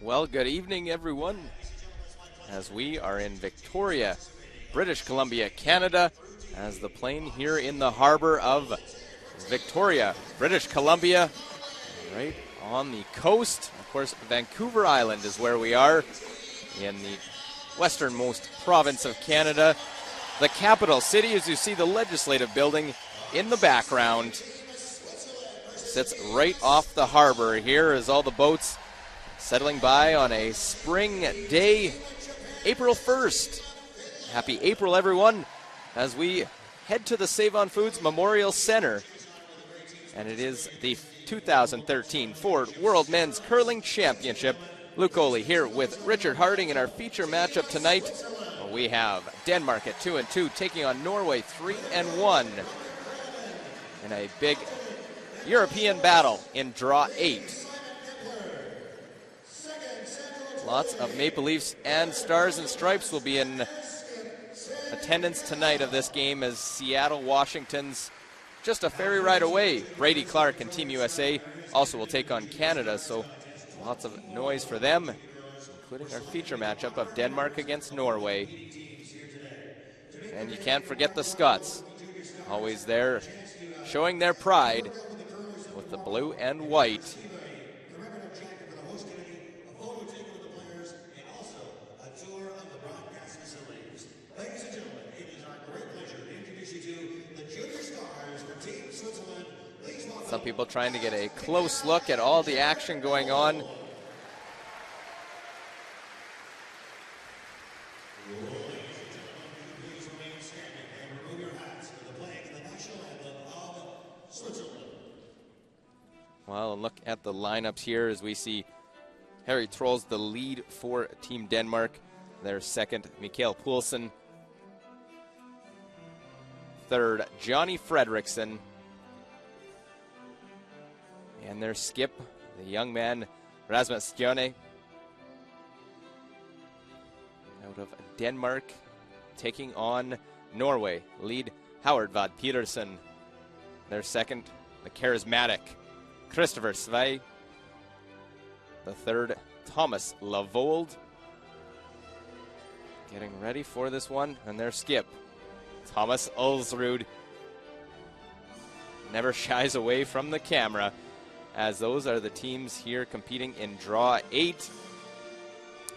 Well, good evening, everyone, as we are in Victoria, British Columbia, Canada, as the plane here in the harbor of Victoria, British Columbia, right on the coast. Of course, Vancouver Island is where we are in the westernmost province of Canada. The capital city, as you see the legislative building in the background, sits right off the harbor here as all the boats settling by on a spring day, April 1st. Happy April, everyone, as we head to the Save-On-Foods Memorial Center. And it is the 2013 Ford World Men's Curling Championship. Luke Oley here with Richard Harding in our feature matchup tonight. We have Denmark at 2-2 taking on Norway 3-1 in a big European battle in Draw 8. Lots of Maple Leafs and Stars and Stripes will be in attendance tonight of this game as Seattle, Washington's just a ferry ride away. Brady Clark and Team USA also will take on Canada, so lots of noise for them, including our feature matchup of Denmark against Norway. And you can't forget the Scots, always there showing their pride with the blue and white. Some people trying to get a close look at all the action going on. Well, look at the lineups here as we see Harry Trolls, the lead for Team Denmark. Their second, Mikael Poulsen. Third, Johnny Fredrickson. And their skip, the young man, Rasmus Stjerne, out of Denmark, taking on Norway. Lead, Howard Vad Petersen. Their second, the charismatic Christopher Svej. The third, Thomas Lavold. Getting ready for this one. And their skip, Thomas Ulsrud. Never shies away from the camera, as those are the teams here competing in Draw 8.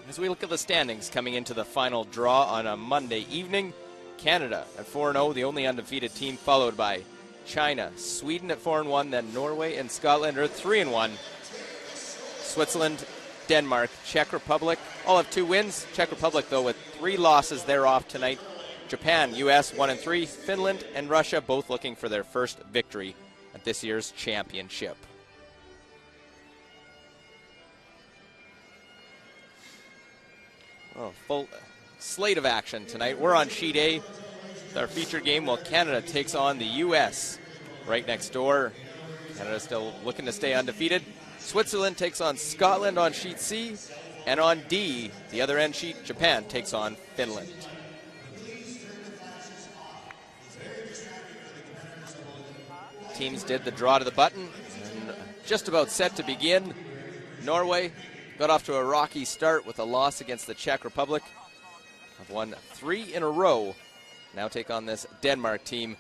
As we look at the standings coming into the final draw on a Monday evening, Canada at 4-0, the only undefeated team, followed by China, Sweden at 4-1, then Norway and Scotland are 3-1. Switzerland, Denmark, Czech Republic, all have 2 wins. Czech Republic, though, with 3 losses, they're off tonight. Japan, US 1-3, Finland and Russia both looking for their first victory at this year's championship. Well, full slate of action tonight. We're on Sheet A with our feature game while Canada takes on the U.S. right next door. Canada still looking to stay undefeated. Switzerland takes on Scotland on Sheet C. And on D, the other end sheet, Japan takes on Finland. Teams did the draw to the button and just about set to begin. Norway got off to a rocky start with a loss against the Czech Republic. Have won 3 in a row. Now take on this Denmark team,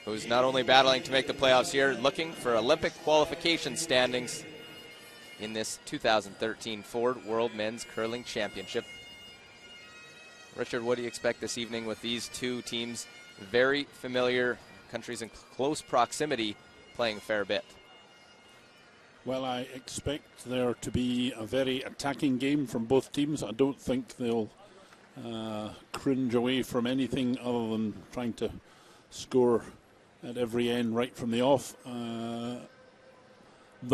who's not only battling to make the playoffs here, looking for Olympic qualification standings in this 2013 Ford World Men's Curling Championship. Richard, what do you expect this evening with these two teams? Very familiar, countries in close proximity, playing a fair bit. Well, I expect there to be a very attacking game from both teams. I don't think they'll cringe away from anything other than trying to score at every end right from the off. The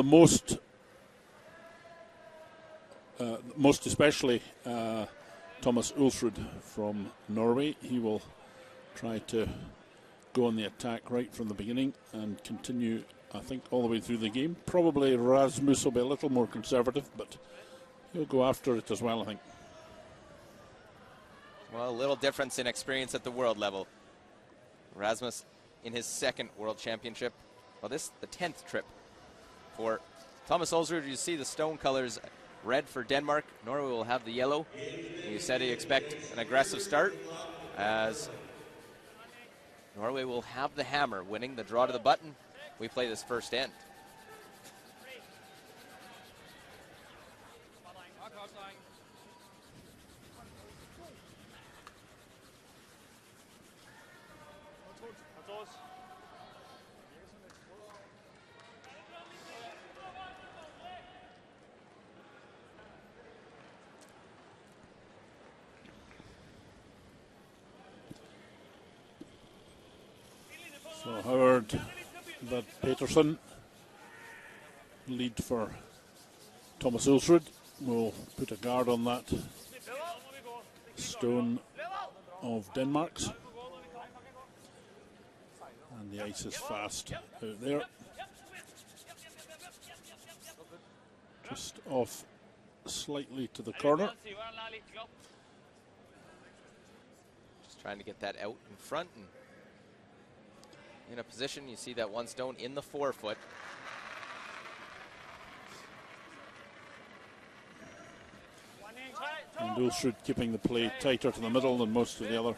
most especially Thomas Ulsrud from Norway. He will try to go on the attack right from the beginning and continue, I think, all the way through the game. Probably Rasmus will be a little more conservative, but he'll go after it as well, I think. Well, a little difference in experience at the world level. Rasmus in his second World Championship. Well, this the 10th trip for Thomas Ulsrud. You see the stone colors red for Denmark. Norway will have the yellow. You said you expect an aggressive start, as Norway will have the hammer, winning the draw to the button. We play this first end. So Howard, that Peterson, lead for Thomas Ulsrud, will put a guard on that stone of Denmark's. And the ice is fast out there. Just off slightly to the corner. Just trying to get that out in front and in a position. You see that one stone in the forefoot. And Ulsrud keeping the play tighter to the middle than most of the other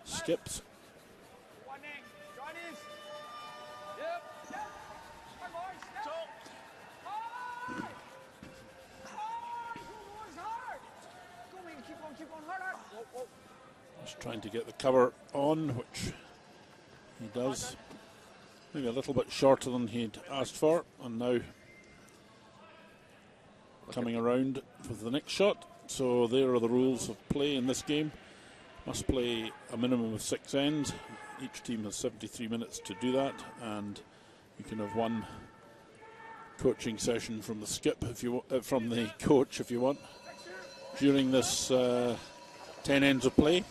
skips. Just trying to get the cover on, which he does. Maybe a little bit shorter than he'd asked for, and now coming around with the next shot. So there are the rules of play in this game. Must play a minimum of 6 ends. Each team has 73 minutes to do that, and you can have one coaching session from the skip if you from the coach if you want during this 10 ends of play.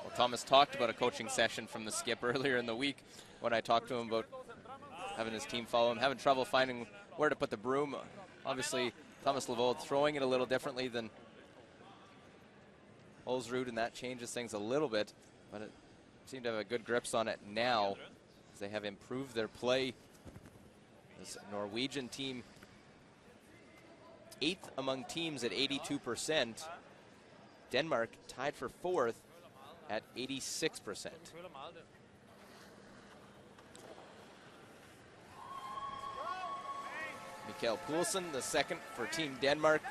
Well, Thomas talked about a coaching session from the skip earlier in the week when I talked to him about having his team follow him, having trouble finding where to put the broom. Obviously, Thomas Levold throwing it a little differently than Ulsrud, and that changes things a little bit, but it seemed to have a good grips on it now as they have improved their play. This Norwegian team, 8th among teams at 82%. Denmark tied for 4th at 86%. Mikael Poulsen, the second for Team Denmark.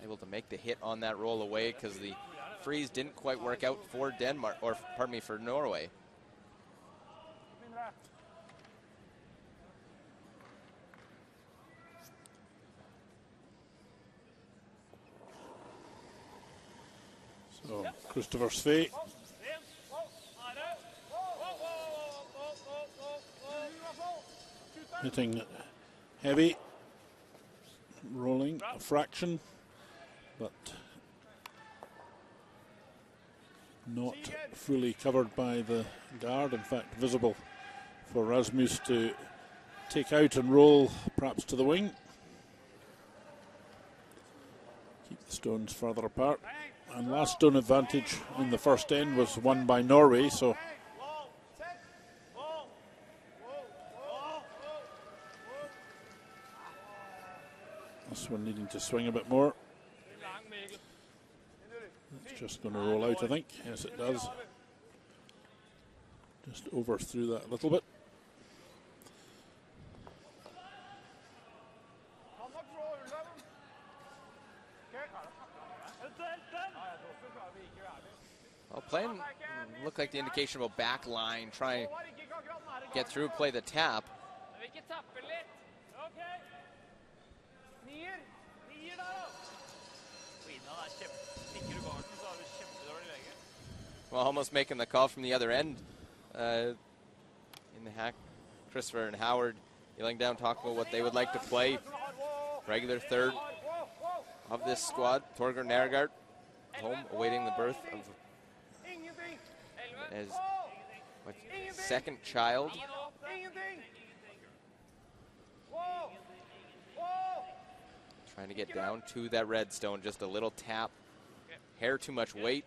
Able to make the hit on that roll away because the freeze didn't quite work out for Denmark, or pardon me, for Norway. So Christopher Sve hitting heavy, rolling a fraction, but not fully covered by the guard. In fact, visible for Rasmus to take out and roll perhaps to the wing. Keep the stones further apart. And last stone advantage in the first end was won by Norway, so this one needing to swing a bit more. It's just going to roll out, I think. Yes, it does. Just over through that a little bit. Well, playing looked like the indication of a back line, try and get through, play the tap. Well, almost making the call from the other end in the hack. Christopher and Howard yelling down, talking about what they would like to play. Regular third of this squad, Torger Nergard, home awaiting the birth of his second child. Trying to get down to that red stone, just a little tap. Hair too much weight.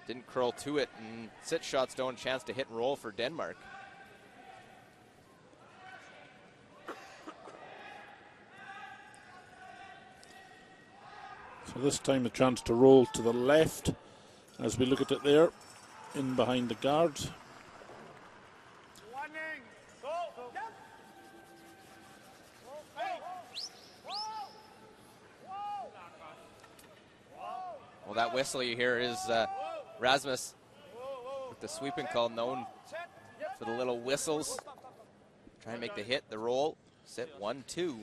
Didn't curl to it, and sit shot stone, chance to hit and roll for Denmark. So this time a chance to roll to the left as we look at it there, in behind the guards. Well, that whistle you hear is Rasmus with the sweeping call, known for the little whistles. Try and make the hit, the roll. Sit 1-2.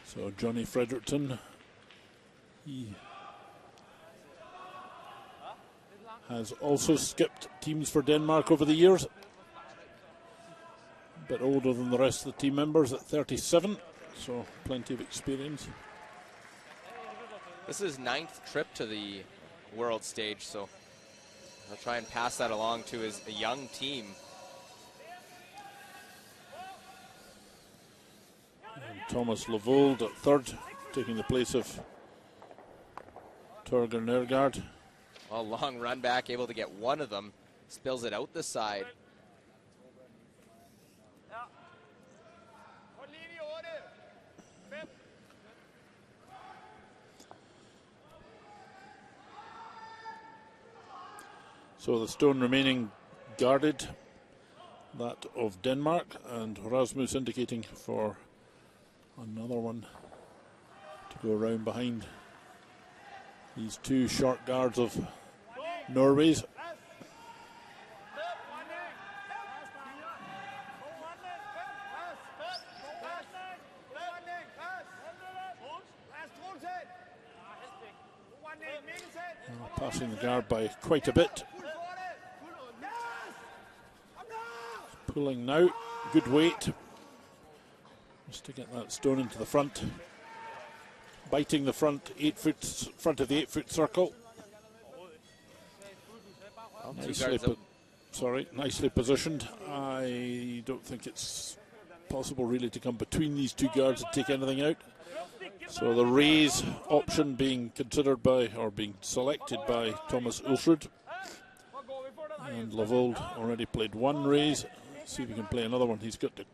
So Johnny Frederiksen, he has also skipped teams for Denmark over the years. A bit older than the rest of the team members at 37, so plenty of experience. This is his 9th trip to the world stage, so he'll try and pass that along to his young team. And Thomas Levold at third, taking the place of Torger Nergard. Well, long run back, able to get one of them. Spills it out the side. So the stone remaining guarded, that of Denmark, and Rasmus indicating for another one to go around behind these two short guards of Norway's. Passing the guard by quite a bit. Pulling now, good weight, just to get that stone into the front. Biting the front 8 foot, front of the 8 foot circle. Well, nicely positioned. I don't think it's possible really to come between these two guards and take anything out. So the raise option being considered by, or being selected by, Thomas Ulsrud. And Levold already played one raise. See if he can play another one. He's got the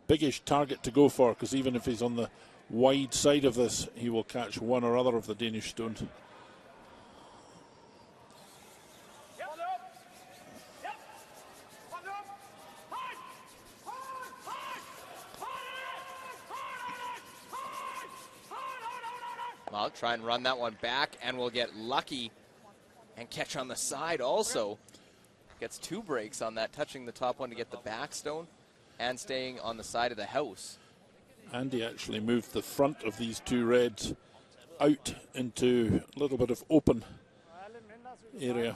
biggish target to go for, because even if he's on the wide side of this, he will catch one or other of the Danish stones. Well, try and run that one back, and we'll get lucky and catch on the side also. Gets 2 breaks on that, touching the top one to get the back stone and staying on the side of the house. Andy actually moved the front of these two reds out into a little bit of open area.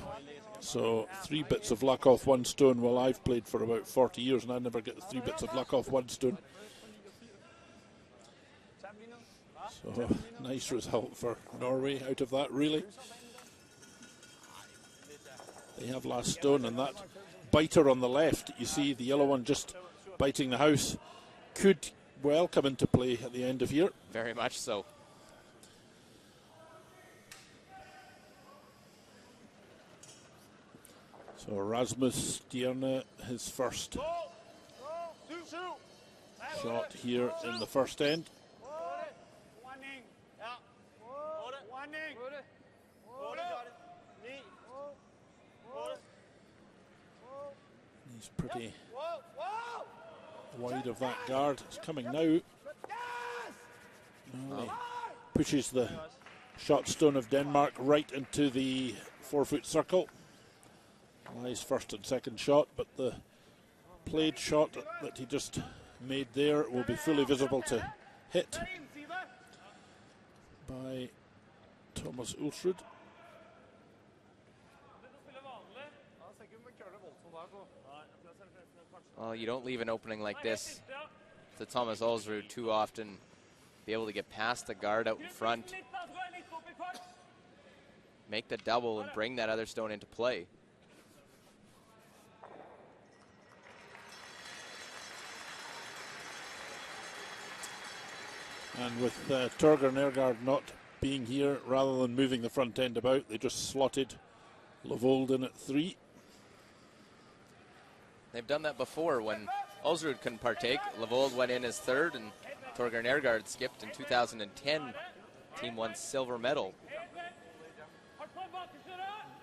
So 3 bits of luck off one stone. Well, I've played for about 40 years and I never get 3 bits of luck off one stone. So nice result for Norway out of that, really. They have last stone, and that biter on the left, you see the yellow one just biting the house, could well come into play at the end of here. Very much so. So Rasmus Stjerne, his first shot here in the first end. He's pretty wide of that guard. It's coming now. Oh. Pushes the shot stone of Denmark right into the 4 foot circle. Nice first and second shot, but the played shot that he just made there will be fully visible to hit by Thomas Ulsrud. Well, you don't leave an opening like this to Thomas Ulsrud too often. Be able to get past the guard out in front, make the double, and bring that other stone into play. And with Torger Nergard not being here, rather than moving the front end about, they just slotted Levold in at 3. They've done that before when Ulsrud couldn't partake. Levold went in as third, and Torger Nergard skipped in 2010. Team won silver medal.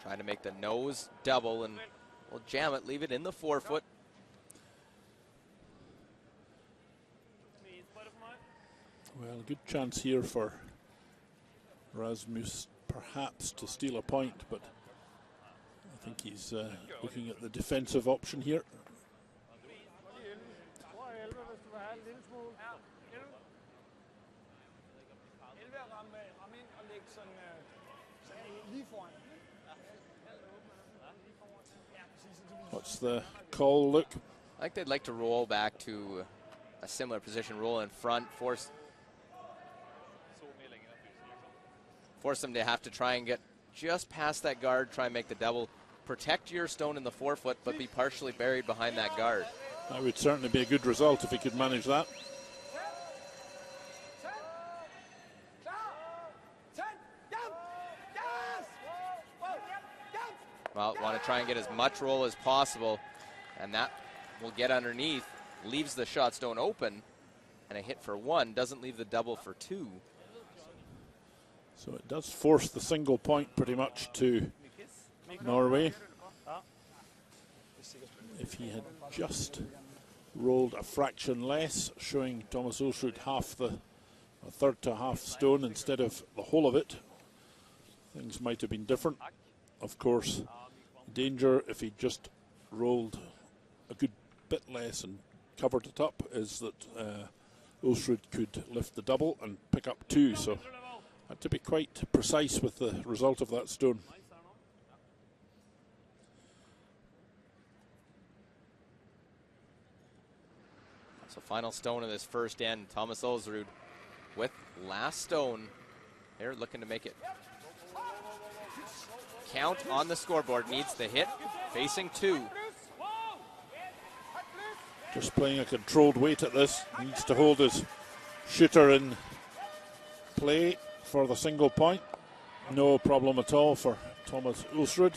Trying to make the nose double, and we'll jam it, leave it in the forefoot. Well, a good chance here for Rasmus perhaps to steal a point, but I think he's looking at the defensive option here. What's the call, Luke? I think they'd like to roll back to a similar position, roll in front, force them to have to try and get just past that guard, try and make the double. Protect your stone in the forefoot, but be partially buried behind that guard. That would certainly be a good result if he could manage that. Well, want to try and get as much roll as possible, and that will get underneath, leaves the shot stone open, and a hit for 1 doesn't leave the double for 2. So it does force the single point pretty much to Norway. If he had just rolled a fraction less, showing Thomas Ulsrud a third to half stone instead of the whole of it, things might have been different. Of course, danger if he just rolled a good bit less and covered it up is that Ulsrud could lift the double and pick up 2. So had to be quite precise with the result of that stone. So final stone of this first end, Thomas Ulsrud with last stone. They're looking to make it count on the scoreboard, needs the hit, facing 2. Just playing a controlled weight at this, needs to hold his shooter in play for the single point. No problem at all for Thomas Ulsrud.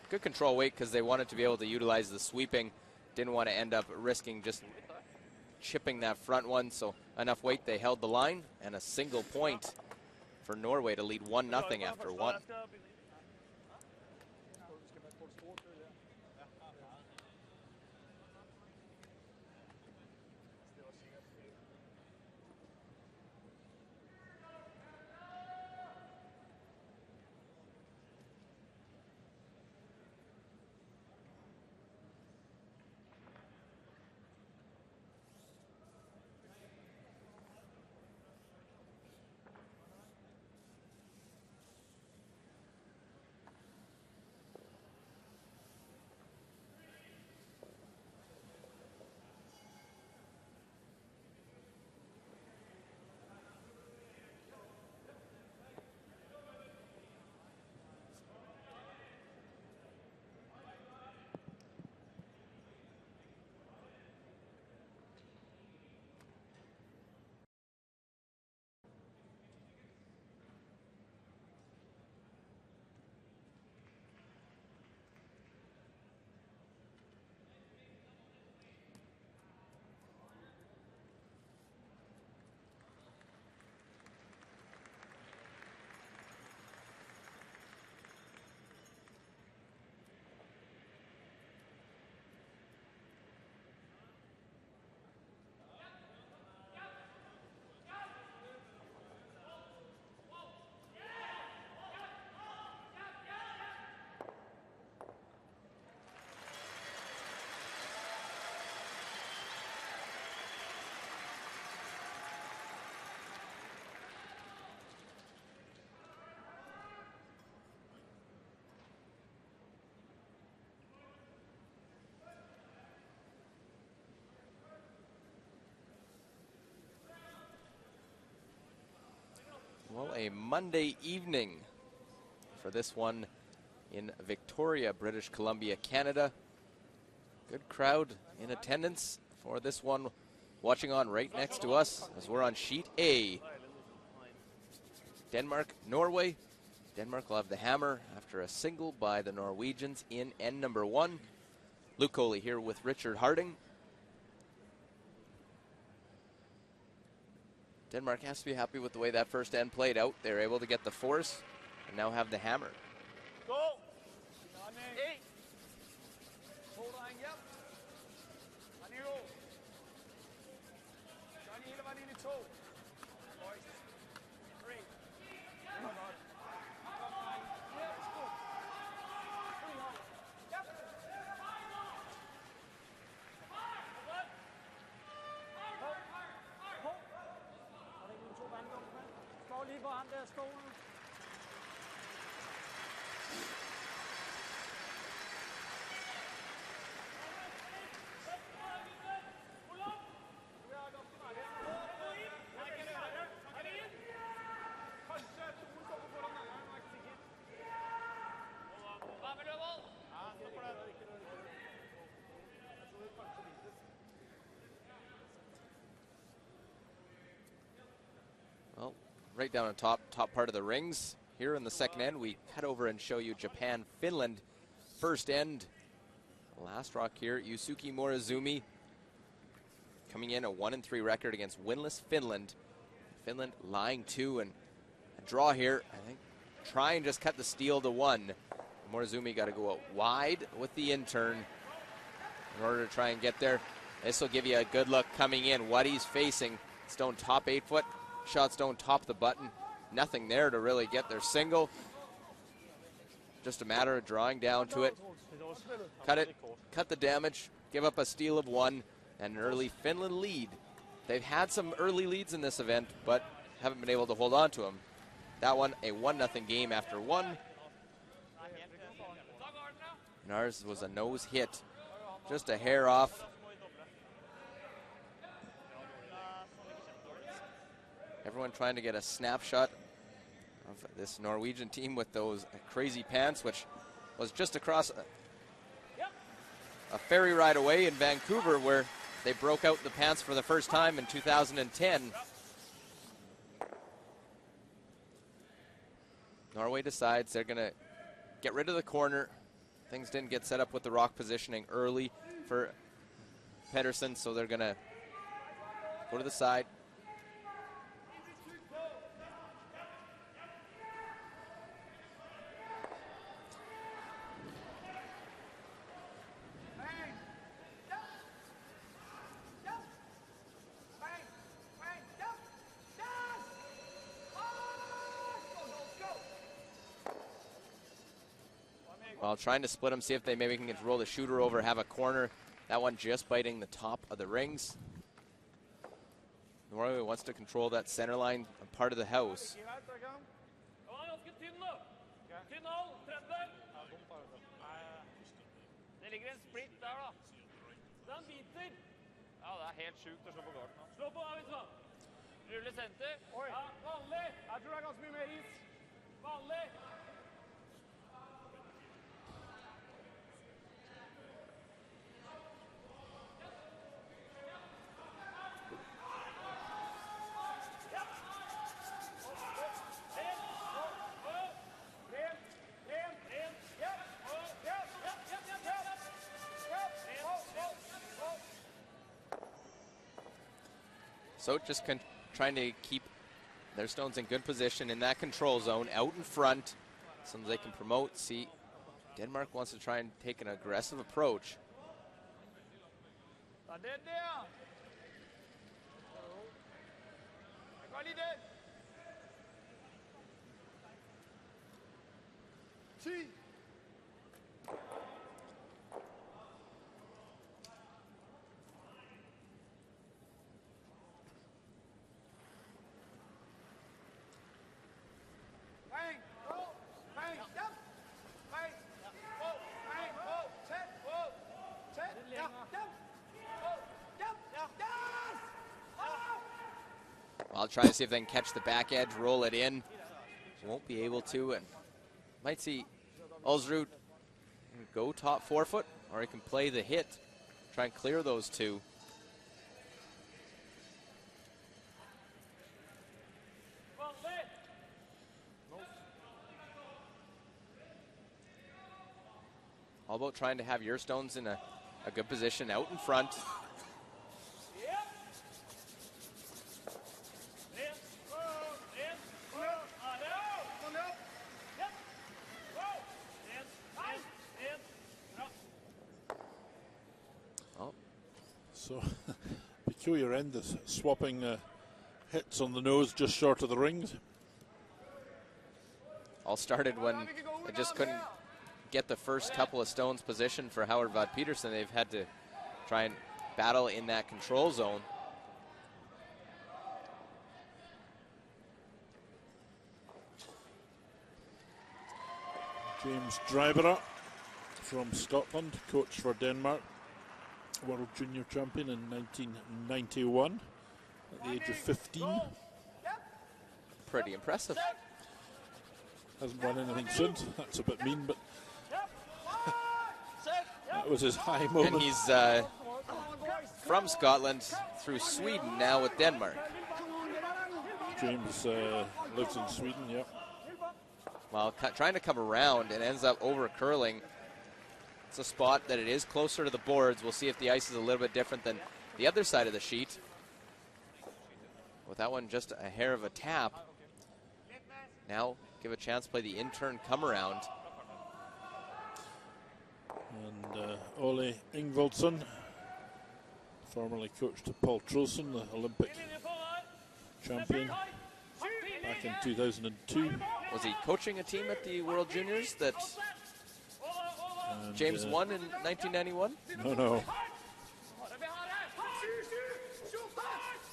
Good control weight because they wanted to be able to utilize the sweeping. Didn't want to end up risking just chipping that front one, so enough weight, they held the line, and a single point for Norway to lead 1-0 after 1. Well, a Monday evening for this one in Victoria, British Columbia, Canada. Good crowd in attendance for this one watching on right next to us as we're on sheet A. Denmark, Norway. Denmark will have the hammer after a single by the Norwegians in end number 1. Luke Coley here with Richard Harding. Denmark has to be happy with the way that first end played out. They were able to get the force and now have the hammer. Go! Well, right down on top part of the rings. Here in the second end, we cut over and show you Japan, Finland. First end, last rock here, Yusuke Morizumi coming in a 1-3 record against winless Finland. Finland lying 2 and a draw here. I think try and just cut the steal to 1. Morizumi got to go out wide with the in-turn in order to try and get there. This will give you a good look coming in. What he's facing, Stone top 8 foot. Shots don't top the button. Nothing there to really get their single. Just a matter of drawing down to it. Cut it, cut the damage, give up a steal of 1, and an early Finland lead. They've had some early leads in this event, but haven't been able to hold on to them. That one, a 1-0 game after 1. And ours was a nose hit. Just a hair off. Everyone trying to get a snapshot of this Norwegian team with those crazy pants, which was just across a ferry ride away in Vancouver, where they broke out the pants for the first time in 2010. Norway decides they're going to get rid of the corner. Things didn't get set up with the rock positioning early for Pedersen, so they're going to go to the side. Well, trying to split them, see if they maybe can roll the shooter over, have a corner. That one just biting the top of the rings. Norway wants to control that center line part of the house. So just trying to keep their stones in good position in that control zone, out in front, so they can promote. See, Denmark wants to try and take an aggressive approach. I'll try to see if they can catch the back edge, roll it in. Won't be able to, and might see Ulsrud go top 4 foot, or he can play the hit, try and clear those two. All about trying to have your stones in a good position out in front. So, peculiar end is swapping hits on the nose just short of the rings. All started when they just couldn't get the first couple of stones positioned for Howard Vad Peterson. They've had to try and battle in that control zone. James Drybera from Scotland, coach for Denmark, World Junior Champion in 1991 at the age of 15. Pretty impressive. Hasn't won anything since. That's a bit mean, but that was his high moment. And he's from Scotland through Sweden now with Denmark. James lives in Sweden, yep. Well, trying to come around and ends up over curling. It's a spot that it is closer to the boards. We'll see if the ice is a little bit different than the other side of the sheet. With that one just a hair of a tap. Now give a chance to play the in-turn come around. And Ole Ingvaldsson, formerly coached Paul Troelsen, the Olympic champion back in 2002. Was he coaching a team at the World Juniors that James won in 1991? No.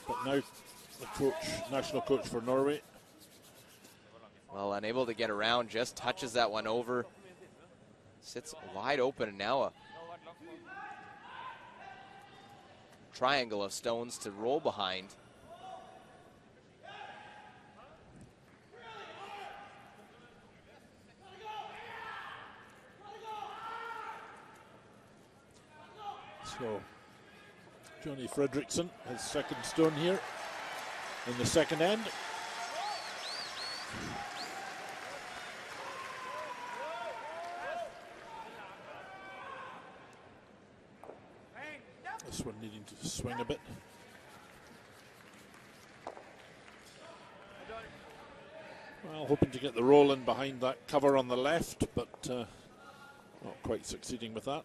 But now the coach, national coach for Norway. Well, unable to get around, just touches that one over. Sits wide open, and now a triangle of stones to roll behind. So, Johnny Fredriksson has second stone here in the second end. This one needing to swing a bit. Well, hoping to get the roll in behind that cover on the left, but not quite succeeding with that.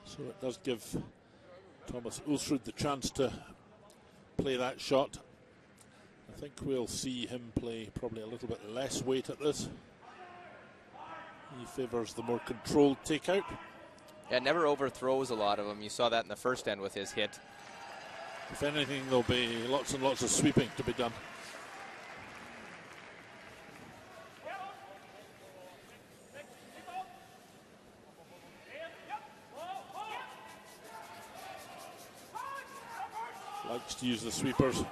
So it does give Thomas Ulsrud the chance to play that shot. I think we'll see him play probably a little bit less weight at this. He favours the more controlled takeout. Yeah, never overthrows a lot of them. You saw that in the first end with his hit. If anything, there'll be lots and lots of sweeping to be done. Likes to use the sweepers.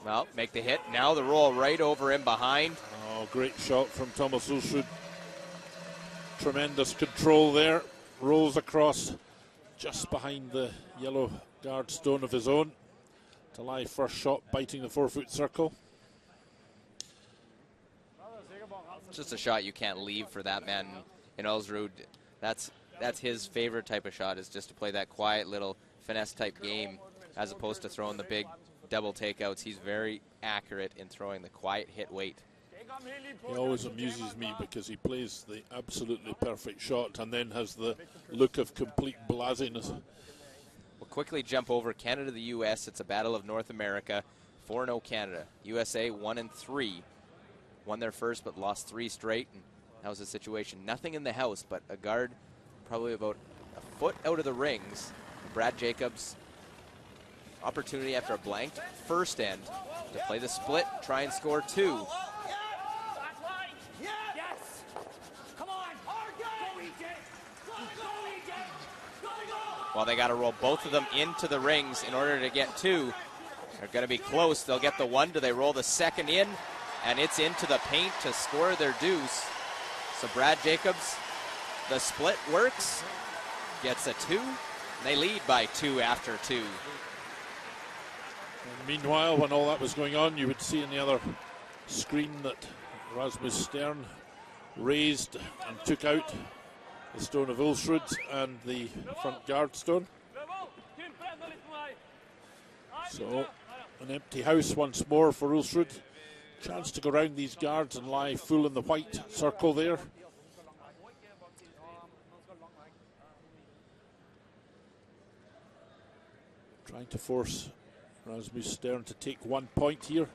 Well, make the hit. Now the roll right over him behind. Oh, great shot from Thomas Ulsrud. Tremendous control there. Rolls across just behind the yellow guard stone of his own. To lie first shot, biting the 4-foot circle. Just a shot you can't leave for that man in Ulsrud. That's his favorite type of shot, is just to play that quiet little finesse type game as opposed to throwing the big double takeouts. He's very accurate in throwing the quiet hit weight. He always amuses me because he plays the absolutely perfect shot and then has the look of complete blasiness. We'll quickly jump over Canada to the U.S. It's a battle of North America. 4-0 Canada. USA 1-3. Won their first but lost 3 straight. And that was the situation. Nothing in the house but a guard probably about a foot out of the rings. Brad Jacobs, opportunity after a blank first end to play the split, try and score 2. Well, they got to roll both of them into the rings in order to get 2. They're going to be close. They'll get the one. Do they roll the second in? And it's into the paint to score their deuce. So Brad Jacobs, the split works, gets a 2. And they lead by 2 after 2. And meanwhile, when all that was going on, you would see in the other screen that Rasmus Stern raised and took out the stone of Ulsrud and the front guard stone. So an empty house once more for Ulsrud. Chance to go round these guards and lie full in the white circle there. Trying to force Rasmus Stern to take 1 point here.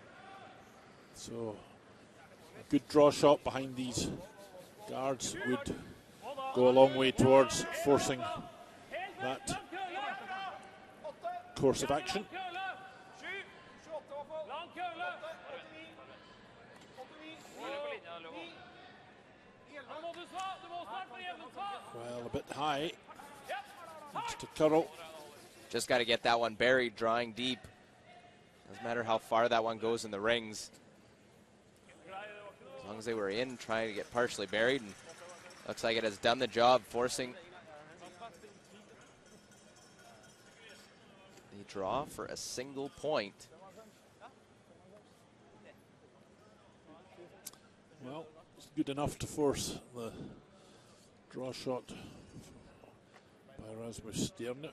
So a good draw shot behind these guards would go a long way towards forcing that course of action. Well, a bit high. Needs to curl. Just got to get that one buried, drawing deep. Doesn't matter how far that one goes in the rings. As long as they were in, trying to get partially buried. And looks like it has done the job, forcing the draw for a single point. Well, it's good enough to force the draw shot by Rasmus Stern.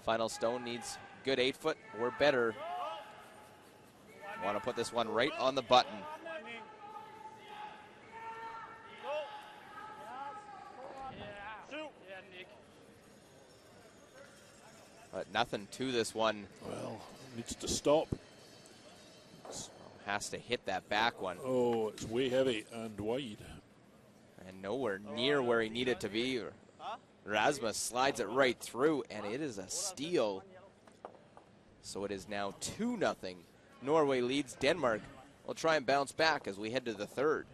Final stone needs good 8 foot or better. Want to put this one right on the button. But nothing to this one. Well, needs to stop. Has to hit that back one. Oh, it's way heavy and wide. And nowhere near where he needed to be. Rasmus slides it right through, and it is a steal. So it is now 2-0. Norway leads. Denmark will try and bounce back as we head to the third.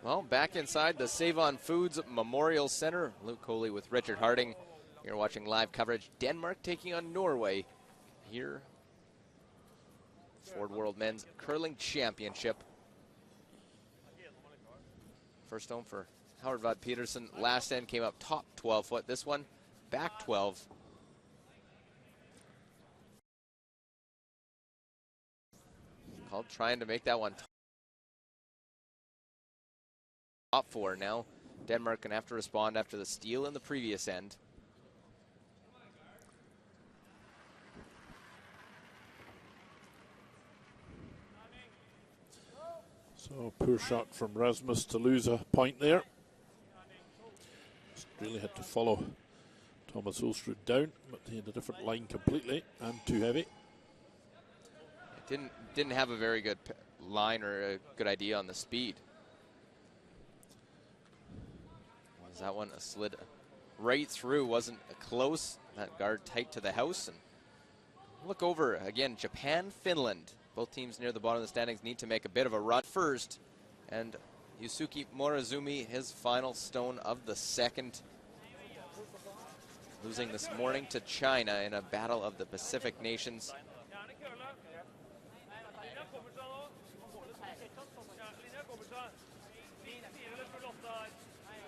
Well, back inside the Save-On Foods Memorial Center. Luke Coley with Richard Harding. You're watching live coverage. Denmark taking on Norway here. Ford World Men's Curling Championship. First home for Howard Vod Peterson. Last end came up top 12 foot. This one back 12. Called trying to make that one top four. Now Denmark going to have to respond after the steal in the previous end. So poor shot from Rasmus to lose a point there. Just really had to follow Thomas Ulstrud down, but he had a different line completely and too heavy. Didn't have a very good line or a good idea on the speed. Was that one a slid right through? Wasn't close. That guard tight to the house. And look over again. Japan, Finland. Both teams near the bottom of the standings need to make a bit of a run first. And Yusuke Morozumi, his final stone of the second. Losing this morning to China in a battle of the Pacific nations.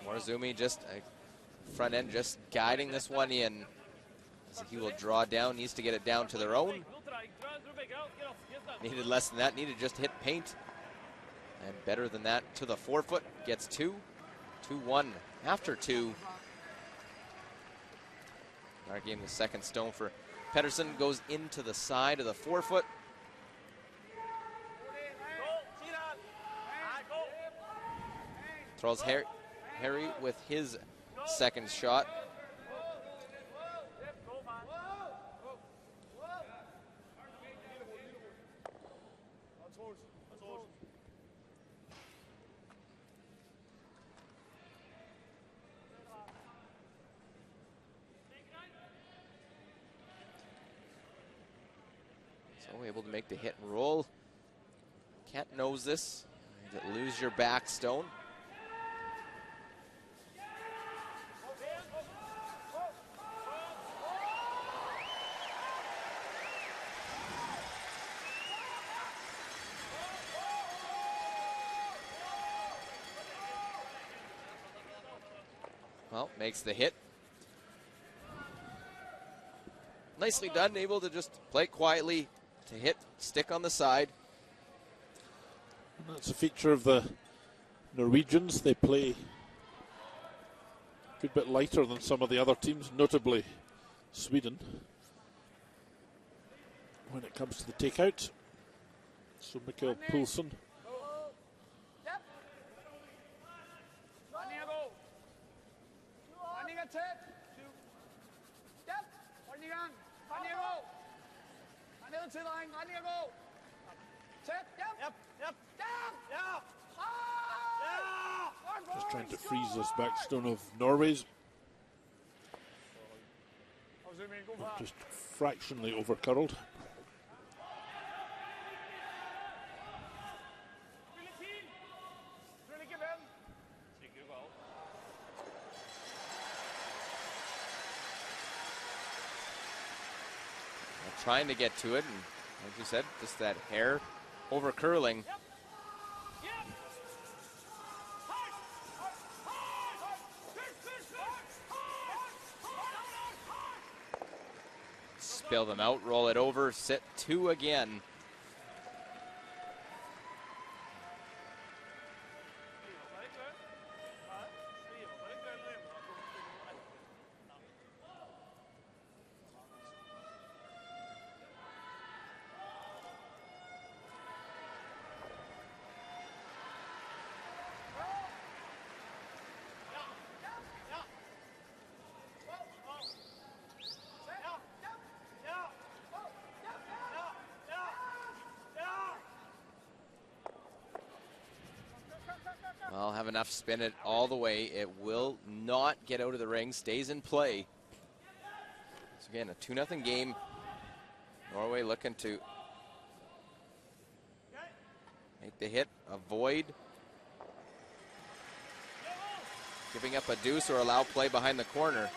Morozumi just front end just guiding this one in. So he will draw down, needs to get it down to their own. Needed less than that, needed just hit paint. And better than that to the forefoot, gets 2. 2-1 after 2. Again, the second stone for Pedersen goes into the side of the forefoot. Throws Harry with his second shot. So able to make the hit and roll. Can't nose this. Lose your back stone. Well, makes the hit. Nicely done, able to just play quietly to hit, stick on the side. And that's a feature of the Norwegians. They play a good bit lighter than some of the other teams, notably Sweden, when it comes to the takeout. So Mikael Poulsen. Just trying to freeze this backstone of Norway's. Just fractionally overcurled. Trying to get to it, and like you said, just that hair over curling. Spill them out, roll it over, sit 2 again. Well, have enough spin it all the way. It will not get out of the ring, stays in play. So again, a 2-0 game. Norway looking to make the hit, avoid giving up a deuce or allow play behind the corner.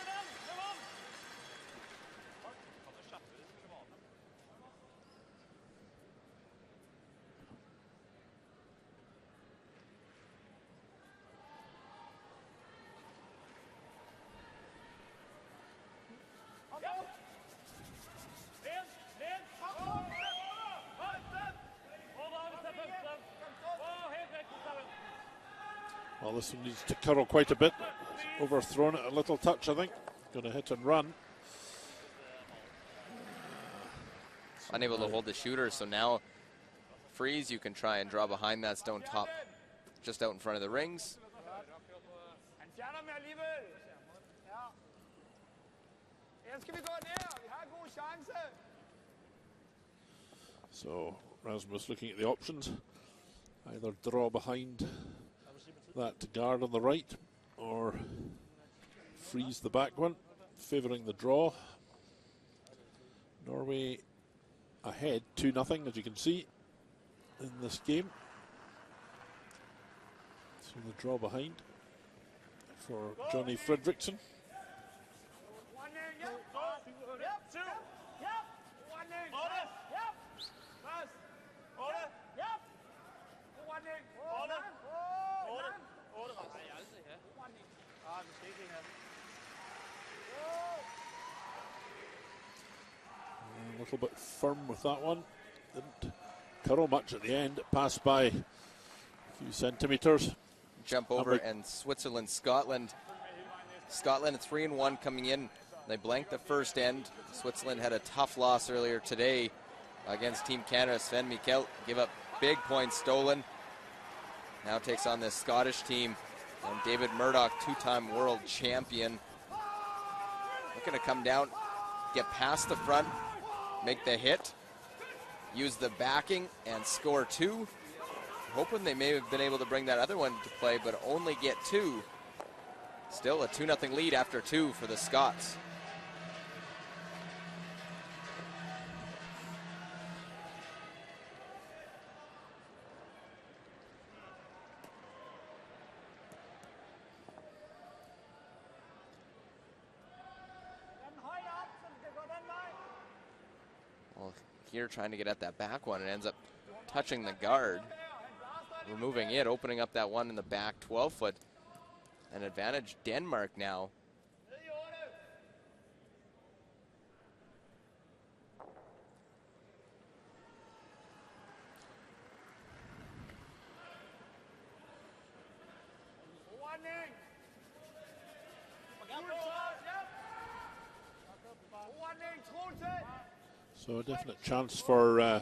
Well, this one needs to curl quite a bit. Overthrown it a little touch, I think. Going to hit and run. Unable to hold the shooter, so now freeze, you can try and draw behind that stone top just out in front of the rings. So Rasmus looking at the options. Either draw behind that guard on the right or freeze the back one, favouring the draw. Norway ahead 2-0, as you can see in this game. So the draw behind for Johnny Fredriksson. A little bit firm with that one. Didn't curl much at the end. It passed by a few centimetres. Jump over, and Switzerland, Scotland. Scotland 3-1 coming in. They blanked the first end. Switzerland had a tough loss earlier today against Team Canada. Sven Mikkel gave up big points stolen. Now takes on this Scottish team. And David Murdoch, two-time world champion. Looking to come down, get past the front, make the hit, use the backing, and score two. Hoping they may have been able to bring that other one to play, but only get two. Still a 2-0 lead after two for the Scots. Well, here trying to get at that back one, and ends up touching the guard, removing it, opening up that one in the back 12-foot. An advantage Denmark now. So a definite chance for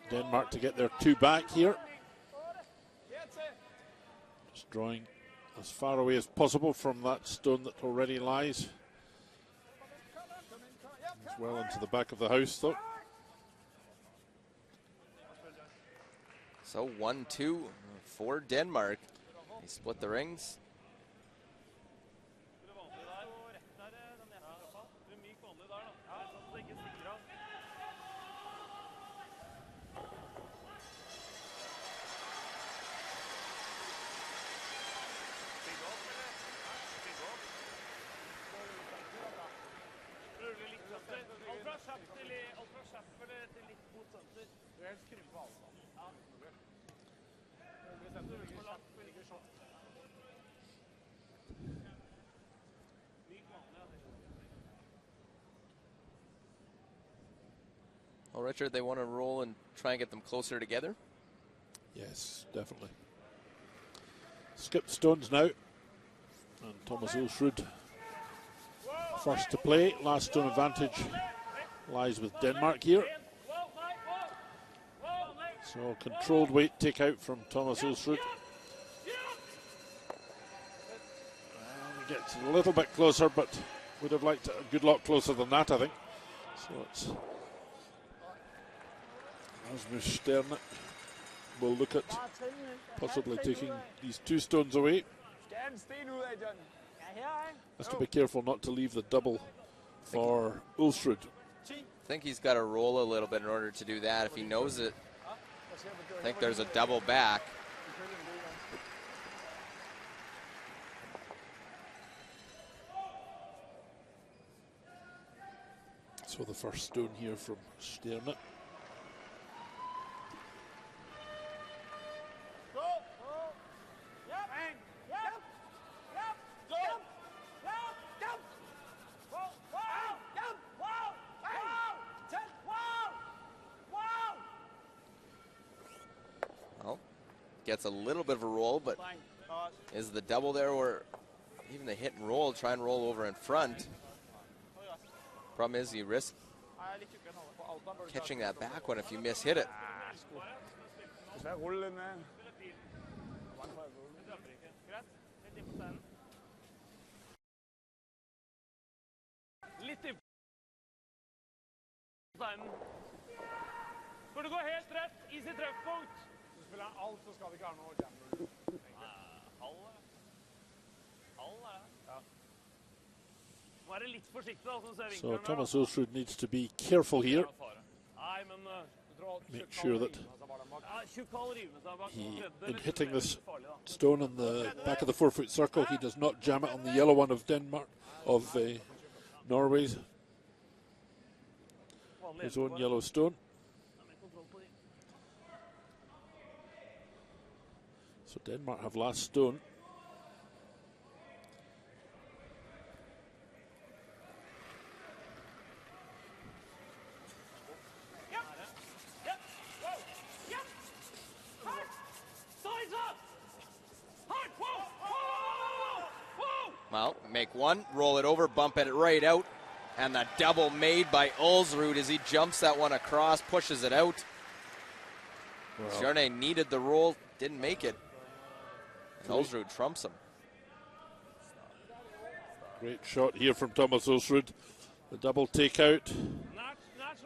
Denmark to get their two back here. Just drawing as far away as possible from that stone that already lies. It's well into the back of the house though. So 1-2 for Denmark. They split the rings. Well, Richard, they want to roll and try and get them closer together? Yes, definitely. Skip stones now. And Thomas Ulsrud first to play. Last stone advantage lies with Denmark here. So controlled weight take out from Thomas Ulsrud. And he gets a little bit closer, but would have liked a good lot closer than that, I think. So it's Rasmus Sterne will look at possibly taking these two stones away. Has to be careful not to leave the double for Ulsrud. I think he's got to roll a little bit in order to do that. If he knows it, I think there's a double back. So the first stone here from Sterne. Gets a little bit of a roll, but is the double there, or even the hit and roll, try and roll over in front. Problem is you risk catching that back one if you miss-hit it. Burde gå helt rett i sitt treffpunkt. Så spiller han alt, så skal det ikke ha noe jammer. Være litt forsiktig da, så ser So vinkelen. Thomas Ulsrud needs to be careful here. Nei, men Make sure that tjukkall river med seg bak. in hitting this stone on the back of the 4-foot circle, he does not jam it on the yellow one of Denmark, of Norway's, his own yellow stone. So Denmark have last stone. Well, make one, roll it over, bump it right out, and the double made by Ulsrud as he jumps that one across, pushes it out. Well, Jarnay needed the roll, didn't make it. And Ulsrud trumps him. Great shot here from Thomas Ulsrud. The double takeout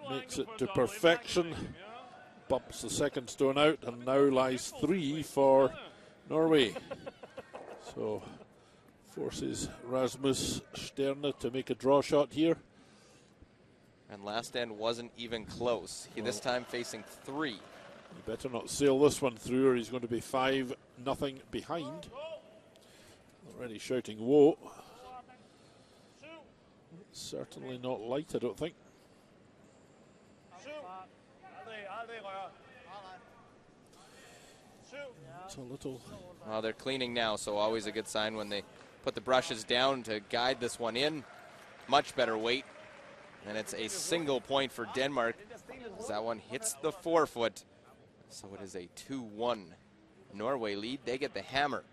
makes it to perfection. Bumps the second stone out, and now lies 3 for Norway. So forces Rasmus Sterne to make a draw shot here. And last end wasn't even close. He this time facing 3. He better not sail this one through, or he's going to be 5-0 behind. Already shouting whoa. Certainly not light, I don't think. It's a little. Well, they're cleaning now, so always a good sign when they put the brushes down to guide this one in. Much better weight. And it's a single point for Denmark as that one hits the 4-foot. So it is a 2-1 Norway lead. They get the hammer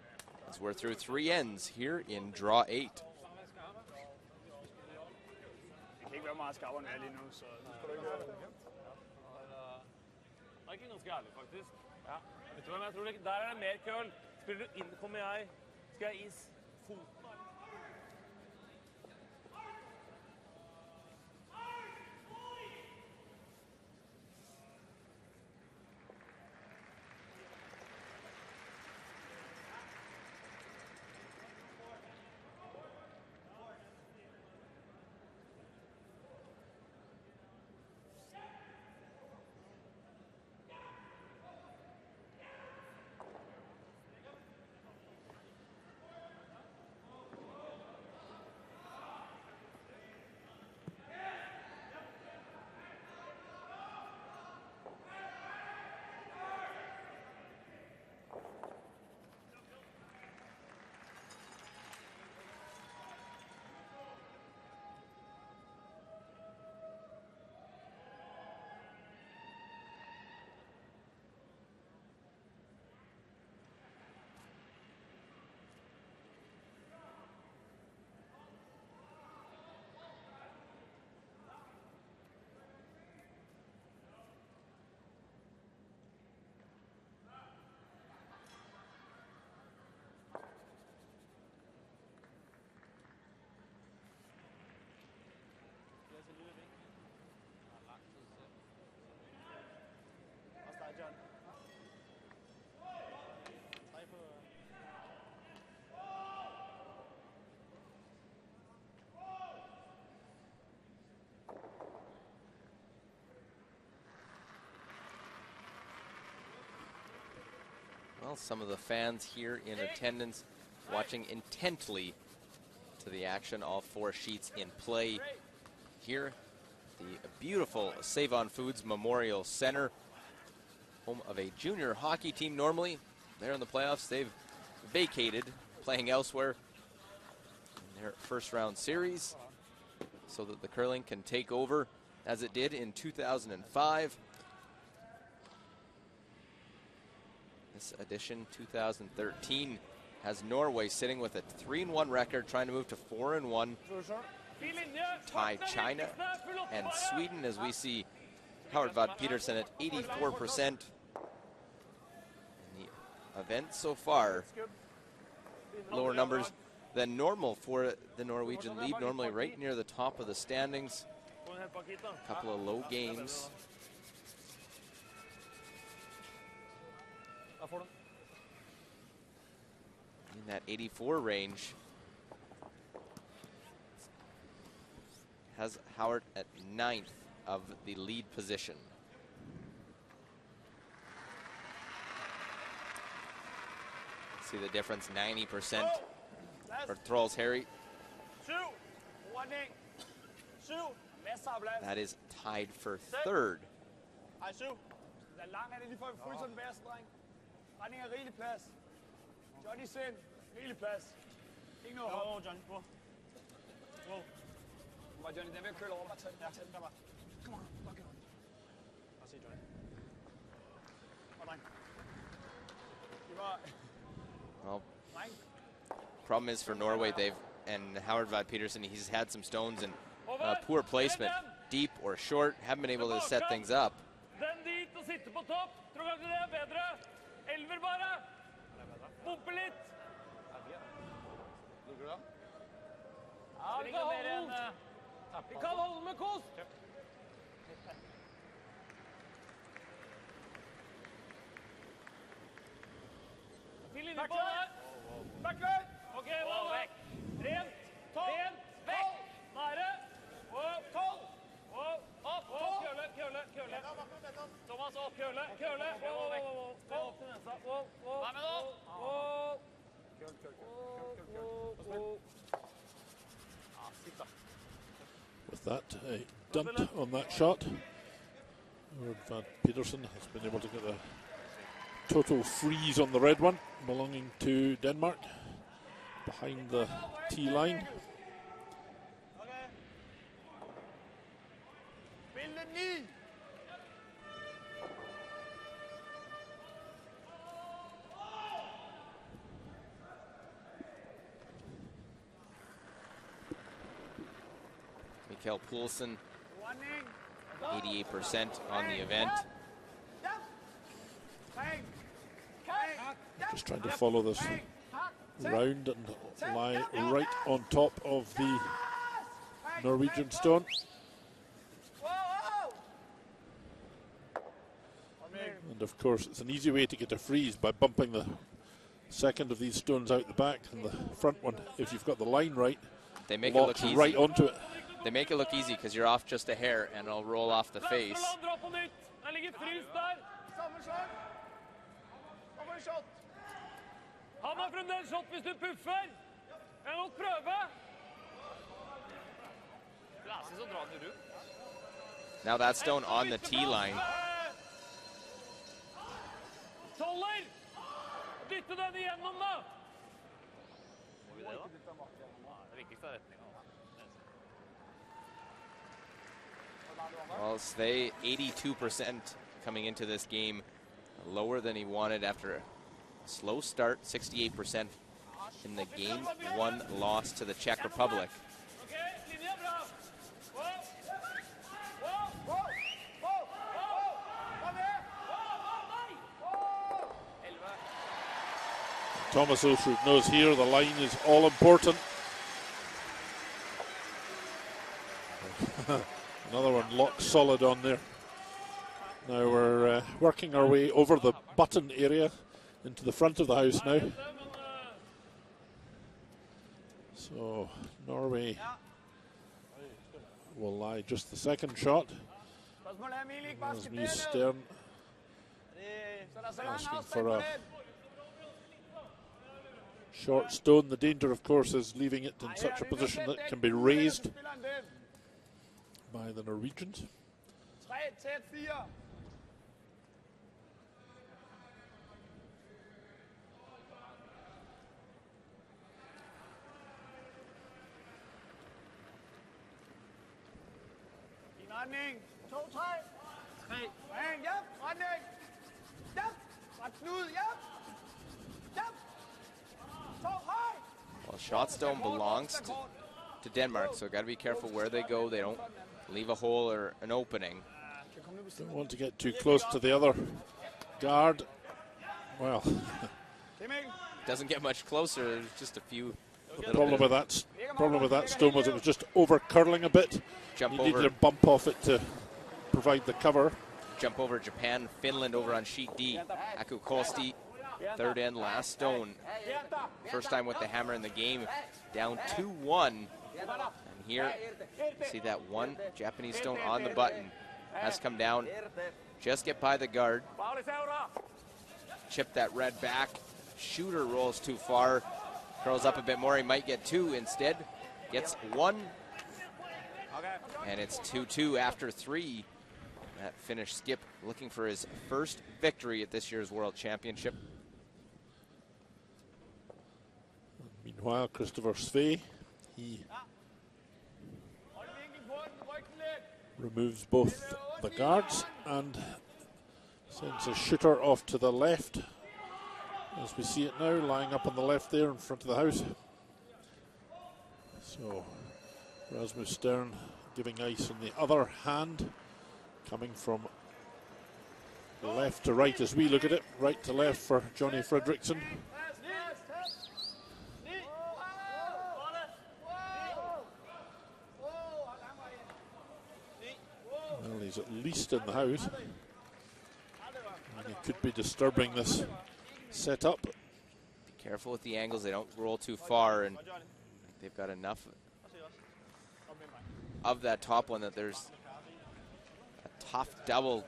as we're through 3 ends here in draw 8. Vet du hva, jeg tror det, der er det mer køl. Spiller du inn, kommer jeg. Skal jeg is foten? Well, some of the fans here in attendance watching intently to the action. All 4 sheets in play here. The beautiful Save-On Foods Memorial Center, home of a junior hockey team normally. They're in the playoffs. They've vacated, playing elsewhere in their first round series so that the curling can take over as it did in 2005. This edition, 2013, has Norway sitting with a 3-1 record, trying to move to 4-1. Tie China and Sweden, as we see Howard Vad Peterson at 84%. In the event so far, lower numbers than normal for the Norwegian lead, normally right near the top of the standings. A couple of low games. In that 84 range. Has Howard at 9th of the lead position. See the difference, 90% for Trolls Harry. That is tied for 3rd. Johnny Sind, rigelig plads. Ikke noget hop. Johnny, på. Wow. Hvor Johnny, den vil jeg køle over. Bare tag den der bare. Come on, bare gør det. Bare se Johnny. Og dreng. Det var... Well, problem is for Norway, and Howard Vad Peterson, he's had some stones and poor placement, deep or short, haven't been able to set things up. Den dit og sitte på topp. Tror kanskje det er bedre. Elver bare. Pumpe litt. Lukker du da? Ja, vi kan holde. Vi kan holde med kost. Til inne på der. Backløy! Ok, hold vekk. Rent. Rent. Vekk. Nære. Opp. Opp. Køle. Thomas, opp. Køle. Opp til nesa. Vær med nå. With that dunt on that shot, Van Peterson has been able to get a total freeze on the red one, belonging to Denmark, behind the tee line. Mikael Poulsen, 88% on the event. Just trying to follow this round and lie right on top of the Norwegian stone. And of course, it's an easy way to get a freeze by bumping the second of these stones out the back, and the front one, if you've got the line right, they make it look easy. Right onto it. They make it look easy because you're off just a hair and it'll roll off the face. Han har fremdeles shot hvis du puffer. Jeg må prøve. Now that stone on the tee line. Toller! Dytte den igjennom da. Må vi det da? Det viktigste er retningen. Well, Sve, 82% coming into this game, lower than he wanted after a slow start, 68% in the game 1 loss to the Czech Republic. Thomas Ulsrud knows here the line is all important. Another one locked solid on there. Now we're working our way over the button area into the front of the house now. So Norway will lie just the second shot. As me Stern asking for a short stone. The danger, of course, is leaving it in such a position that it can be raised by the Norwegians. Retning. 2, 3. 3. Ja. Retning. Ja. Ret knud. Ja. Ja. shot stone belongs to Denmark, so got to be careful where they go. They don't leave a hole or an opening. Don't want to get too close to the other guard. Well, Doesn't get much closer. There's just a few. the problem with that stone was it was just over curling a bit. Jump You over. needed to bump off it to provide the cover. Jump over Japan, Finland over on sheet D. Aku Kosti, third end, last stone. First time with the hammer in the game, down 2-1. And here, see that one Japanese stone on the button. Has come down, just get by the guard. Chip that red back. Shooter rolls too far. Curls up a bit more, he might get two instead. Gets one. And it's 2-2 after 3. That Finnish skip looking for his first victory at this year's World Championship. Meanwhile, Christopher Sve, he removes both the guards and sends a shooter off to the left. As we see it now, lying up on the left there in front of the house. So, Rasmus Stern giving ice on the other hand, coming from left to right as we look at it, right to left for Johnny Fredriksson. Well, he's at least in the house, and he could be disturbing this setup. Be careful with the angles, they don't roll too far, and they've got enough of that top one that there's a tough double.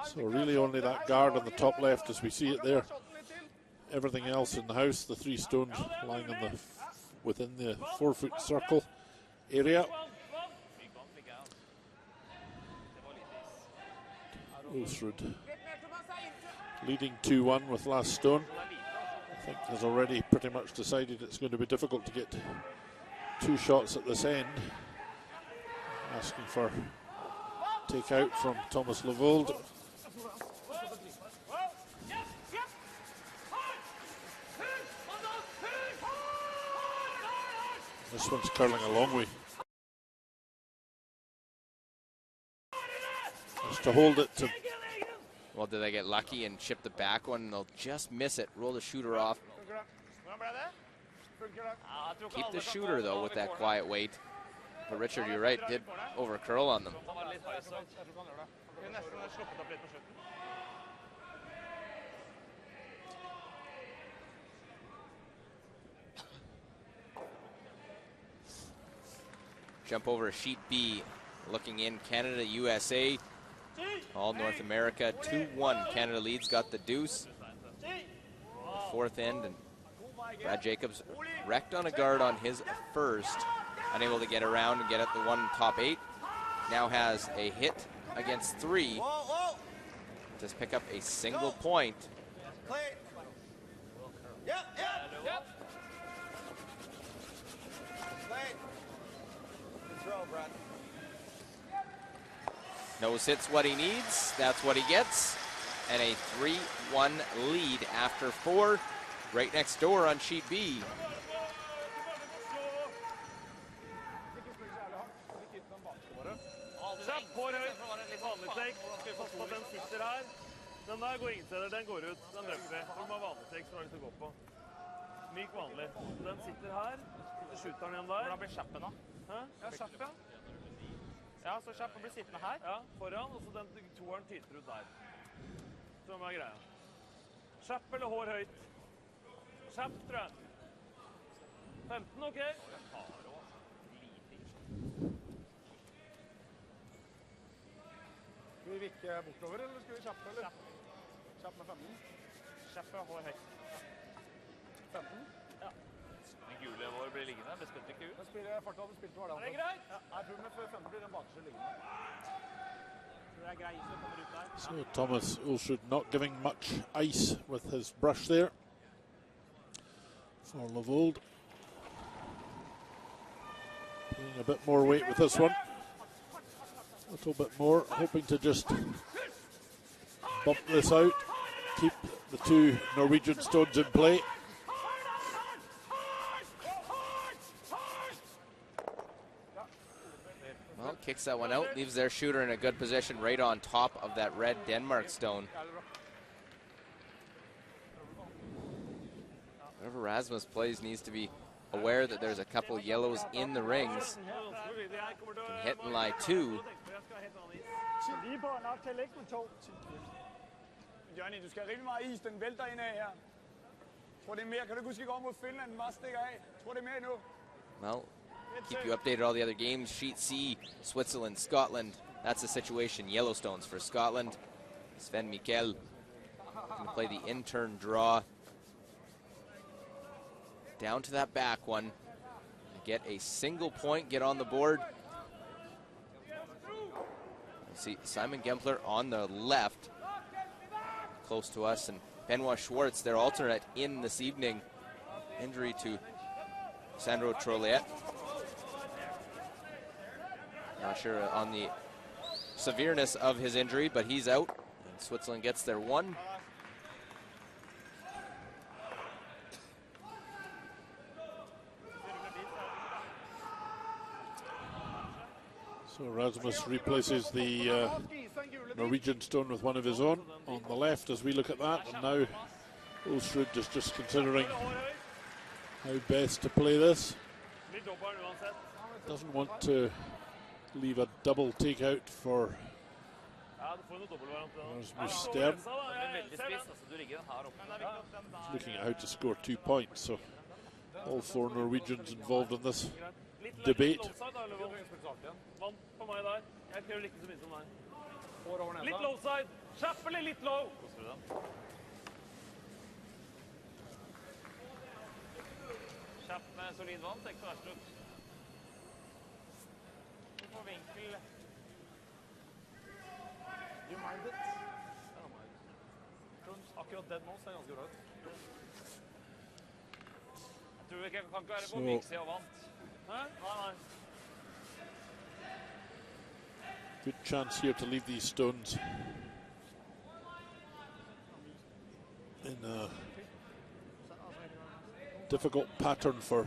So really only that guard on the top left as we see it there. Everything else in the house, the 3 stones lying on the within the 4-foot circle area. Ulsrud leading 2-1 with last stone. I think has already pretty much decided it's going to be difficult to get 2 shots at this end. Asking for take out from Thomas Levold. This one's curling a long way. Just to hold it to. Well, do they get lucky and chip the back one? They'll just miss it. Roll the shooter off. Keep the shooter, though, with that quiet weight. But Richard, you're right, did over curl on them. Jump over sheet B, looking in Canada, USA, all North America, 2-1. Canada leads, got the deuce. Fourth end, and Brad Jacobs wrecked on a guard on his first, unable to get around and get at the one top 8. Now has a hit against 3. Just pick up a single point. Nose hits what he needs. That's what he gets. And a 3-1 lead after 4. Right next door on sheet B. Den der går ingen steder, den går ut, den løper vi. For du må ha vanlig så har lyst til å gå på. Myk vanlig. Den sitter her, så skjuter den igjen der. Hvordan blir kjappen da? Hæ? Ja, kjapp, ja. Ja, så kjappen blir sittende her. Ja, foran, og så den toeren tyter ut der. Som er greia. Kjapp eller hår høyt? Kjapp, tror jeg. 15, ok? Skal vi vikke bortover, eller skal vi kjappe, eller? Kjapp med 15. Kjapp og hår høyt. 15? Ja. Den gule vår blir liggende, det spytter ikke ut. Den spiller farta, den spilte var det. Er det greit? Ja, jeg tror med 15 blir den bakerste liggende. Så det er greit som kommer ut der. So Thomas Ulsrud not giving much ice with his brush there for Levold. Putting a bit more weight with this one. A little bit more, hoping to just bump this out, keep the two Norwegian stones in play. Well, kicks that one out, leaves their shooter in a good position right on top of that red Denmark stone. Whoever Rasmus plays needs to be aware that there's a couple yellows in the rings. Can hit and lie two. Johnny, du skal rimelig meget is, den vælter ind af her. Tror det er mere. Kan du huske i går mod Finland, den bare stikker af? Tror det er mere endnu. Well, keep you updated all the other games. Sheet C, Switzerland, Scotland. That's the situation. Yellowstones for Scotland. Sven Mikkel going to play the intern draw. Down to that back one. Get a single point, get on the board. See Simon Gempler on the left, close to us, and Benoit Schwartz, their alternate in this evening. Injury to Sandro Trolliet. Not sure on the severeness of his injury, but he's out. And Switzerland gets their one. So Rasmus replaces the Norwegian stone with one of his own on the left as we look at that, and now Ulsrud is just considering how best to play this. Doesn't want to leave a double takeout for Rasmus Stern. He's looking at how to score 2 points, so all four Norwegians involved in this debate. Litt low side. Kjapp eller litt low? Kjapp med solid vann, ser ikke så verst ut. Du får vinkel. You mind it? I don't mind. Akkurat den nå ser ganske bra ut. Jeg tror vi kan ikke være på vinksida og vant. Hæ? Nei. Good chance here to leave these stones in a difficult pattern for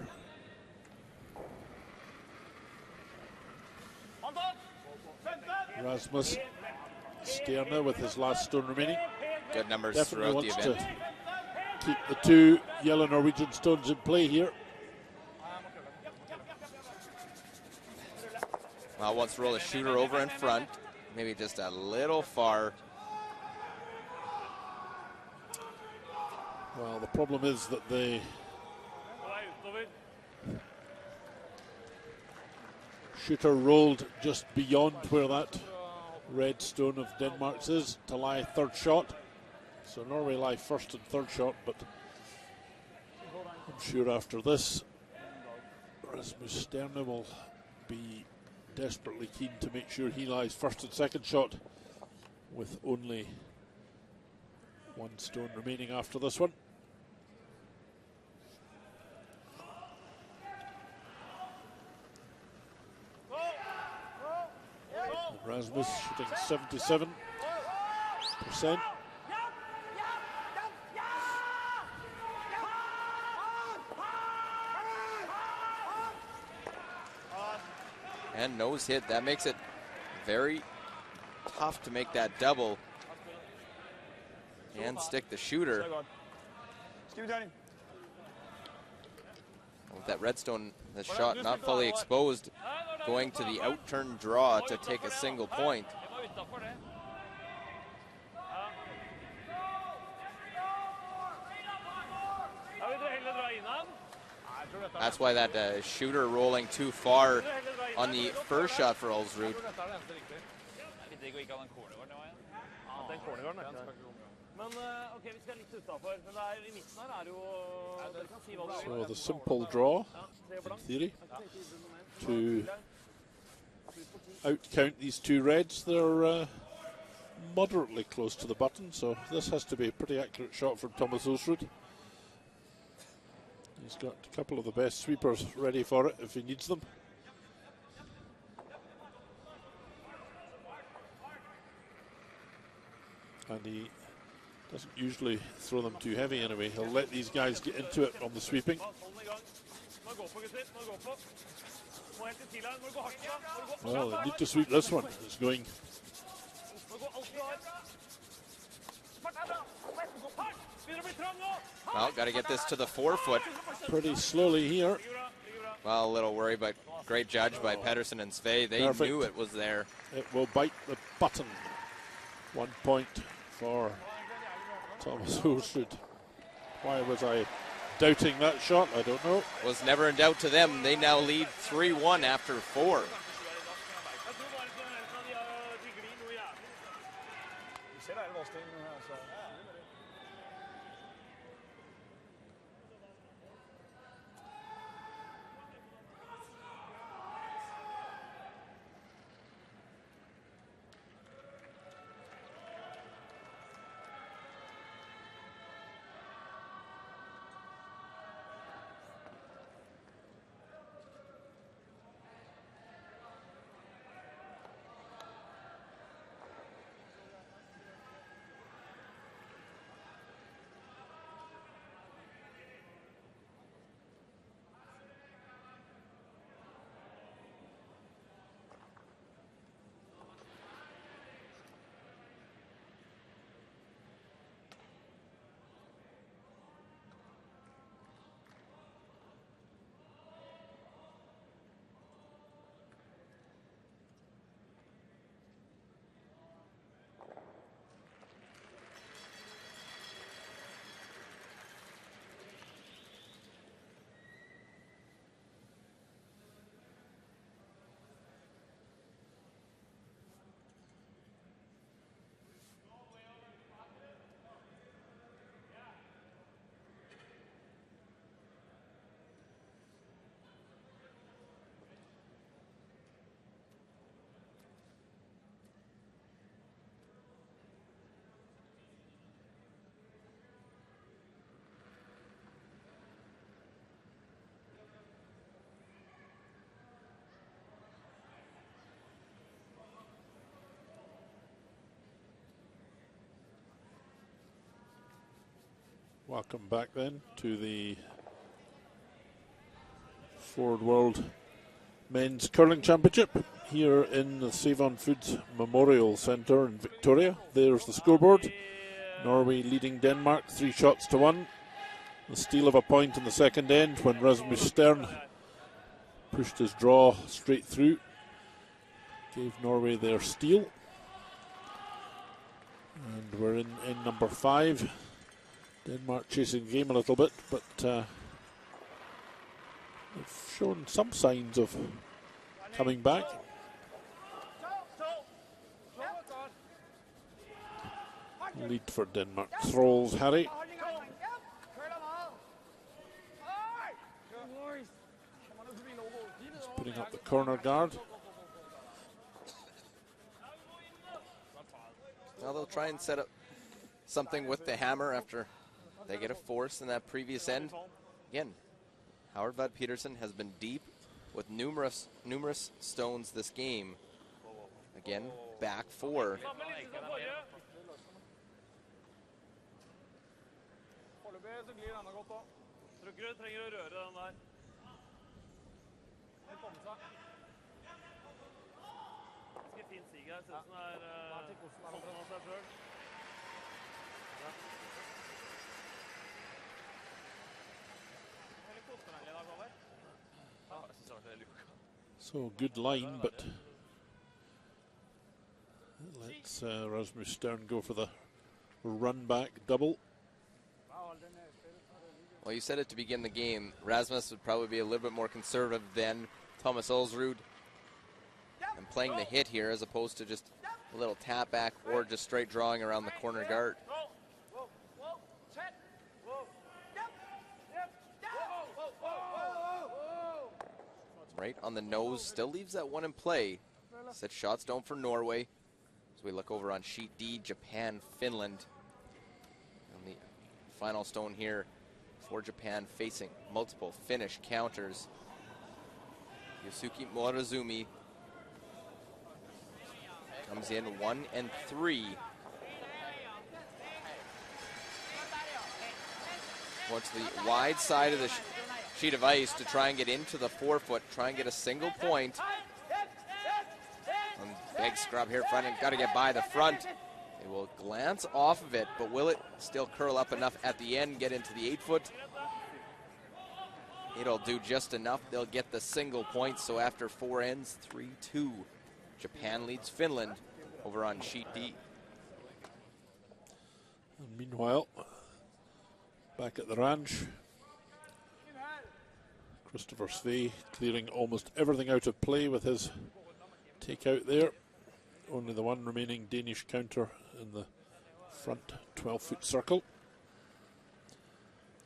Rasmus Sterne with his last stone remaining. Good numbers Definitely throughout the wants event. to keep the two yellow Norwegian stones in play here. Well, wants to roll a shooter over in front, maybe just a little far. Well, the problem is that the shooter rolled just beyond where that red stone of Denmark's is to lie third shot. So Norway lie first and third shot, but I'm sure after this, Rasmus Sterne will be desperately keen to make sure he lies first and second shot with only one stone remaining after this one. Rasmus shooting 77%. And nose hit, that makes it very tough to make that double and stick the shooter. With that redstone, the shot not fully exposed, going to the outturn draw to take a single point. That's why that shooter rolling too far on the first shot for Ulsrud. So the simple draw, in theory, to outcount these two reds, they're moderately close to the button, so this has to be a pretty accurate shot from Thomas Ulsrud. He's got a couple of the best sweepers ready for it if he needs them. And he Doesn't usually throw them too heavy anyway. He'll let these guys get into it on the sweeping. Well, they need to sweep this one. It's going. Well, got to get this to the 4-foot. Pretty slowly here. Well, a little worry, but great judge by Pedersen and Sve. They Perfect. knew it was there. It will bite the button. 1 point for Thomas Hulsrud. Why was I doubting that shot? I don't know. Was never in doubt to them. They now lead 3-1 after 4. Welcome back then to the Ford World Men's Curling Championship here in the Save-On Foods Memorial Centre in Victoria. There's the scoreboard. Norway leading Denmark 3-1. The steal of a point in the second end when Rasmus Stern pushed his draw straight through. Gave Norway their steal. And we're in number 5. Denmark chasing the game a little bit, but they've shown some signs of coming back. Lead for Denmark. Thralls Harry. He's putting up the corner guard. Well, they'll try and set up something with the hammer after they get a force in that previous end. Again, Howard Vad Peterson has been deep with numerous stones this game. Again, back 4. So good line, but let's Rasmus Stern go for the run back double. Well, you said it to begin the game. Rasmus would probably be a little bit more conservative than Thomas Ulsrud and playing the hit here as opposed to just a little tap back or just straight drawing around the corner guard. Right on the nose, still leaves that one in play. Set shots down for Norway. As we look over on sheet D, Japan, Finland. And the final stone here for Japan facing multiple Finnish counters. Yosuke Morizumi comes in 1 and 3. Going to the wide side of the sheet of ice to try and get into the forefoot, try and get a single point. And big scrub here front, and got to get by the front. They will glance off of it, but will it still curl up enough at the end, get into the 8-foot? It'll do just enough. They'll get the single point, so after 4 ends, 3-2. Japan leads Finland over on sheet D. And meanwhile, back at the ranch, Christopher Svei clearing almost everything out of play with his takeout there. Only the one remaining Danish counter in the front 12-foot circle.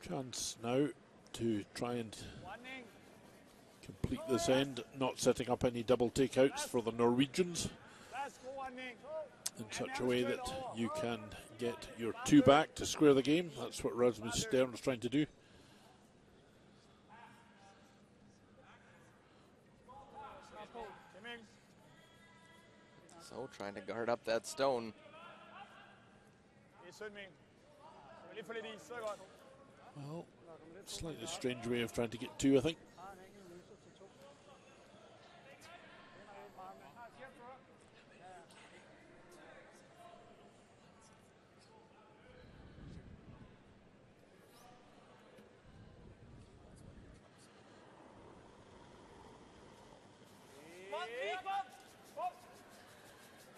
Chance now to try and complete this end, not setting up any double takeouts for the Norwegians in such a way that you can get your 2 back to square the game. That's what Rasmus Stern is trying to do. So trying to guard up that stone. Well, slightly strange way of trying to get 2, I think.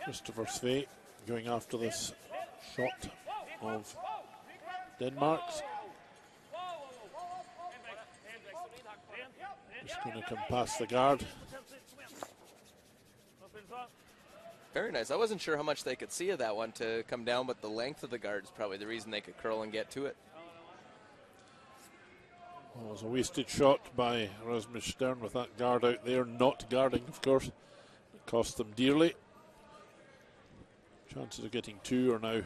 Christopher Svei going after this shot of Denmark's. Just going to come past the guard. Very nice. I wasn't sure how much they could see of that one to come down, but the length of the guard is probably the reason they could curl and get to it. Well, it was a wasted shot by Rasmus Stern with that guard out there, not guarding, of course. It cost them dearly. Chances of getting 2 are now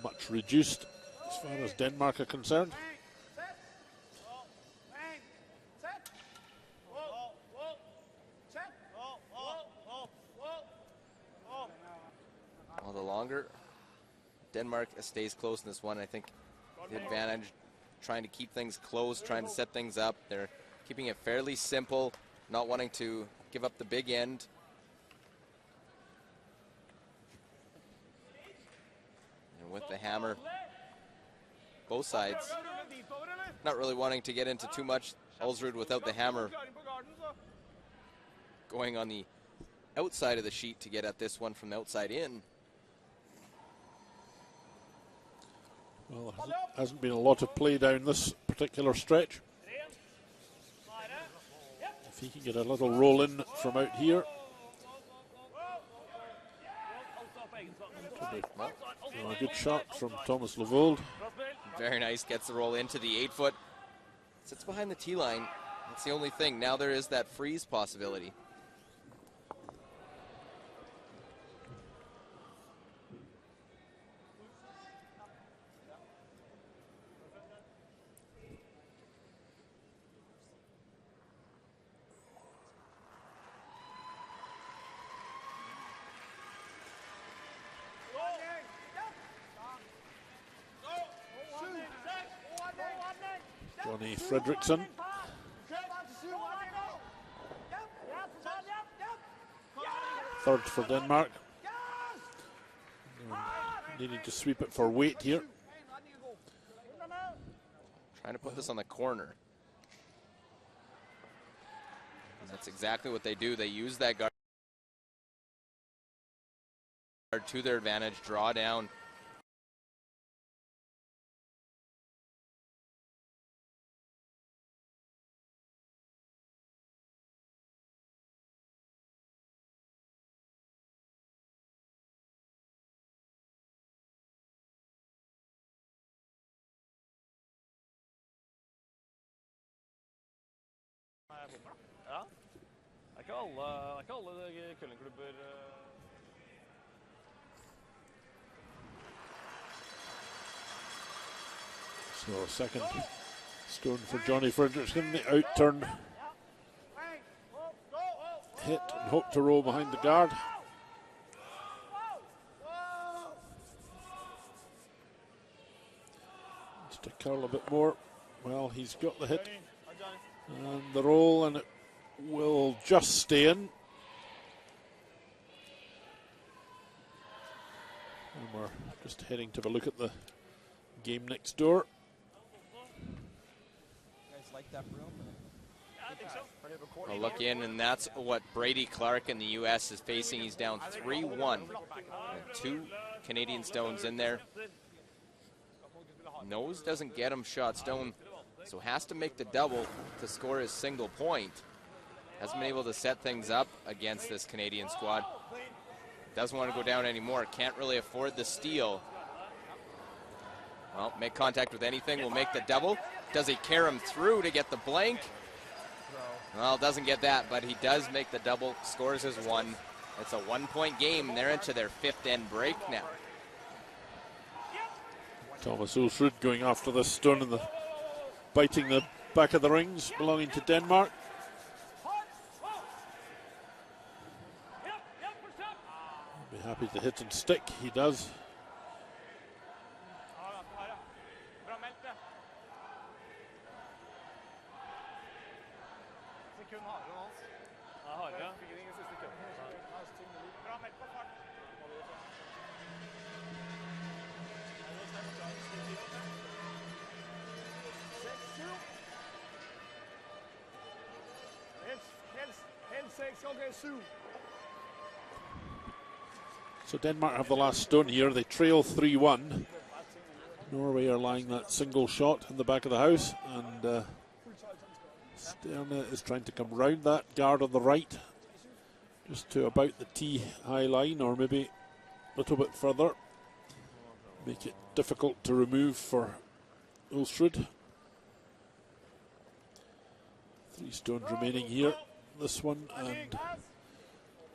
much reduced as far as Denmark are concerned. Well, the longer Denmark stays close in this one, I think the advantage, trying to keep things close, trying to set things up. They're keeping it fairly simple, not wanting to give up the big end. And with the hammer, both sides not really wanting to get into too much. Ulsrud without the hammer going on the outside of the sheet to get at this one from the outside in. Well, there hasn't been a lot of play down this particular stretch. If he can get a little roll in from out here. A good shot from Thomas Levold. Very nice, gets the roll into the 8-foot. Sits behind the tee line. That's the only thing. Now there is that freeze possibility. Johnny Fredriksson. Third for Denmark. Needing to sweep it for weight here. Trying to put this on the corner. And that's exactly what they do. They use that guard to their advantage, draw down. Ja, det er ikke alle curlingklubber. So second stone for Johnny Fredriksson. The out turn hit and hope to roll behind the guard. Just to curl a bit more. Well, he's got the hit and the roll, and it will just stay in. And we're just heading to have a look at the game next door. We'll look in, and that's what Brady Clark in the U.S. is facing. He's down 3-1. 2 Canadian stones in there. Nose doesn't get him shot stone, so has to make the double to score his single point. Hasn't been able to set things up against this Canadian squad. Doesn't want to go down anymore. Can't really afford the steal. Well, make contact with anything. Will make the double. Does he carry him through to get the blank? Well, doesn't get that, but he does make the double. Scores his one. It's a 1-point game. They're into their 5th end break now. Thomas Ulsrud going after this stone and biting the back of the rings belonging to Denmark. Be happy to hit and stick. He does. So Denmark have the last stone here. They trail 3-1. Norway are lying that single shot in the back of the house, and Sterne is trying to come round that guard on the right, just to about the tee high line, or maybe a little bit further. Make it difficult to remove for Ulsrud. 3 stones remaining here. This one, and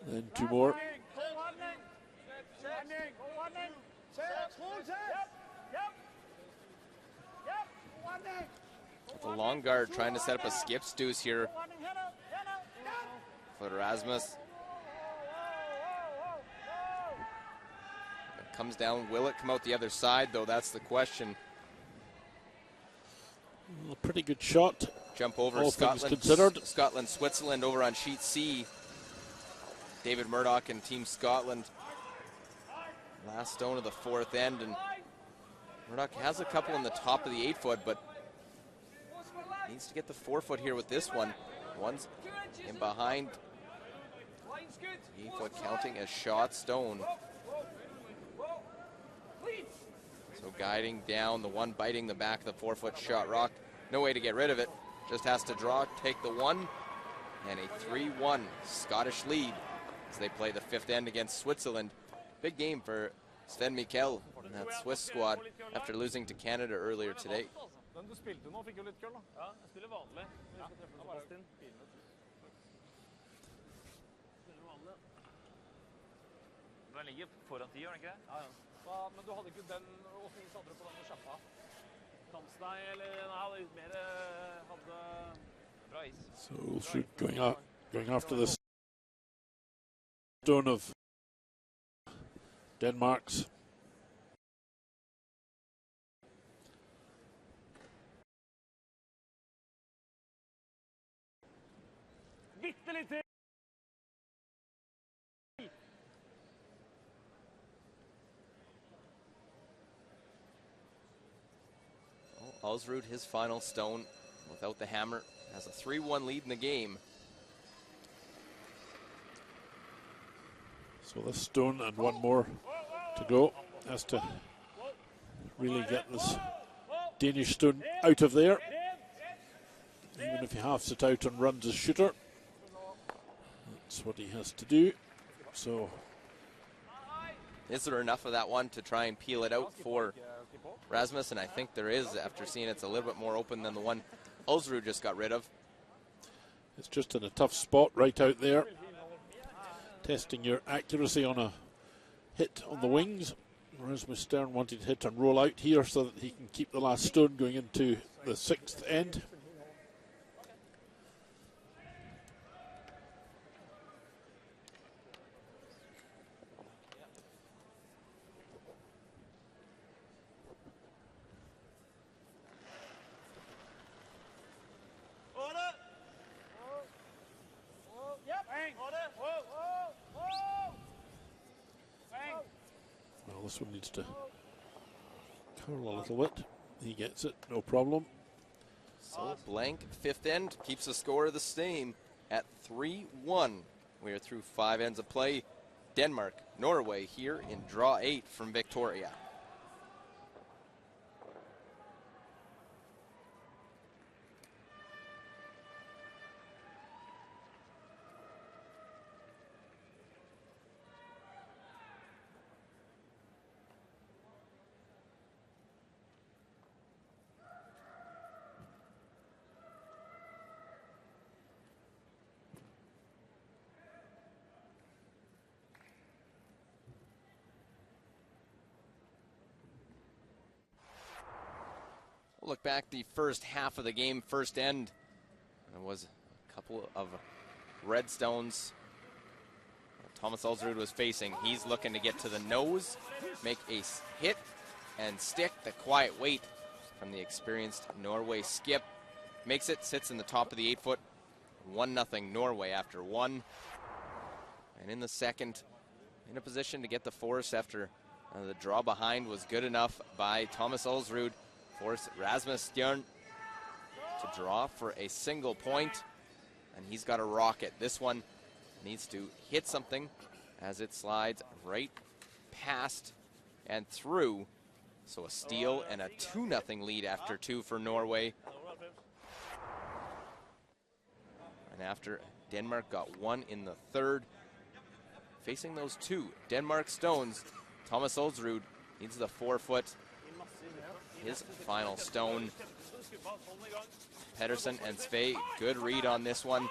then 2 more. The long guard trying to set up a skip deuce here for Rasmus. It comes down. Will it come out the other side, though? That's the question. A pretty good shot. Jump over all Scotland. Things considered. Scotland, Switzerland over on sheet C. David Murdoch and Team Scotland. Last stone of the 4th end, and Murdoch has a couple in the top of the 8-foot, but needs to get the 4-foot here with this one. One's in behind. 8-foot counting as shot stone. So guiding down, the one biting the back of the 4-foot shot rock. No way to get rid of it. Just has to draw, take the one, and a 3-1 Scottish lead as they play the 5th end against Switzerland. Big game for Sven Mikkel and that Swiss squad after losing to Canada earlier today. Den du spilte nå fikk jo litt køll da. Ja, jeg spiller vanlig. Vi skal treffe Sebastian. Spiller vanlig. Den ligger foran 10, gjør den ikke det? Ja, ja. Men du hadde ikke den, hvordan is hadde du på den med kjappa? Kampsteg, eller nei, hadde litt mer, hadde bra is. So Ulsrud going after this stone of Denmark's. Ulsrud, his final stone without the hammer, has a 3-1 lead in the game. So this stone and one more to go. Has to really get this Danish stone out of there. Even if he halves it out and runs as shooter. That's what he has to do. So is there enough of that one to try and peel it out for Rasmus? And I think there is, after seeing it's a little bit more open than the one Ulsrud just got rid of. It's just in a tough spot right out there. Testing your accuracy on a hit on the wings. Rasmus Sterne wanted to hit and roll out here so that he can keep the last stone going into the 6th end. this one needs to curl a little bit. He gets it, no problem. So blank fifth end keeps the score the same at 3-1. We are through 5 ends of play. Denmark, Norway here in draw 8 from Victoria. Look back the first half of the game, first end. There was a couple of red stones Thomas Ulsrud was facing. He's looking to get to the nose, make a hit and stick. The quiet wait from the experienced Norway skip. Makes it, sits in the top of the 8-foot. 1-0 Norway after 1. And in the second, in a position to get the force after the draw behind was good enough by Thomas Ulsrud. Force Rasmus Stjern to draw for a single point, and he's got a rocket. This one needs to hit something as it slides right past and through. So a steal and a 2-0 lead after 2 for Norway. And after Denmark got 1 in the third, facing those 2 Denmark stones, Thomas Ulsrud needs the 4-foot. His final stone. Pedersen and Sve, good read on this one.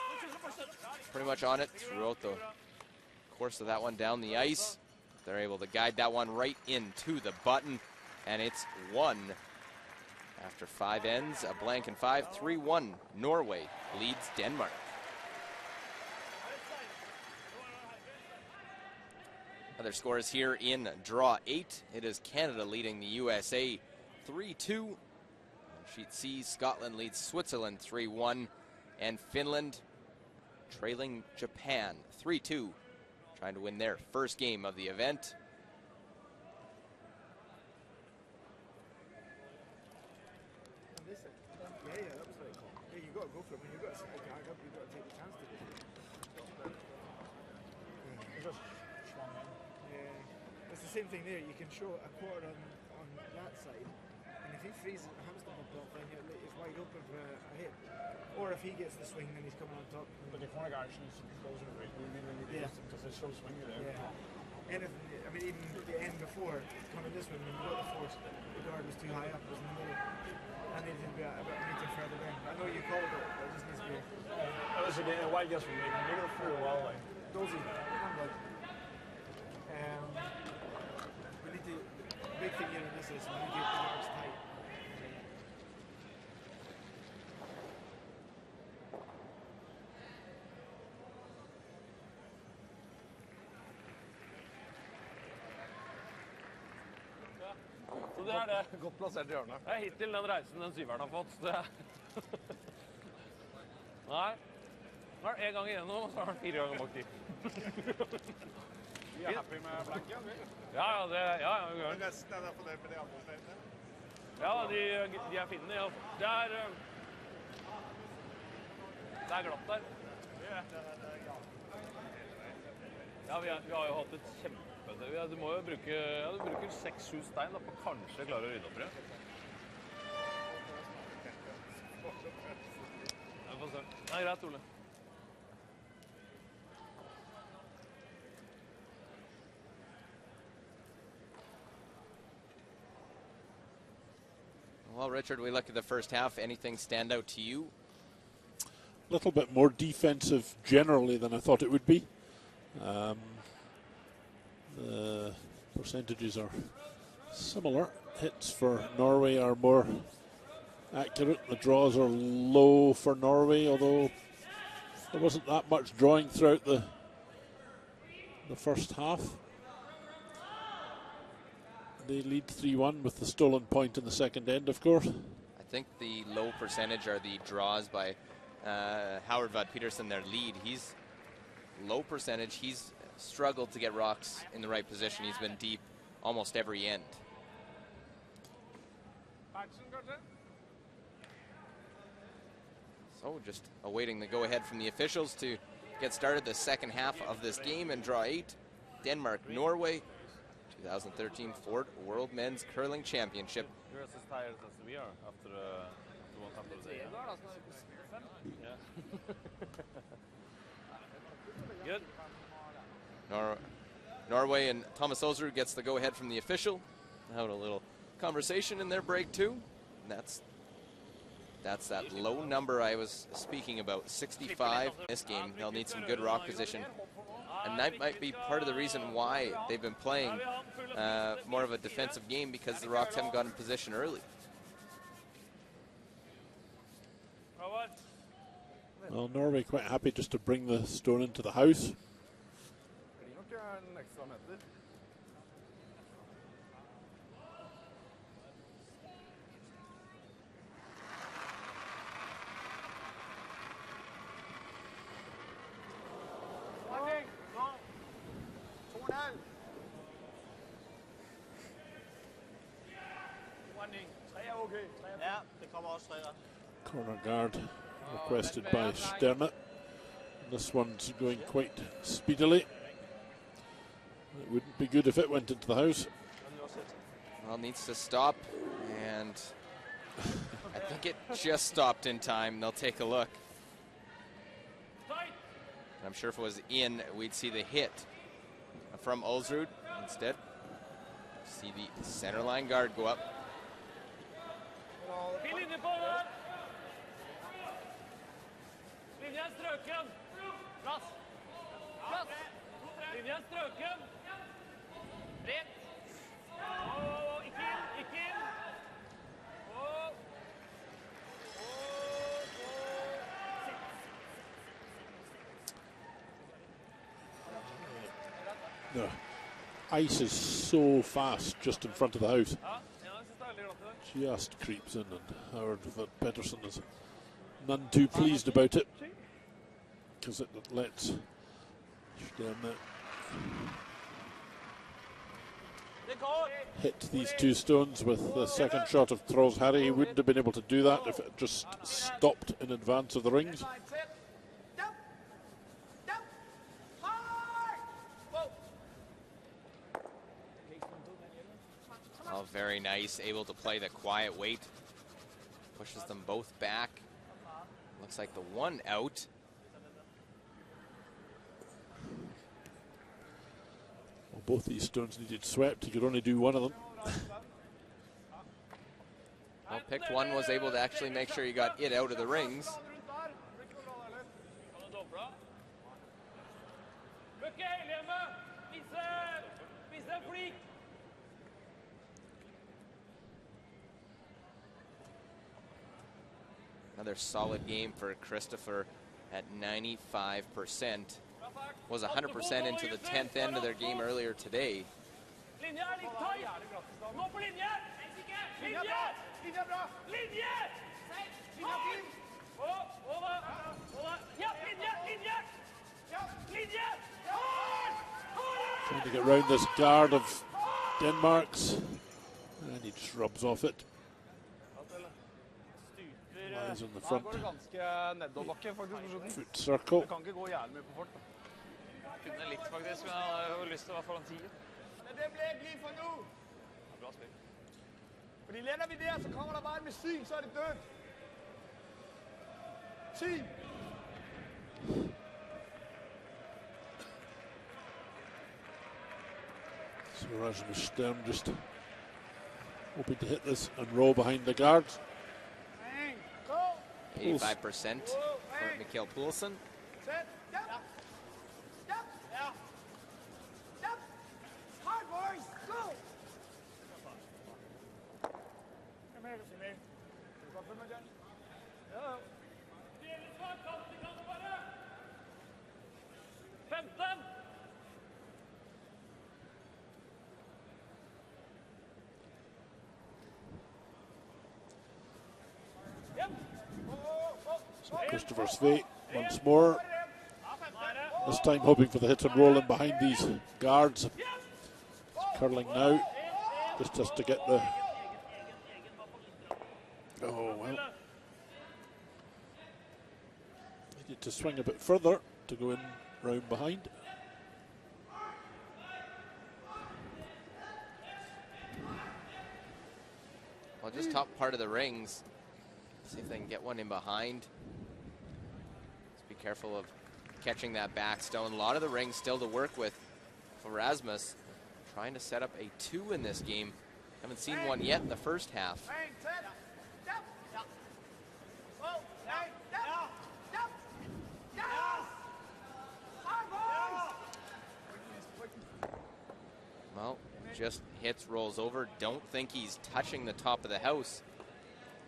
Pretty much on it throughout the course of that one down the ice. They're able to guide that one right into the button, and it's 1 after 5 ends. A blank and 5, 3-1. Norway leads Denmark. Other scores here in draw 8. It is Canada leading the USA 3-2. Sheet C, Scotland leads Switzerland 3-1, and Finland trailing Japan 3-2, trying to win their first game of the event. Yeah, that was very cool. Yeah, you got to go for it. When you got to sit the guy up, you got to take the chance to do it. Yeah, it's the same thing there. You can show a quarter on that side. And if he freezes the hamster bump off, then it's wide open for a hit. Or if he gets the swing, then he's coming on top. But the corner guy actually goes in right because it's so swingy there. Yeah. Anything, I mean, even the end before coming this way, when you got the force, the guard was too high up, wasn't it? I needed to be a meter further down. I know you called it, but it just needs to be. That was a wild guess from me. Maybe the through a while, like. Dozy, we need to. The big thing here in this is we need to get the guards tight. Så det er det. Godt plassert hjørne. Det er hittil den reisen den syveren har fått. Det er Nei. Nå er det en gang igjennom, og så har han 4 ganger bak tid. Vi er happy med blanken, vi. Ja, vi gjør det. Resten er derfor det med de andre steinene. Ja, de er fine. Ja. Det er glatt der. Ja, vi har jo hatt et du må jo bruke, du bruker 6-7 stein da, på kanskje klare å rydde opp det. Jeg får se. Nei, greit, Ole. Well, Richard, we look at the first half. Anything stand out to you? A little bit more defensive generally than I thought it would be. The percentages are similar. Hits for Norway are more accurate. The draws are low for Norway, although there wasn't that much drawing throughout the first half. They lead 3-1 with the stolen point in the second end, of course. I think the low percentage are the draws by Howard Vad Peterson, their lead. He's low percentage. He's struggled to get rocks in the right position. He's been deep almost every end. So just awaiting the go-ahead from the officials to get started the second half of this game in draw 8. Denmark-Norway, 2013 Ford World Men's Curling Championship. You're as tired as we are after one half of the day. Yeah. Good. Norway and Thomas Olsrud gets the go-ahead from the official. Having a little conversation in their break too. And that's that low number I was speaking about, 65 in this game. They'll need some good rock position. And that might be part of the reason why they've been playing more of a defensive game, because the Rocks haven't gotten in position early. Well, Norway quite happy just to bring the stone into the house. Corner guard requested by Sterna. This one's going quite speedily. It wouldn't be good if it went into the house. Well, needs to stop, and I think it just stopped in time. They'll take a look. I'm sure if it was in, we'd see the hit from Olsrud. Instead, see the center line guard go up. The ice is so fast just in front of the house. Just creeps in, and Howard Pettersson is none too pleased about it, because it lets Sterna hit these two stones with the second shot of Throws Harry. He wouldn't have been able to do that if it just stopped in advance of the rings. Oh, very nice. Able to play the quiet weight. Pushes them both back. Looks like the one out. Well, both these stones needed swept. He could only do one of them. Well, picked one, was able to actually make sure he got it out of the rings. Another solid game for Christopher at 95%. Was 100% into the 10th end of their game earlier today. Trying to get round this guard of Denmark's, and he just rubs off it. Lies on the front foot circle. Fordi lander vi der, så kommer der bare en missil, så er det dødt. 10. So Rasmus Stern just hoping to hit this and roll behind the guards. 85% for Mikhail Poulsen. Sæt. Hard boys, go. Kom her, Simé. Kan du godt følge mig, John? Jo. 15! So Christopher Svei once more, this time hoping for the hit and roll in behind these guards. It's curling now. Just has to get the... Oh, well. Needed to swing a bit further to go in round behind. Well, just top part of the rings. See if they can get one in behind. Just be careful of catching that back stone. A lot of the rings still to work with for Rasmus. Trying to set up a 2 in this game. Haven't seen one yet in the first half. Well, just hits, rolls over. Don't think he's touching the top of the house,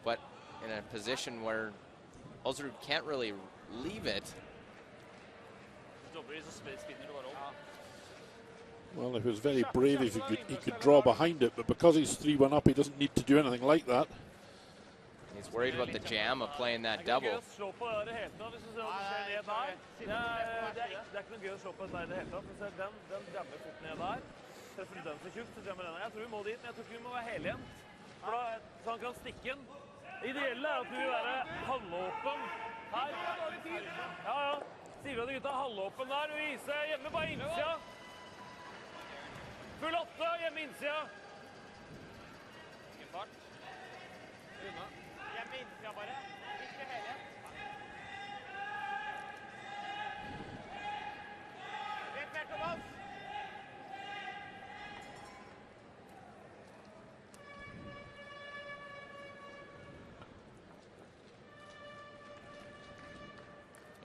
but in a position where Ulsrud can't really leave it. Well, if he was very brave, if he could draw behind it, but because he's 3-1 up, he doesn't need to do anything like that. He's worried about the jam of playing that double. Treffer du den så tjukt, så jammer den. Jeg tror vi må dit, men jeg tror ikke vi må være hele igjen. Så han kan stikke den. Ideelle at du vil være halvåpen her. Ja. Sier vi at gutta er halvåpen der, og Ise hjemme bare innsida. Full 8, hjemme innsida. Ingen fart. Hjemme innsida bare. Ikke hele. Rett mer til oss.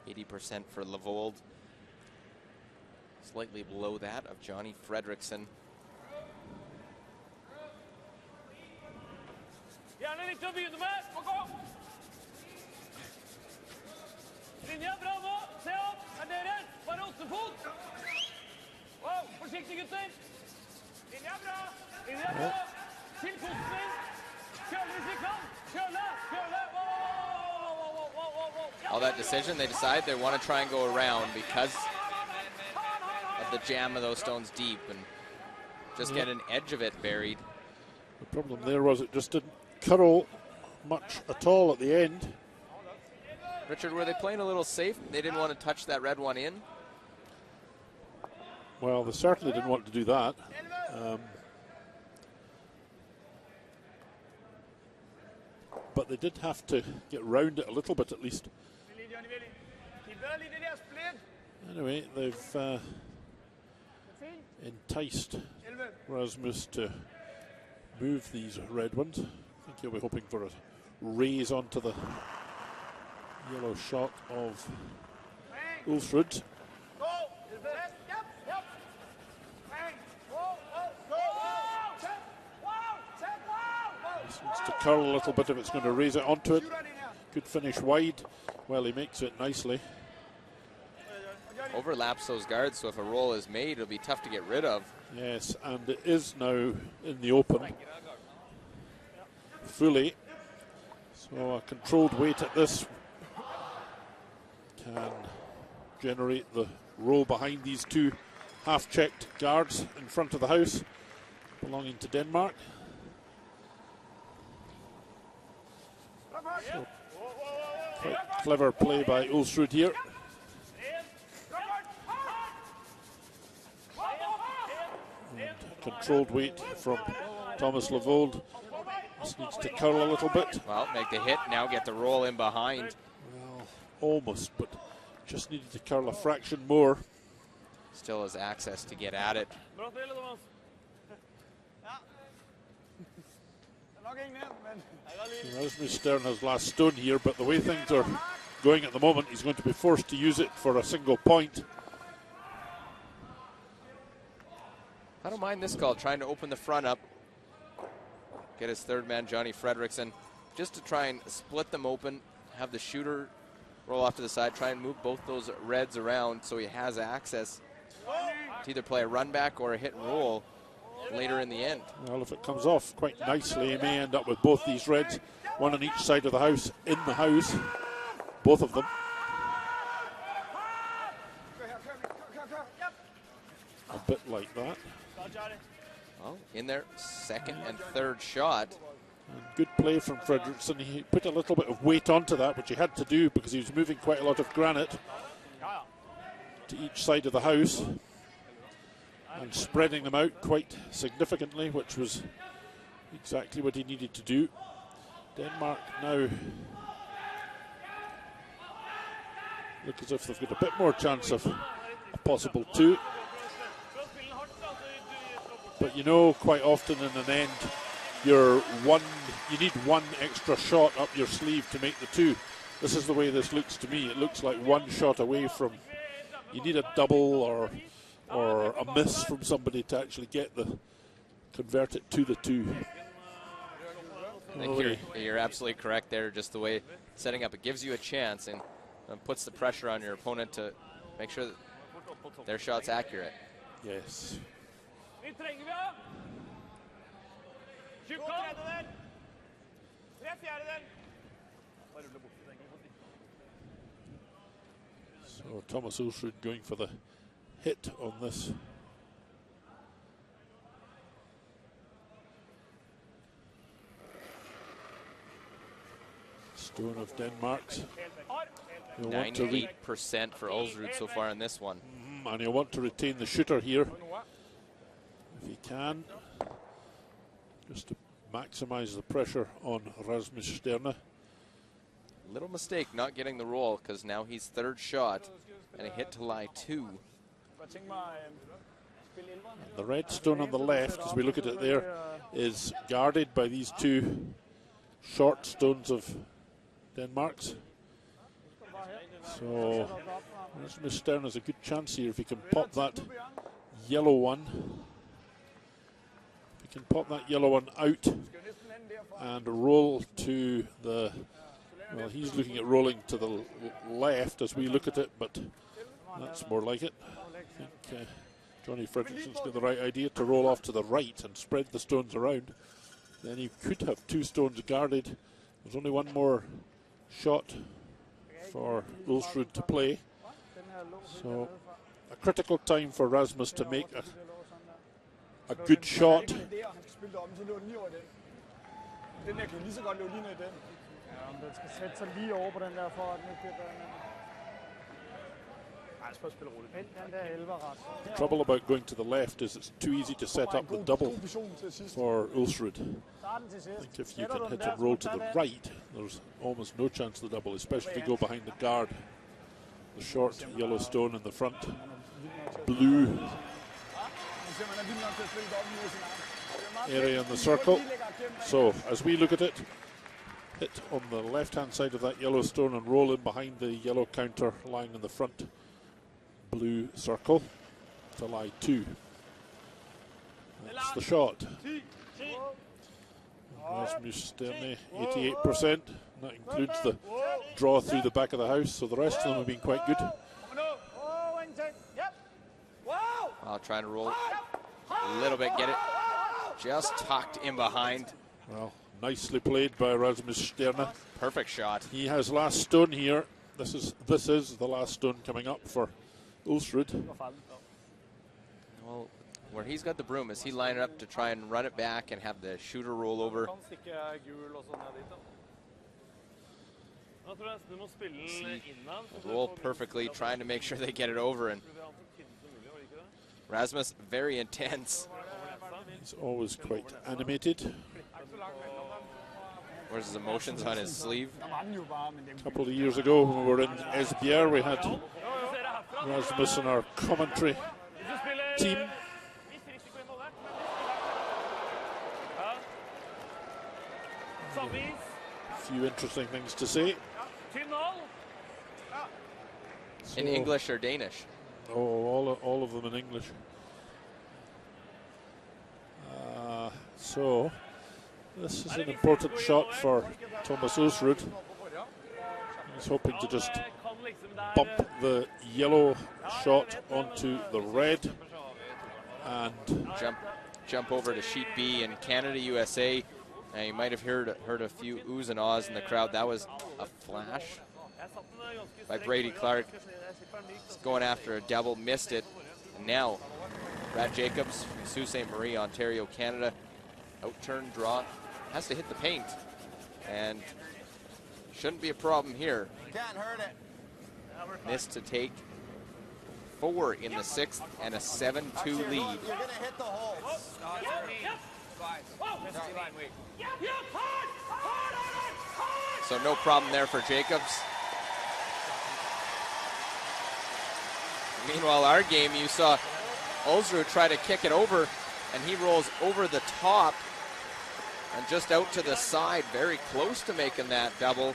80% for Levold. Slightly below that of Johnny Fredriksson. Gjerne litt til å begynne med. Gå! Linja bra nå. Se opp. Dere. Bare 8 fot. Wow, forsiktig gutter. Linja bra. Linja bra. Til foten sin. Kjøle hvis vi kan. Kjøle. All that decision, they decide they want to try and go around because of the jam of those stones deep and just get an edge of it buried. The problem there was it just didn't curl much at all at the end. Richard, were they playing a little safe? They didn't want to touch that red one in? Well, they certainly didn't want to do that. But they did have to get round it a little bit at least. Anyway, they've enticed Rasmus to move these red ones. I think he'll be hoping for a raise onto the yellow shot of Ulfrud. This needs to curl a little bit if it's going to raise it onto it. Good finish wide. Well, he makes it nicely. Overlaps those guards, so if a roll is made, it'll be tough to get rid of. Yes, and it is now in the open fully. So a controlled weight at this can generate the roll behind these two half-checked guards in front of the house belonging to Denmark. So, quite clever play by Ulsrud here. Controlled weight from Thomas Levold. This needs to curl a little bit. Well, make the hit, now get the roll in behind. Well, almost, but just needed to curl a fraction more. Still has access to get at it. Rasmus Stern has last stone here, but the way things are going at the moment, he's going to be forced to use it for a single point. I don't mind this call, trying to open the front up. Get his third man, Johnny Fredriksson, just to try and split them open, have the shooter roll off to the side, try and move both those reds around so he has access to either play a run back or a hit and roll later in the end. Well, if it comes off quite nicely, he may end up with both these reds, one on each side of the house, in the house, both of them. A bit like that. Well, in their second and third shot. And good play from Fredriksson. He put a little bit of weight onto that, which he had to do because he was moving quite a lot of granite to each side of the house and spreading them out quite significantly, which was exactly what he needed to do. Denmark now look as if they've got a bit more chance of a possible 2. But you know, quite often in an end, you need one extra shot up your sleeve to make the 2. This is the way this looks to me. It looks like one shot away from, you need a double or a miss from somebody to actually convert it to the 2. I think you're absolutely correct there. Just the way setting up, it gives you a chance and puts the pressure on your opponent to make sure that their shot's accurate. Yes. So Thomas Ulsrud going for the hit on this. Stone of Denmark's. 98% for Ulsrud so far in this one. And he'll want to retain the shooter here if he can, just to maximize the pressure on Rasmus Sterne. Little mistake not getting the roll, because now he's third shot and a hit to lie 2. The red stone on the left, as we look at it there, is guarded by these 2 short stones of Denmark's. So Rasmus Sterne has a good chance here if he can pop that yellow one. If he can pop that yellow one out and roll to the, well, he's looking at rolling to the left as we look at it, but that's more like it. I think Johnny Fredriksson's got the right idea to roll off to the right and spread the stones around. Then he could have 2 stones guarded. There's only one more shot for Ulsrud to play. So a critical time for Rasmus to make a good shot. The trouble about going to the left is it's too easy to set up the double for Ulsrud. I think if you can hit and roll to the right, there's almost no chance of the double, especially if you go behind the guard. The short yellow stone in the front, blue area in the circle. So as we look at it, hit on the left hand side of that yellow stone and roll in behind the yellow counter lying in the front blue circle to lie 2. That's the shot. Rasmus Sterne, 88%. That includes the draw through the back of the house, so the rest of them have been quite good. I'll try to roll a little bit, get it just tucked in behind. Well, nicely played by Rasmus Sterne. Perfect shot. He has last stone here. This is the last stone coming up for Ulsrud. Well, where he's got the broom is he lined up to try and run it back and have the shooter roll over. Roll perfectly, trying to make sure they get it over. And Rasmus, very intense. He's always quite animated. Where's his emotions on his sleeve? A couple of years ago when we were in Esbjerg, we had Rasmus in our commentary team. A few interesting things to say. In English or Danish? Oh, all of them in English. So this is an important shot for Thomas Ulsrud. He's hoping to just bump the yellow shot onto the red and jump over to sheet B in Canada, USA. Now you might have heard a few oohs and ahs in the crowd. That was a flash by Brady Clark. He's going after a double, missed it. And now Brad Jacobs from Sault Ste. Marie, Ontario, Canada. Out-turn draw. Has to hit the paint. And shouldn't be a problem here. Can't hurt it. Missed to take 4 in the 6th and a 7-2 lead. You're going to hit the hole. So no problem there for Jacobs. Meanwhile, our game, you saw Ulsrud try to kick it over, and he rolls over the top and just out to the side, very close to making that double.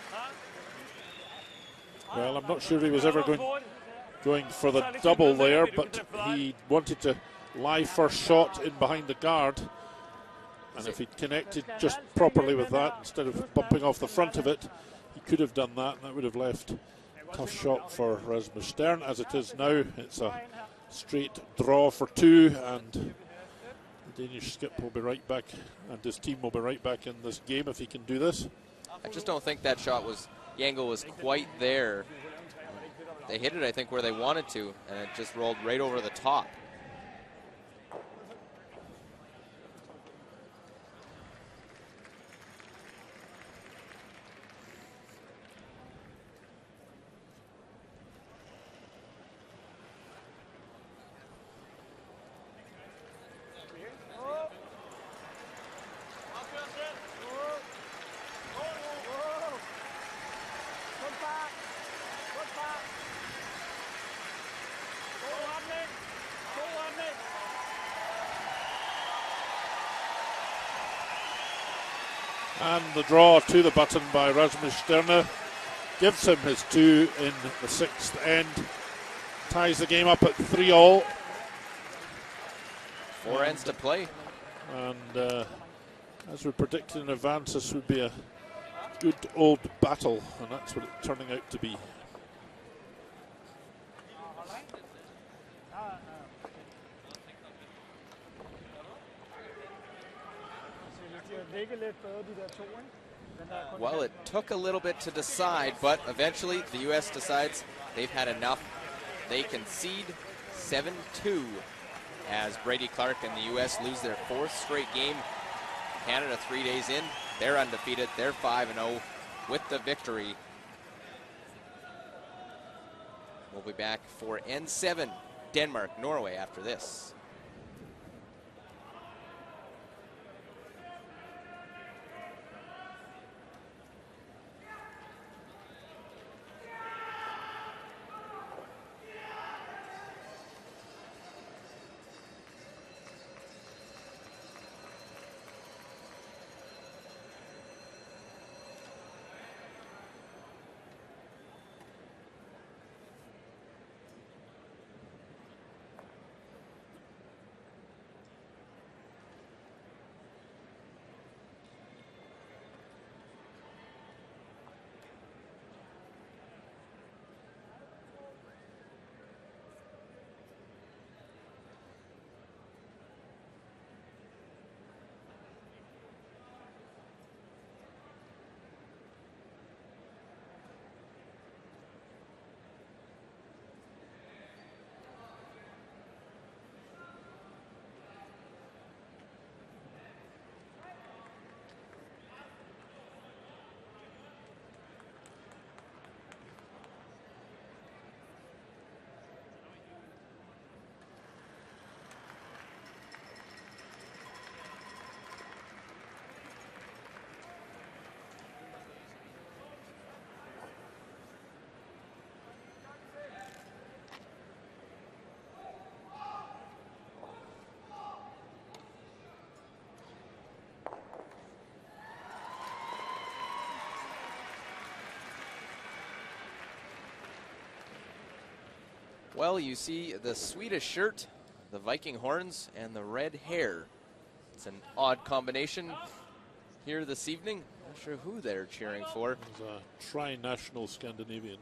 Well, I'm not sure he was ever going for the double there, but he wanted to lie first shot in behind the guard. And if he'd connected just properly with that, instead of bumping off the front of it, he could have done that, and that would have left a tough shot for Rasmus Stern. As it is now, it's a straight draw for 2, and the Danish skip will be right back, and his team will be right back in this game if he can do this. I just don't think that shot was, the angle was quite there. They hit it, I think, where they wanted to, and it just rolled right over the top. And the draw to the button by Rasmus Sterne gives him his 2 in the 6th end. Ties the game up at 3-all. 4 ends to play. And as we predicted in advance, this would be a good old battle, and that's what it's turning out to be. Well, it took a little bit to decide, but eventually the U.S. decides they've had enough. They concede 7-2 as Brady Clark and the U.S. lose their 4th straight game. Canada 3 days in, they're undefeated. They're 5-0 with the victory. We'll be back for N7, Denmark, Norway after this. Well, you see the Swedish shirt, the Viking horns, and the red hair. It's an odd combination here this evening. Not sure who they're cheering for. He's a tri-national Scandinavian.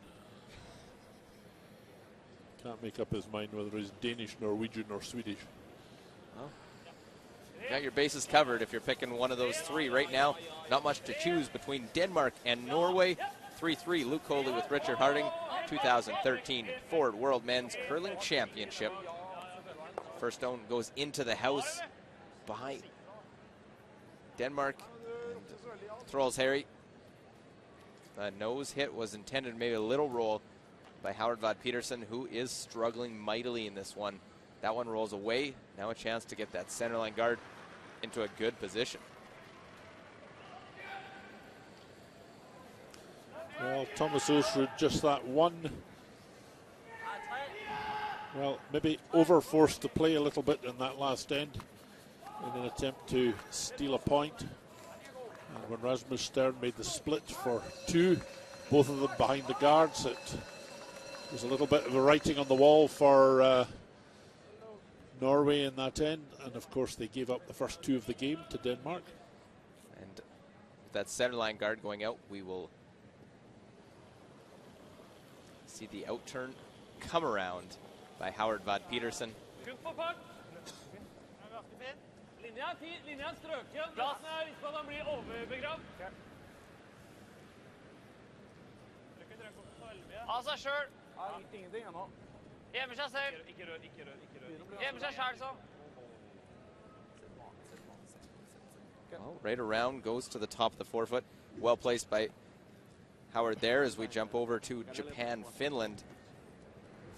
Can't make up his mind whether he's Danish, Norwegian, or Swedish. Well, you got your bases covered if you're picking one of those 3 right now. Not much to choose between Denmark and Norway. 3-3, Luke Coley with Richard Harding. 2013 Ford World Men's Curling Championship. First stone goes into the house by Denmark. Throlls Harry. The nose hit was intended, maybe a little roll by Howard Vod Peterson, who is struggling mightily in this one. That one rolls away. Now a chance to get that centerline guard into a good position. Well, Thomas Ulsrud, just that one, well, maybe over-forced the play a little bit in that last end in an attempt to steal a point. And when Rasmus Stern made the split for 2, both of them behind the guards, it was a little bit of a writing on the wall for Norway in that end. And of course they gave up the first 2 of the game to Denmark. And with that centerline guard going out, we will see the outturn come around by Howard Vod Peterson. Linja er fin, linja er strøken. Plassen er hvis man blir overbegravd. Av seg selv. Ingenting ennå. Gjemmer seg selv. Ikke rør, ikke rør, ikke rør. Gjemmer seg selv, så. Well, right around, goes to the top of the forefoot. Well placed by Howard there as we jump over to Japan, Finland.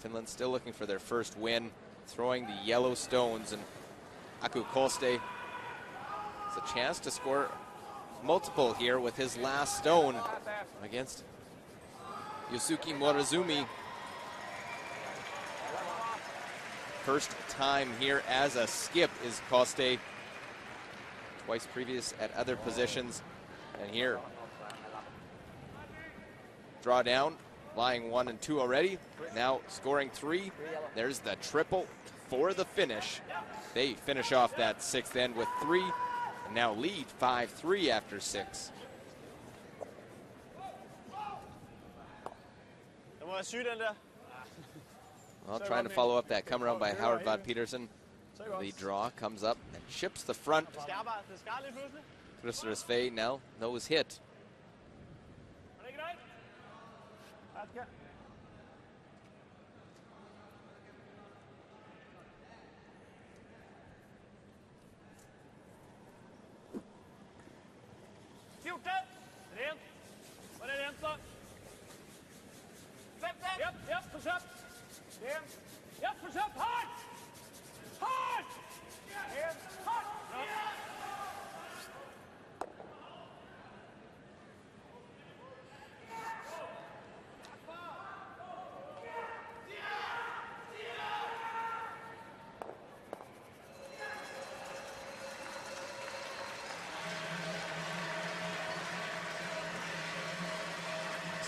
Finland still looking for their first win, throwing the yellow stones, and Aku Kolste has a chance to score multiple here with his last stone against Yosuke Morizumi. First time here as a skip is Kolste. Twice previous at other positions. And here, draw down, lying 1 and 2 already. Now scoring 3. There's the triple for the finish. They finish off that 6th end with 3, and now lead 5-3 after 6. Well, trying to follow up that come around by Howard Vod Peterson. The draw comes up and chips the front. Christopher Svei now nose hit. Rent. Bare rent, da. Japp, forsøk. Rent. Japp, forsøk. Hardt! Hardt! Rent. Hardt!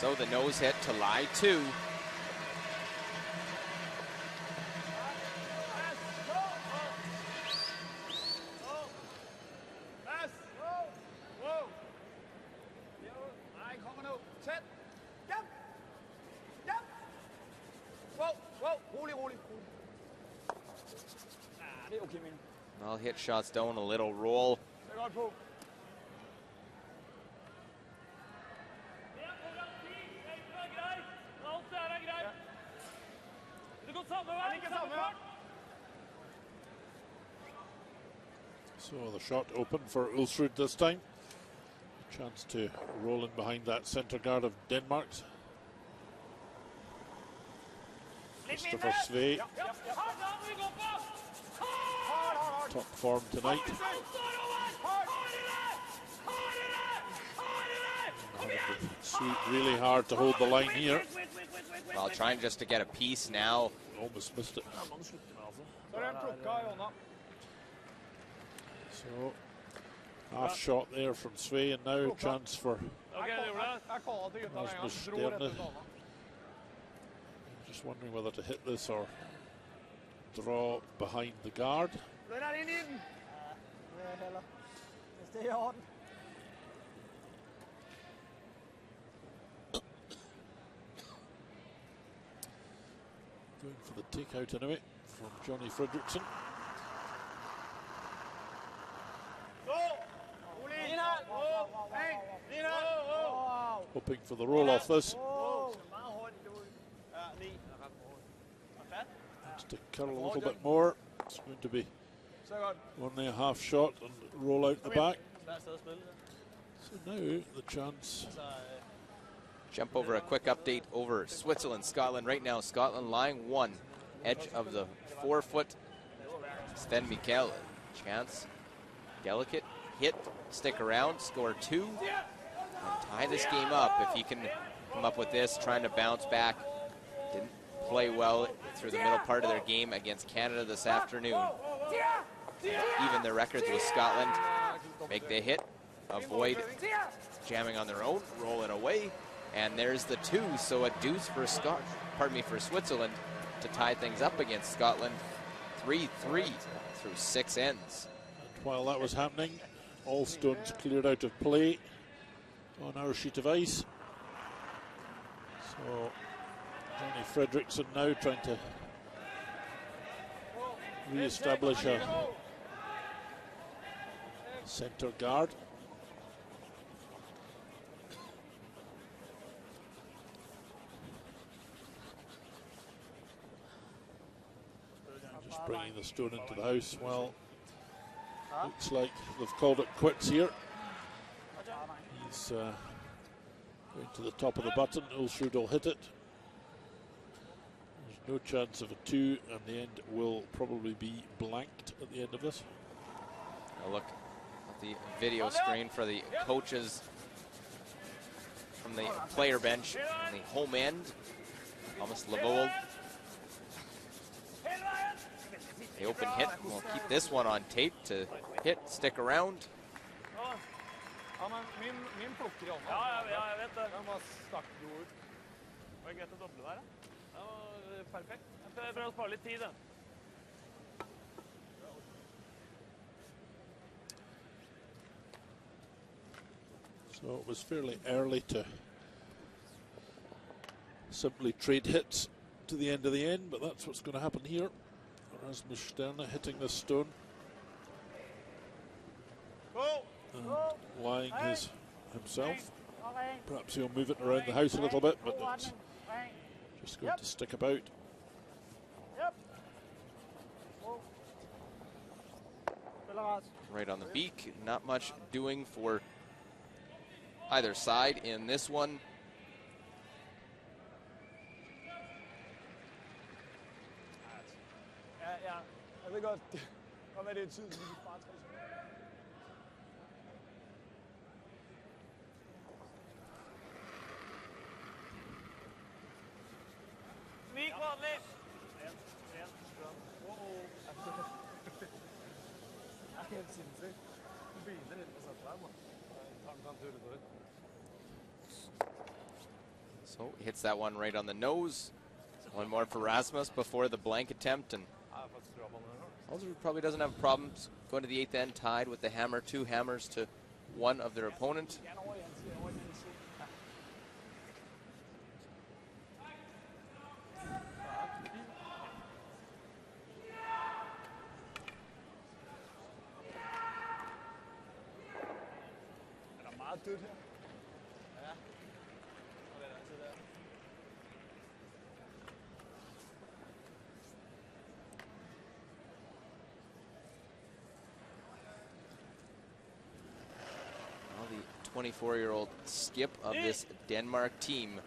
So the nose hit to lie 2. Well, hit shot stone, a little roll. So the shot open for Ulsrud this time. Chance to roll in behind that centre guard of Denmark. Christopher Svei. Top form tonight. Sweet really hard to hold the line here. Well, trying just to get a piece now. Almost missed it. So, half shot there from Svei, and now chance for Rasmus Sterne. Just wondering whether to hit this or draw behind the guard. Going for the takeout anyway from Johnny Fredriksson. Hoping for the roll off this. Needs to curl a little bit more. It's going to be only a half shot and roll out the back. So now the chance. Jump over a quick update over Switzerland, Scotland. Right now, Scotland lying 1, edge of the 4-foot. Sven Mikkel, chance, delicate hit, stick around, score 2, and tie this game up. If he can come up with this, trying to bounce back. Didn't play well through the middle part of their game against Canada this afternoon. Even their records with Scotland. Make the hit, avoid jamming on their own, roll it away, and there's the 2. So a deuce for for Switzerland to tie things up against Scotland. 3-3 through 6 ends. And while that was happening, all stones cleared out of play on our sheet of ice. So Johnny Fredrickson now trying to re-establish a centre guard. Just bringing the stone into the house. Well, looks like they've called it quits here. He's going to the top of the button. Ulsrud will hit it. There's no chance of a 2, and the end will probably be blanked at the end of this. Now look at the video screen for the coaches from the player bench on the home end. Thomas Levold. The open hit. We'll keep this one on tape to hit, stick around. Ja, men min plukker i hånda. Ja, jeg vet det. Den bare stakk jo ut. Var det greit å doble der, da? Det var perfekt. Jeg prøver å spare litt tid, da. So it was fairly early to simply trade hits to the end of the end, but that's what's going to happen here. Rasmus Sterne hitting this stone. And lying himself. Perhaps he'll move it around the house a little bit, but it's just going to stick about. Right on the beak. Not much doing for either side in this one. Ja, jeg ved godt, det kan være det er tid, vi kan spare 3 sekunder. Vik vanlig. Det er helt sinnssykt. Du begynner litt på sett der, man. Han turer på det. So he hits that one right on the nose. One more for Rasmus before the blank attempt, and Ulsrud probably doesn't have problems going to the 8th end tied with the hammer, 2 hammers to 1 of their opponent. Det er meget dødt her. Ja. Og det er altid der. Well, the 24-year-old skip of this Denmark team.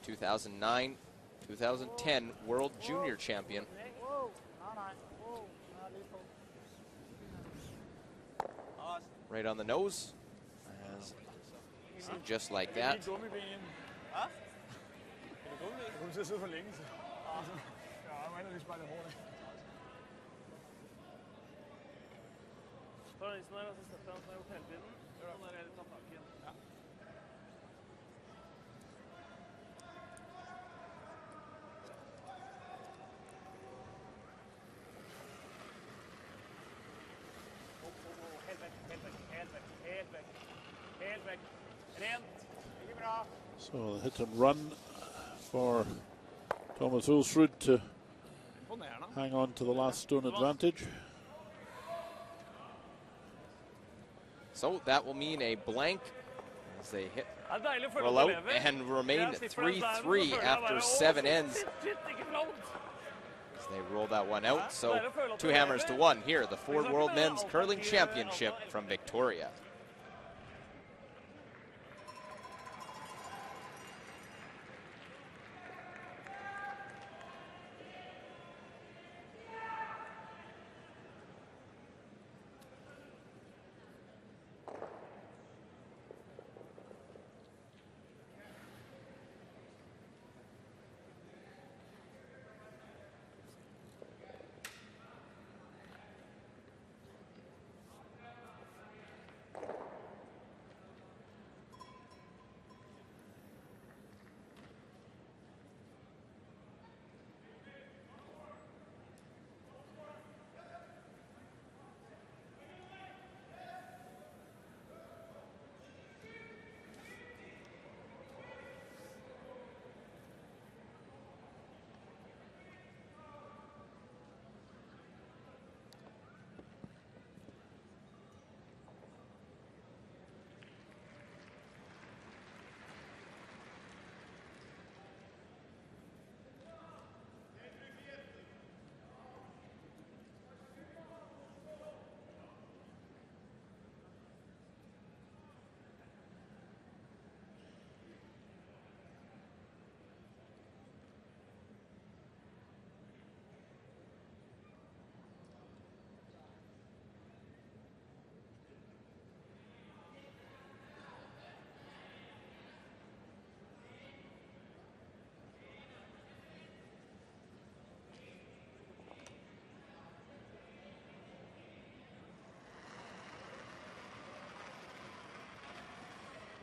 2009, 2010 World Junior Champion. Right on the nose. Just like that. Hæ? Er du kommet til at sidde for længe, så? Ja, jeg mener, vi spejler hårdt. Så er det isen her, og så setter han seg opp hele tiden. Sånn er det litt tatt tak igjen. Ja. Helt vekk, helt vekk, helt vekk, helt vekk. Helt vekk. Rent. Ikke bra. So the hit and run for Thomas Ulsrud to hang on to the last stone advantage. So that will mean a blank as they hit Det er deilig å følge roll på out lever. and remain Jeg slipper den der, 3-3 så føler jeg after bare, 7 ends. Shit, ikke flott. as they roll that one out. So 2 hammers to 1 here, the Ford World Men's Curling Championship from Victoria.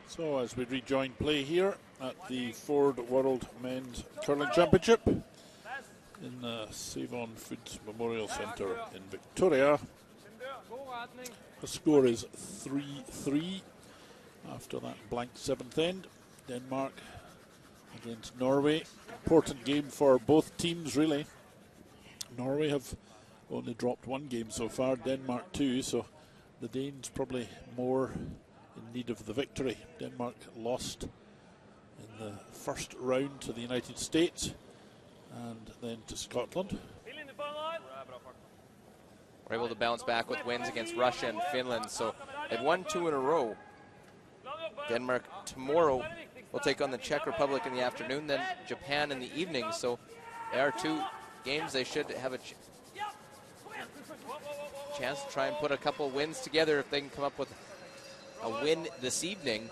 So as we rejoin play here at the Ford World Men's Curling Championship in the Savon Foods Memorial Centre in Victoria, the score is 3-3 after that blank 7th end. Denmark against Norway. Important game for both teams, really. Norway have only dropped 1 game so far, Denmark 2, so the Danes probably more in need of the victory. Denmark lost in the first round to the United States and then to Scotland. We're able to bounce back with wins against Russia and Finland, so they've won 2 in a row. Denmark tomorrow will take on the Czech Republic in the afternoon, then Japan in the evening, so there are 2 games they should have a chance to try and put a couple wins together if they can come up with a win this evening.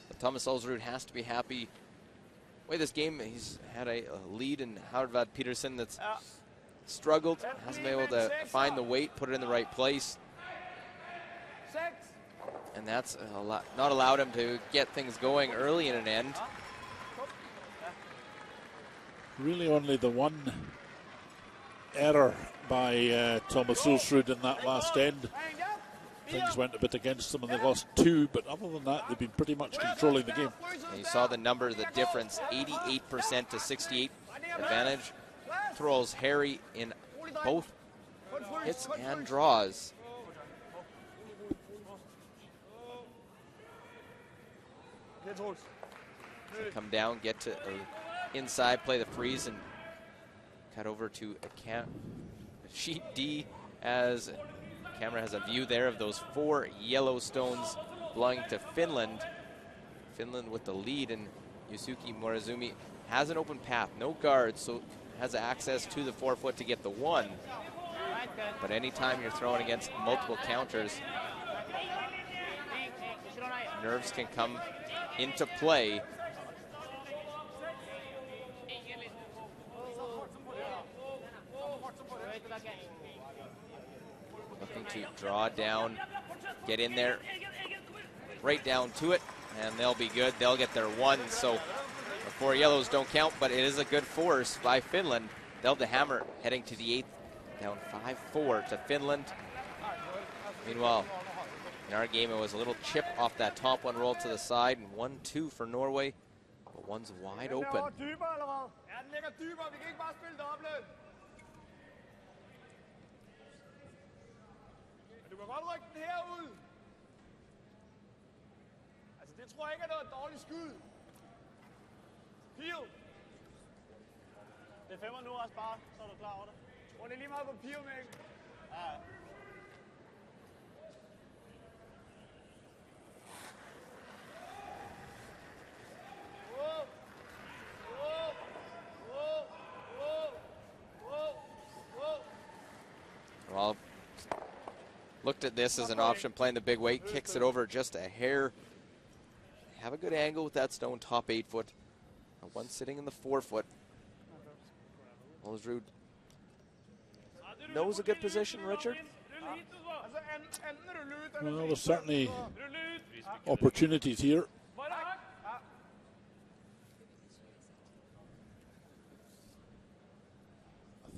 But Thomas Ulsrud has to be happy. The way this game, he's had a lead in Harvad Peterson that's struggled, hasn't been able to find the weight, put it in the right place. And that's not allowed him to get things going early in an end. Really only the one error by Thomas Ulsrud in that last end. Things went a bit against them and they lost 2, but other than that, they've been pretty much controlling the game. And you saw the number, the difference, 88% to 68 advantage. Throws Harry in both hits and draws. Come down, get to inside, play the freeze, and cut over to sheet D as camera has a view there of those 4 yellow stones belonging to Finland. Finland with the lead, and Yusuke Morizumi has an open path, no guards, so has access to the 4-foot to get the 1. But anytime you're throwing against multiple counters, nerves can come into play. Looking to draw down, get in there, right down to it, and they'll be good. They'll get their 1, so the 4 yellows don't count, but it is a good force by Finland. They'll have the hammer heading to the 8th, down 5-4 to Finland. Meanwhile, in our game, it was a little chip off that top one, rolled to the side, and 1-2 for Norway, but one's wide open. Det tror jeg ikke er noget dårligt skud. Pil. Det er 5'er nu også bare, så er du klar over det. Rundt lige meget papir, Mikkel. Ja. Well, looked at this as an option, playing the big weight, kicks it over just a hair. Have a good angle with that stone, top 8 foot. One sitting in the 4 foot. Olsrud knows a good position, Richard. Well, there's certainly opportunities here. I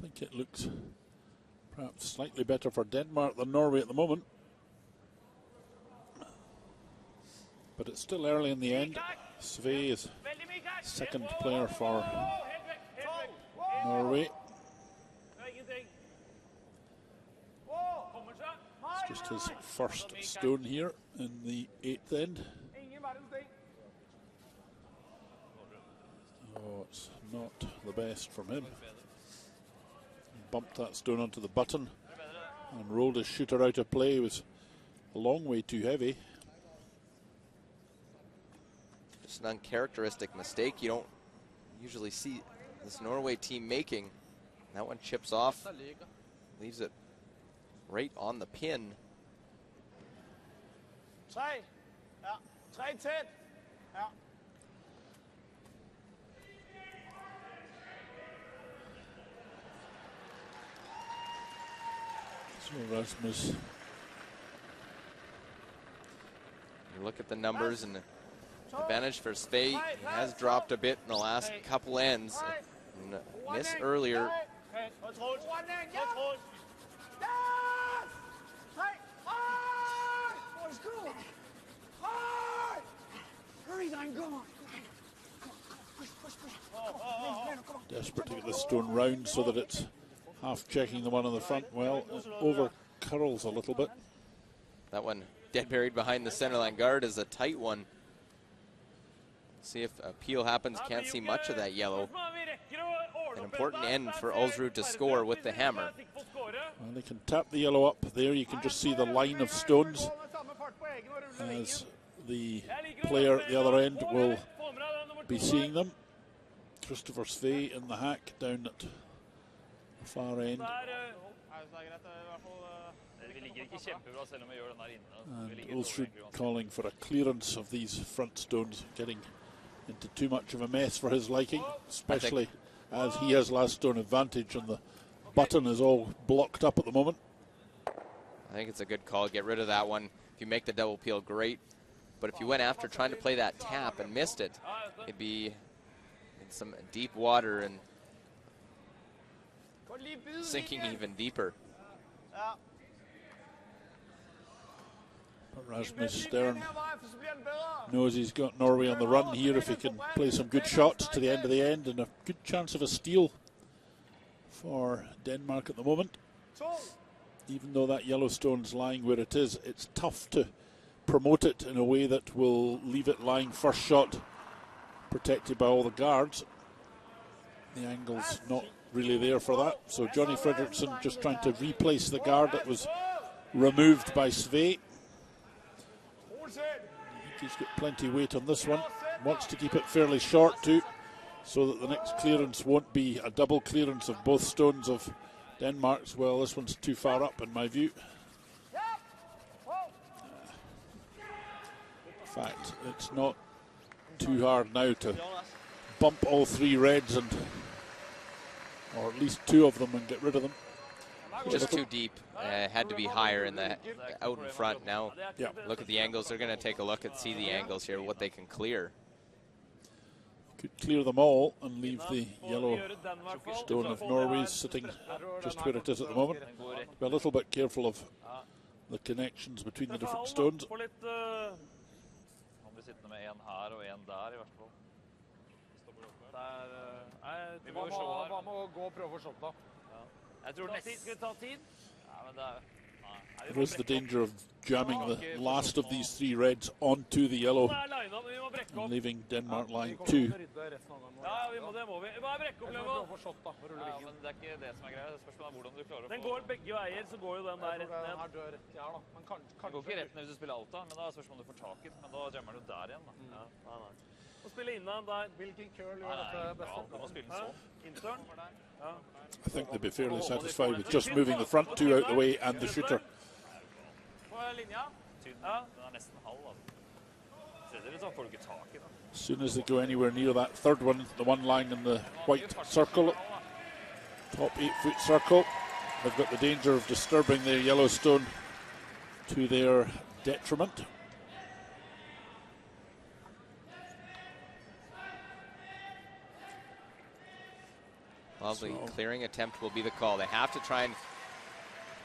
think it looks perhaps slightly better for Denmark than Norway at the moment. But it's still early in the end. Sve is second player for Norway. It's just his first stone here in the 8th end. Oh, it's not the best from him. Bumped that stone onto the button and rolled his shooter out of play. It was a long way too heavy. Just an uncharacteristic mistake you don't usually see this Norway team making. That one chips off, leaves it right on the pin. 3. Ja. 3 tæt. Ja. So Rasmus. You look at the numbers and the advantage for Sve. He has dropped a bit in the last couple ends. And missed earlier. Desperate to get the stone round so that it's half checking the one on the front. Well, it over curls a little bit. That one dead buried behind the centerline guard is a tight one. See if a peel happens. Can't see much of that yellow. An important end for Olsrud to score with the hammer. Well, they can tap the yellow up there. You can just see the line of stones as the player at the other end will be seeing them. Christopher Sve in the hack down at the far end. And Olsrud calling for a clearance of these front stones, getting into too much of a mess for his liking, especially as he has last stone advantage and the button is all blocked up at the moment. I think it's a good call. Get rid of that one. If you make the double peel, great. But if you went after trying to play that tap and missed it, it'd be in some deep water and sinking even deeper. But Rasmus Stern knows he's got Norway on the run here if he can play some good shots to the end of the end, and a good chance of a steal for Denmark at the moment. Even though that Yellowstone's lying where it is, it's tough to promote it in a way that will leave it lying first shot protected by all the guards. The angle's not really there for that, so Johnny Fredriksson just trying to replace the guard that was removed by Sve. He's got plenty of weight on this one. Wants to keep it fairly short too, so that the next clearance won't be a double clearance of both stones of Denmark's. Well, this one's too far up in my view. In fact, it's not too hard now to bump all 3 reds, and or at least 2 of them, and get rid of them. Just too deep. Had to be higher in the out in front. Now look at the angles. They're going to take a look and see the angles here, what they can clear. Could clear them all and leave the yellow stone of Norway sitting just where it is at the moment. Be a little bit careful of the connections between the different stones. There is the danger of jamming the last of these 3 reds onto the yellow and leaving Denmark lying 2. resten av gangen. Ja, det må vi. Hva er Jeg tror brekkeoppløpet? vi prøver å få shot da, og rulle Ja, vingen. men det er ikke det som er greia. Spørsmålet er hvordan du klarer å få... Den går begge veier, så går jo den der Jeg rett tror den ned. her dør rett i her da. Men Den går ikke rett ned hvis du spiller Alta, men da er spørsmålet om du får tak i den. Men da jammer du der igjen, da. Ja, nei. Og spille innan der. Hvilken curl Nei, gjør dette nei, best? du må spille den sånn. Intern. Ja. I think they'd be fairly satisfied with just moving the front two out the way and the shooter. På linja. Ja. Den er nesten halv, altså. Tredje så får du ikke tak i den. As soon as they go anywhere near that third one, the one line in the white circle, top 8-foot circle, they've got the danger of disturbing the Yellowstone to their detriment. Well, the clearing attempt will be the call. They have to try and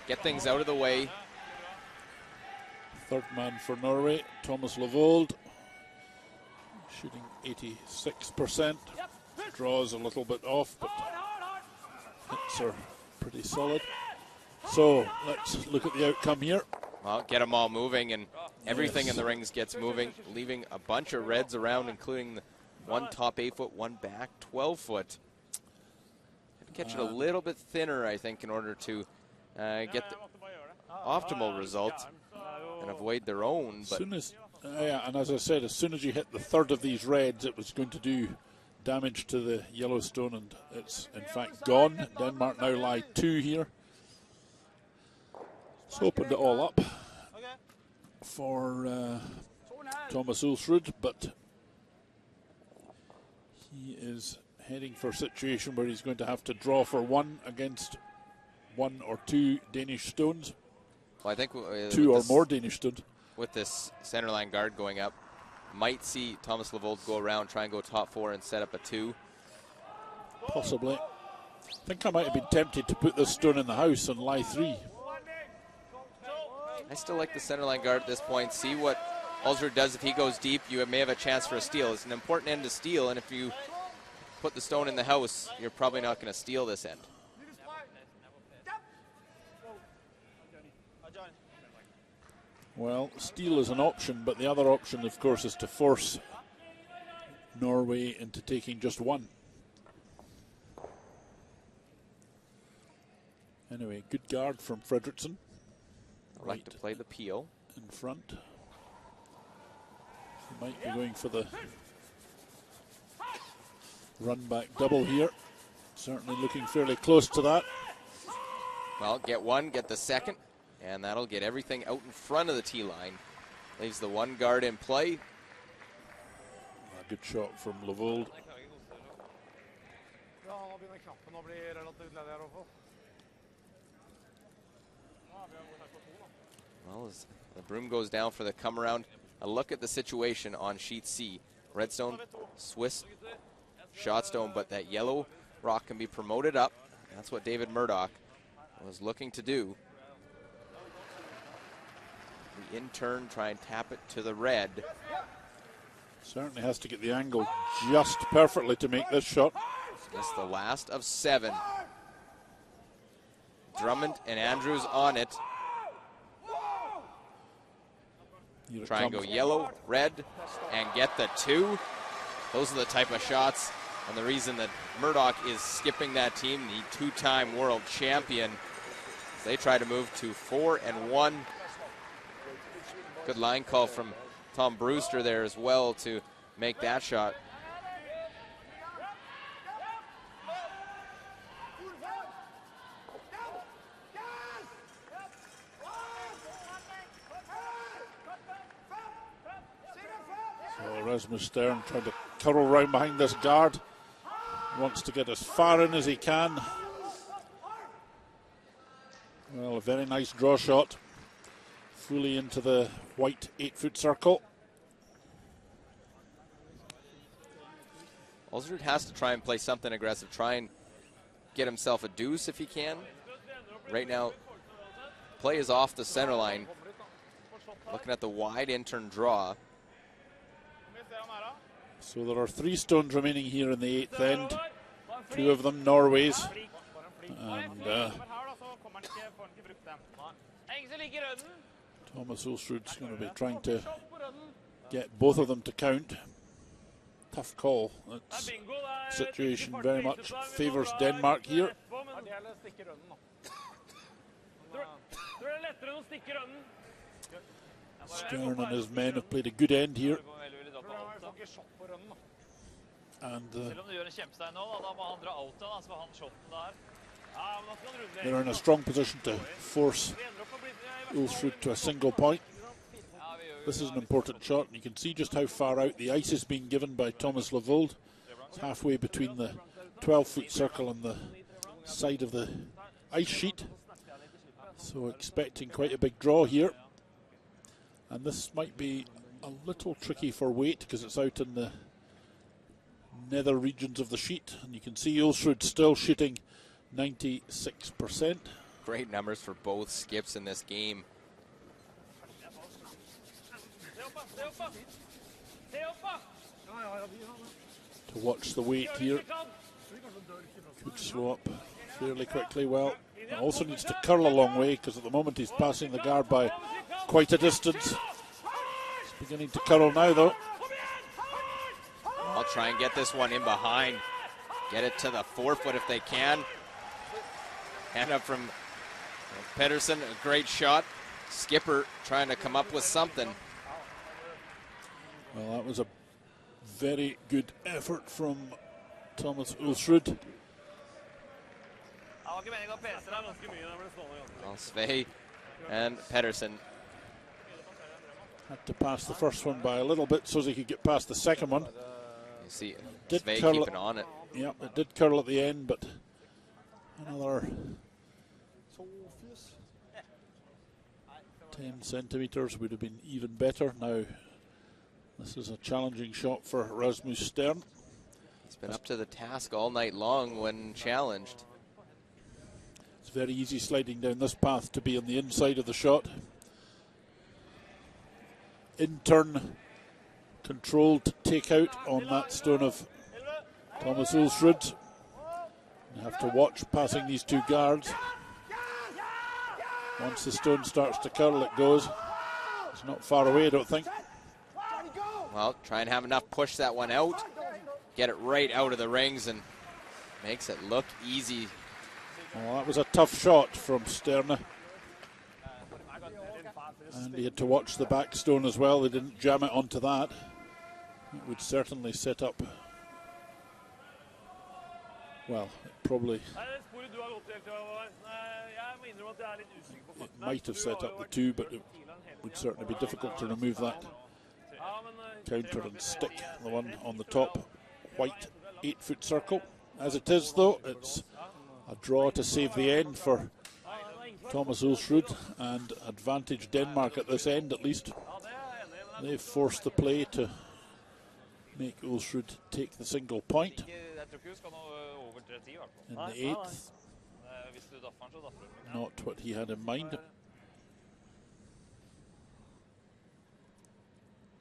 get things out of the way. Third man for Norway, Thomas Levold, shooting 86%. Draws a little bit off, but hits are pretty solid. So let's look at the outcome here. Well, get them all moving, and everything in the rings gets moving, leaving a bunch of reds around, including the one top 8-foot, one back 12-foot. Catch it a little bit thinner, I think, in order to get the optimal result and avoid their own. But and as I said, as soon as you hit the third of these reds, it was going to do damage to the Yellowstone, and it's in fact gone. Denmark now lie 2 here. It's opened it all up for Thomas Ulsrud, but he is heading for a situation where he's going to have to draw for one against 1 or 2 Danish stones. Well, I think 2 or more Danish stones. With this centerline guard going up, might see Thomas Levold go around, try and go top 4 and set up a 2. Possibly. I think I might have been tempted to put this stone in the house and lie 3. I still like the centerline guard at this point. See what Ulsrud does. If he goes deep, you may have a chance for a steal. It's an important end to steal, and if you put the stone in the house, you're probably not going to steal this end. Well, steal is an option, but the other option, of course, is to force Norway into taking just 1. Anyway, good guard from Fredriksson. I'd like to play the peel. In front. He might be going for the run back double here. Certainly looking fairly close to that. Well, get one, get the second, and that'll get everything out in front of the tee line. Leaves the one guard in play. A good shot from Levold. Well, as the broom goes down for the come around, a look at the situation on sheet C. Redstone, Swiss, shotstone, but that yellow rock can be promoted up. That's what David Murdoch was looking to do. The intern try and tap it to the red. Certainly has to get the angle just perfectly to make this shot. It's the last of 7. Drummond and Andrews on it. Try and go yellow, red, and get the 2. Those are the type of shots, and the reason that Murdoch is skipping that team, the 2-time world champion. They try to move to 4-1. Good line call from Tom Brewster there as well to make that shot. So Rasmus Stern trying to curl round behind this guard. Wants to get as far in as he can. Well, a very nice draw shot. Fully into the white 8-foot circle. Ulsrud has to try and play something aggressive, try and get himself a deuce if he can. Right now, play is off the center line. Looking at the wide intern draw. So there are 3 stones remaining here in the 8th end. 2 of them Norway's. And Thomas Ulsrud's going to be trying to get both of them to count. tough call. It's situation very much favours Denmark here. Stern and his men have played a good end here. And they're in a strong position to force Ulsrud to a single point. This is an important shot, and you can see just how far out the ice is being given by Thomas Levold. It's halfway between the 12-foot circle and the side of the ice sheet. So expecting quite a big draw here. And this might be a little tricky for weight because it's out in the nether regions of the sheet. And you can see Ulsrud still shooting 96%. Great numbers for both skips in this game. To watch the weight here. Could slow up fairly quickly. Well, it also needs to curl a long way because at the moment he's passing the guard by quite a distance. It's beginning to curl now though. I'll try and get this one in behind. Get it to the forefoot if they can. Hand up from Pedersen, a great shot. Skipper trying to come up with something. Well, that was a very good effort from Thomas Ulsrud. Well, Sve and Pedersen had to pass the first one by a little bit so he could get past the second one. You see Did Sve curl keeping on it. Yeah, it did curl at the end, but another 10 centimetres would have been even better. Now, this is a challenging shot for Rasmus Stern. He's been up to the task all night long when challenged. It's very easy sliding down this path to be on the inside of the shot. In turn, controlled takeout on that stone of Thomas Ulsrud. You have to watch passing these two guards. Once the stone starts to curl, it goes. It's not far away, I don't think. Well, try and have enough push that one out. Get it right out of the rings and makes it look easy. Well, that was a tough shot from Sterne. And he had to watch the back stone as well. They didn't jam it onto that. It would certainly set up. Well, it probably. It might have set up the two, but it would certainly be difficult to remove that counter and stick the one on the top white 8-foot circle. As it is, though, it's a draw to save the end for Thomas Ulsrud and advantage Denmark at this end, at least. They've forced the play to make Ulsrud take the single point in the 8th. Not what he had in mind.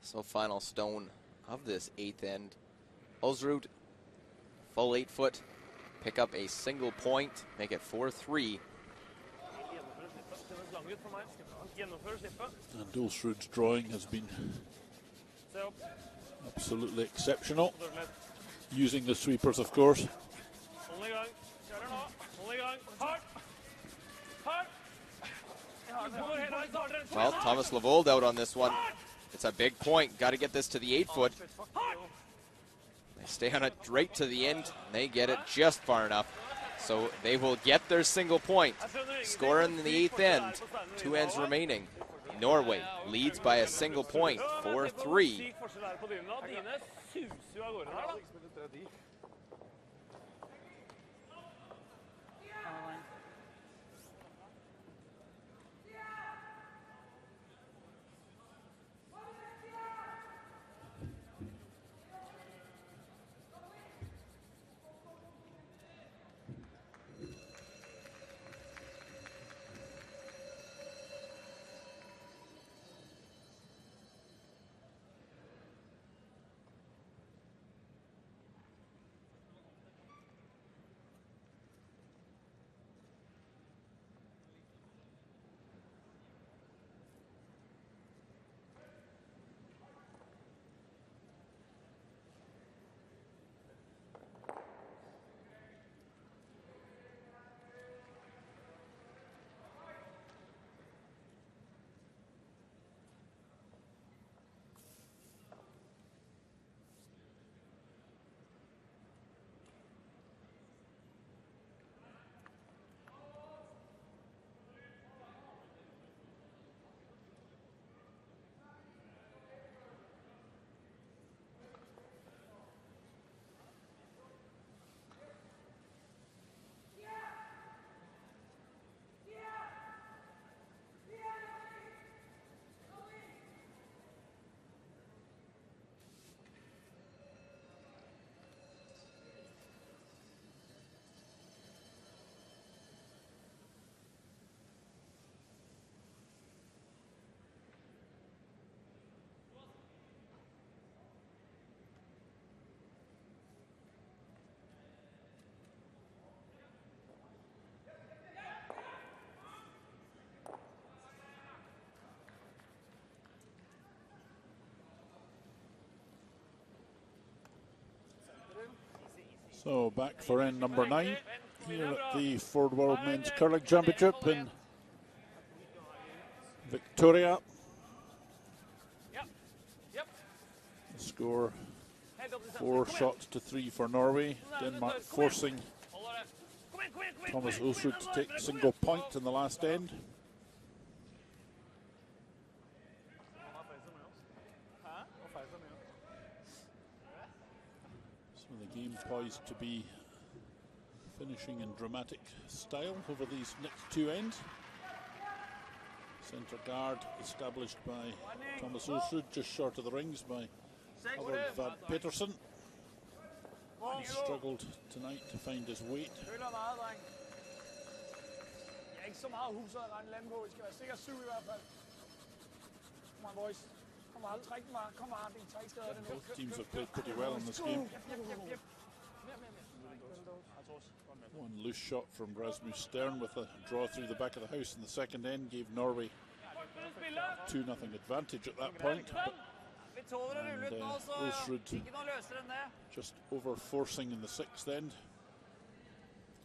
So final stone of this 8th end. Ulsrud, full 8-foot, pick up a single point, make it 4-3. And Ulsrud's drawing has been absolutely exceptional. Using the sweepers, of course. Well, Thomas Levold out on this one. It's a big point. Got to get this to the 8-foot. They stay on it right to the end. They get it just far enough. So they will get their single point. Score in the 8th end. 2 ends remaining. Norway leads by a single point, 4-3. So back for end number 9 here at the Ford World Men's Curling Championship in Victoria. The score 4 shots to 3 for Norway. Denmark forcing Thomas Ulsrud to take a single point in the last end. So the game poised to be finishing in dramatic style over these next 2 ends. Centre guard established by Thomas Ulsrud, just short of the rings by Howard Vad Petersen. He struggled tonight to find his weight. Both teams have played pretty well in this game. One loose shot from Rasmus Stern with a draw through the back of the house in the second end gave Norway 2-0 advantage at that point. And Ulsrud just over forcing in the 6th end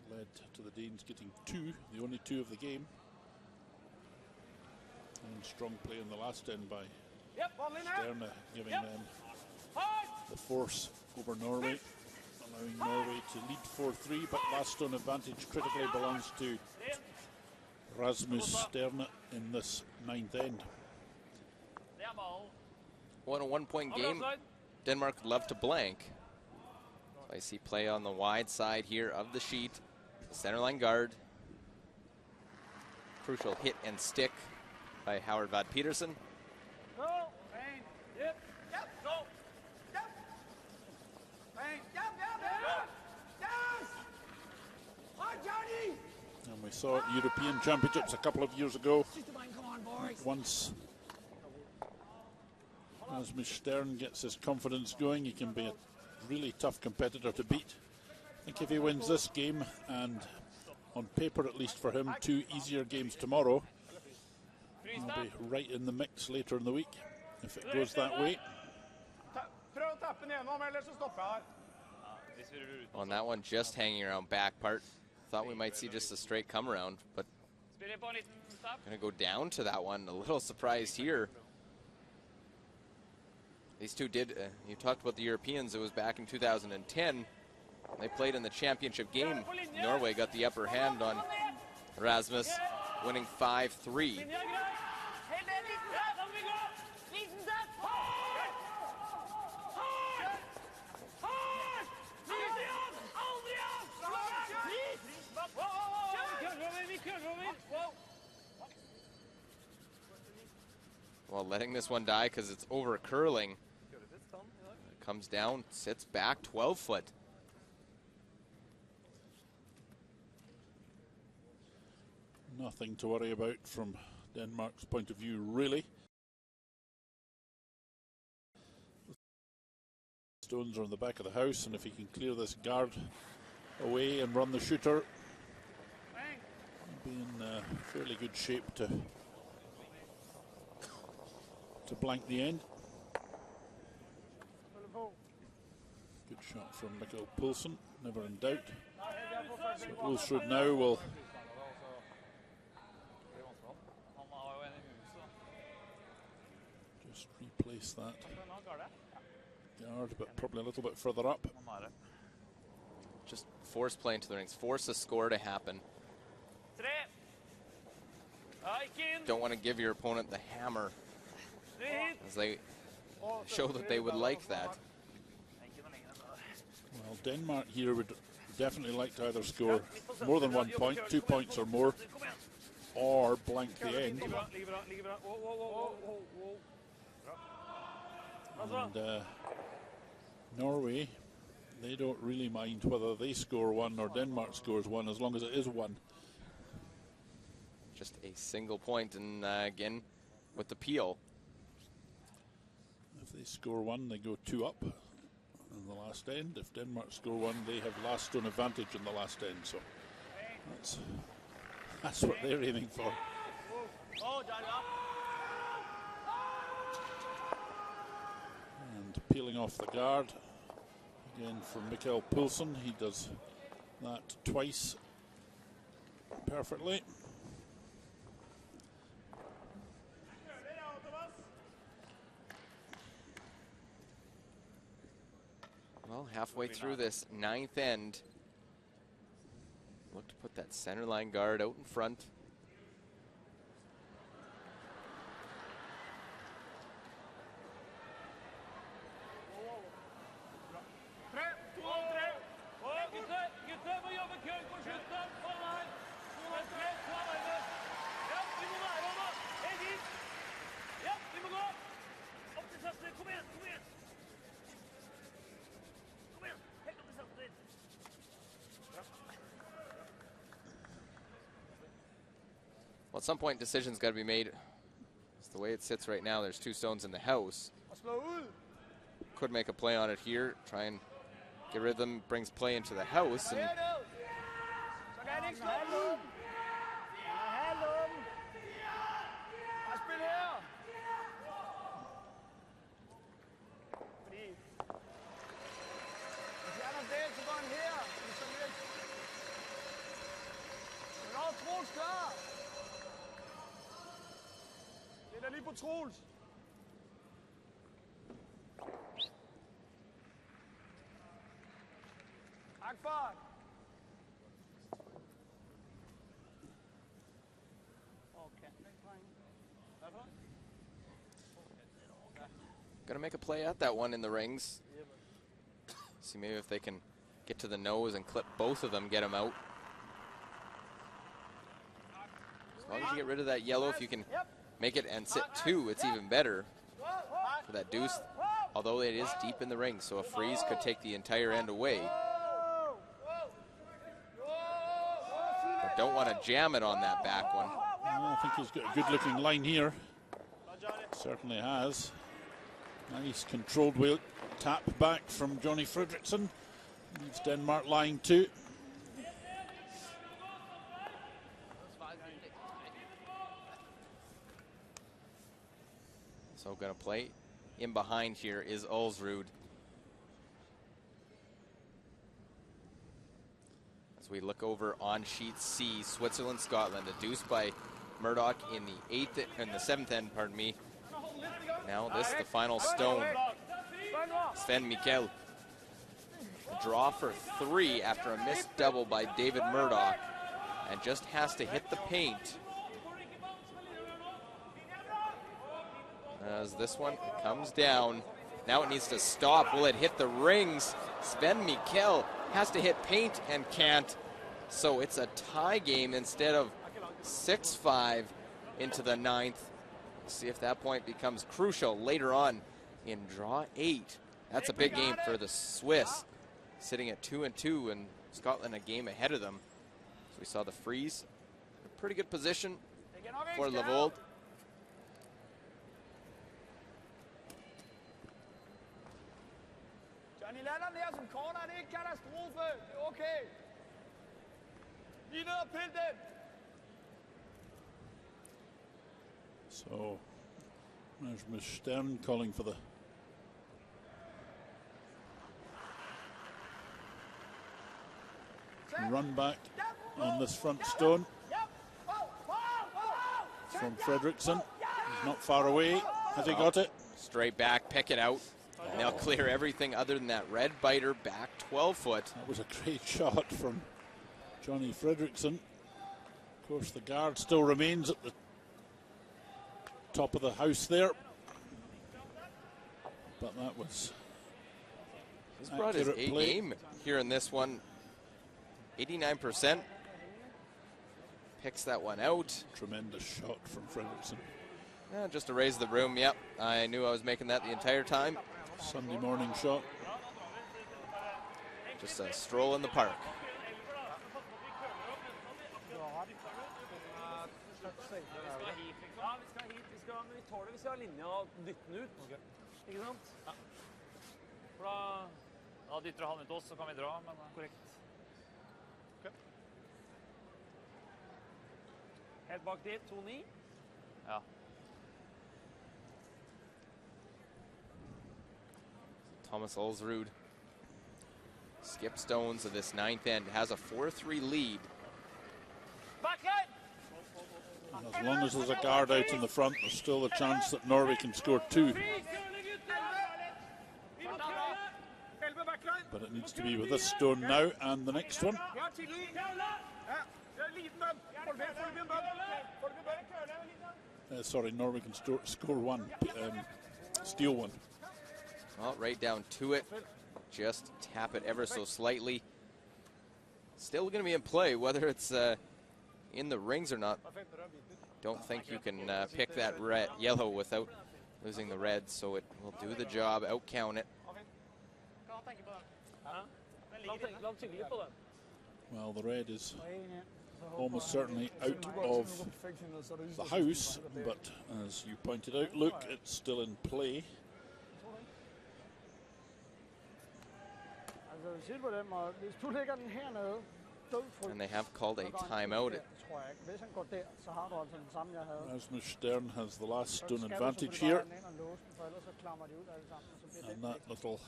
led to the Danes getting 2, the only 2 of the game. And strong play in the last end by Stern, giving them the force over Norway, allowing Norway to lead 4-3, but last stone advantage critically belongs to Rasmus Stern in this 9th end. A 1-point game. Denmark would love to blank. So I see play on the wide side here of the sheet. The centerline guard. Crucial hit and stick by Howard Vad Petersen. And we saw at European Championships a couple of years ago, once Rasmus Stern gets his confidence going, he can be a really tough competitor to beat. I think if he wins this game, and on paper at least for him, 2 easier games tomorrow, he'll be right in the mix later in the week if it goes that way. On that one, just hanging around back part. Thought we might see just a straight come around, but gonna go down to that one. A little surprised here. These two did, you talked about the Europeans, it was back in 2010. They played in the championship game. Norway got the upper hand on Rasmus, winning 5-3. Well, letting this one die because it's over curling. It comes down, sits back, 12 foot. Nothing to worry about from Denmark's point of view, really. Stones are on the back of the house, and if he can clear this guard away and run the shooter, he'll be in fairly good shape to blank the end. Good shot from Mikkel Poulsen, never in doubt. So Ulsrud now will just replace that guard, but probably a little bit further up. Just force play into the rings, force a score to happen. Don't want to give your opponent the hammer, as they show that they would like that. Well, Denmark here would definitely like to either score more than 1 point, 2 points or more, or blank the end. And Norway, they don't really mind whether they score 1 or Denmark scores 1, as long as it is 1. Just a single point, and again with the peel. If they score 1, they go 2 up in the last end. If Denmark score 1, they have last stone advantage in the last end. So that's what they're aiming for. And peeling off the guard, Again from Mikael Poulsen, he does that twice perfectly. Well, halfway through this 9th end. Look to put that center line guard out in front. Well, at some point, decisions got to be made. It's the way it sits right now. There's 2 stones in the house. Could make a play on it here. Try and get rid of them. Brings play into the house. And Lige på Troels. Akfart. gonna make a play at that one in the rings. See maybe if they can get to the nose and clip both of them, get them out. As long as you get rid of that yellow, if you can make it and sit 2, it's even better for that deuce, although it is deep in the ring, so a freeze could take the entire end away. But don't want to jam it on that back one. Well, I think he's got a good looking line here. Certainly has. Nice controlled wheel tap back from Johnny Fredriksson. Leaves Denmark line 2. So going to play in behind here is Ulsrud. As we look over on sheet C, Switzerland, Scotland, a deuce by Murdoch in the 7th end, pardon me. Now this, the final stone. Sven Mikkel. A draw for 3 after a missed double by David Murdoch, and just has to hit the paint. As this one comes down, now it needs to stop. Will it hit the rings? Sven Mikkel has to hit paint and can't. So it's a tie game instead of 6-5 into the 9th. See if that point becomes crucial later on in draw 8. That's a big game for the Swiss, sitting at 2-2, and Scotland a game ahead of them. So we saw the freeze. A pretty good position for Lavold. Johnny lander ned som corner, det er ikke katastrofe. Det er okay. Lige ned og pille den. So there's Ms. Stern calling for the run back on this front stone from Fredriksson. He's not far away. Has he got it? Straight back, pick it out. And they'll clear everything other than that red biter back 12 foot. That was a great shot from Johnny Fredriksson. Of course, the guard still remains at the top of the house there. But that was He's brought his A game here in this one. 89%. Picks that one out. Tremendous shot from Fredriksson. Yeah, just to raise the room. Yep, I knew I was making that the entire time. Sunday morning shot. Just a stroll in the park. Da dytter han ut oss, så kan vi dra, men korrekt. Helt bak dit, 2-9. Ja. Thomas Ulsrud Skip Stones of this ninth end has a 4-3 lead. And as long as there's a guard out in the front, there's still a chance that Norway can score 2. But it needs to be with this stone now and the next one. Sorry, Norway can score 1, steal 1. Well, right down to it. Just tap it ever so slightly. Still going to be in play, whether it's in the rings or not. Don't think you can pick that yellow without losing the red, so it will do the job, out-count it. Well, the red is almost certainly out of the house, but as you pointed out, Luke, it's still in play. And they have called a timeout. Rasmus Stern has the last stone advantage here. And that little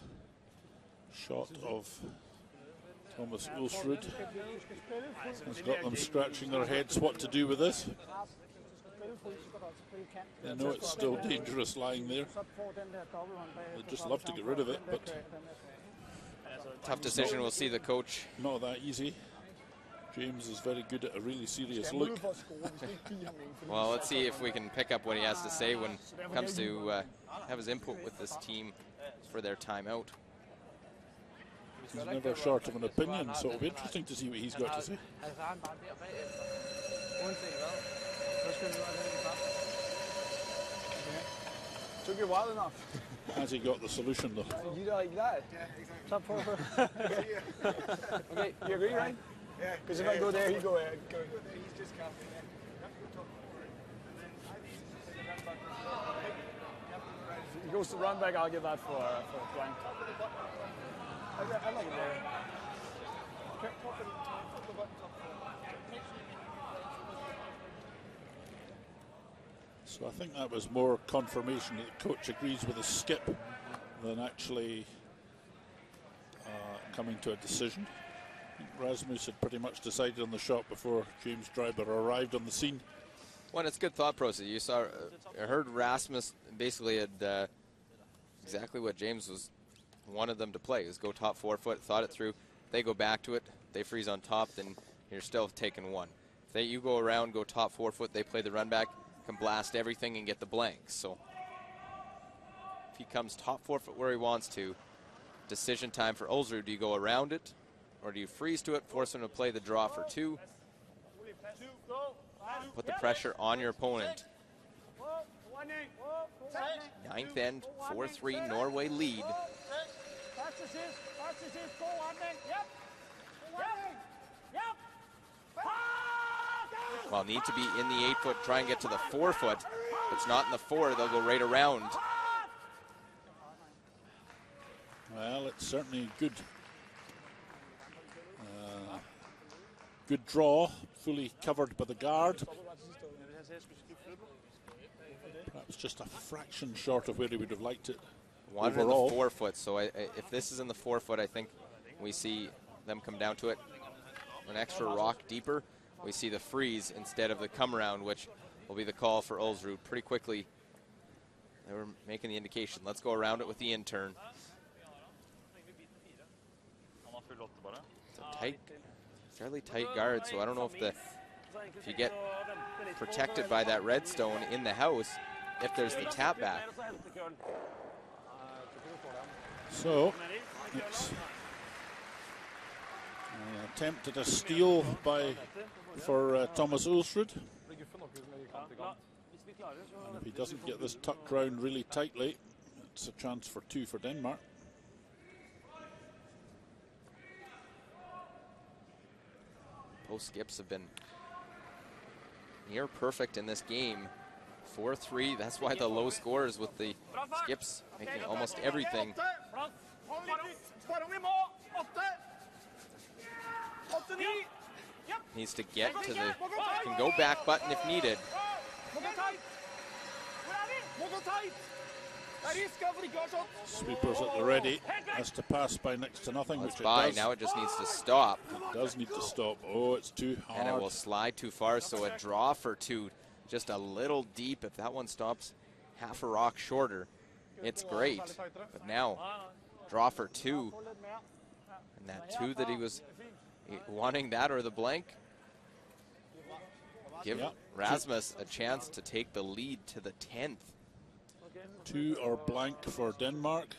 shot of Thomas Ulsrud has got them scratching their heads what to do with this. They know it's still dangerous lying there. They'd just love to get rid of it, but tough decision. We'll see the coach. Not that easy. James is very good at a really serious look. Well, let's see if we can pick up what he has to say when it comes to have his input with this team for their timeout. He's never short of an opinion, so it'll be interesting to see what he's got to say. Took you a while enough. Has he got the solution though? You like that? Okay, you agree, right? Yeah. Because if I go there, you go there. He's just camping there. He goes to run back, I'll give that for a flank. I like it there. So I think that was more confirmation that the coach agrees with the skip than actually coming to a decision. I think Rasmus had pretty much decided on the shot before James Dryber arrived on the scene. Well, it's good thought process. You saw, heard Rasmus basically had exactly what James wanted them to play, is go top 4 foot, thought it through. They go back to it, they freeze on top, then you're still taking 1. If you go around, go top 4 foot, they play the run back, can blast everything and get the blanks. So if he comes top 4 foot where he wants to, decision time for Ulsrud. Do you go around it, or do you freeze to it, force him to play the draw for 2? Put the pressure on your opponent. Ninth end, 4-3, Norway lead. Well, need to be in the 8 foot, try and get to the 4 foot. If it's not in the 4, they'll go right around. Well, it's certainly good. Good draw, fully covered by the guard. Perhaps just a fraction short of where he would have liked it. Wanted in overall. the 4 foot, so if this is in the 4 foot, I think we see them come down to it. An extra rock deeper, we see the freeze instead of the come around, which will be the call for Ulsrud pretty quickly. They were making the indication. Let's go around it with the intern. It's a tight, fairly tight guard, so I don't know if you get protected by that redstone in the house, if there's the tap back. So it's an attempt at a steal for Thomas Ulsrud. And if he doesn't get this tucked round really tightly, it's a chance for 2 for Denmark. Both skips have been near perfect in this game. 4-3, that's why the low scores with the skips making almost everything. Needs to get to the, can go back button if needed. Sweepers at the ready. Has to pass by next to nothing, Well, it's which by. it does. Now it just needs to stop. It does need to stop. Oh, it's too hard. And it will slide too far, so a draw for 2. Just a little deep. If that one stops half a rock shorter, it's great. But now, draw for 2. And that 2 that he was wanting, that or the blank. Give Rasmus a chance to take the lead to the 10th. 2 or blank for Denmark,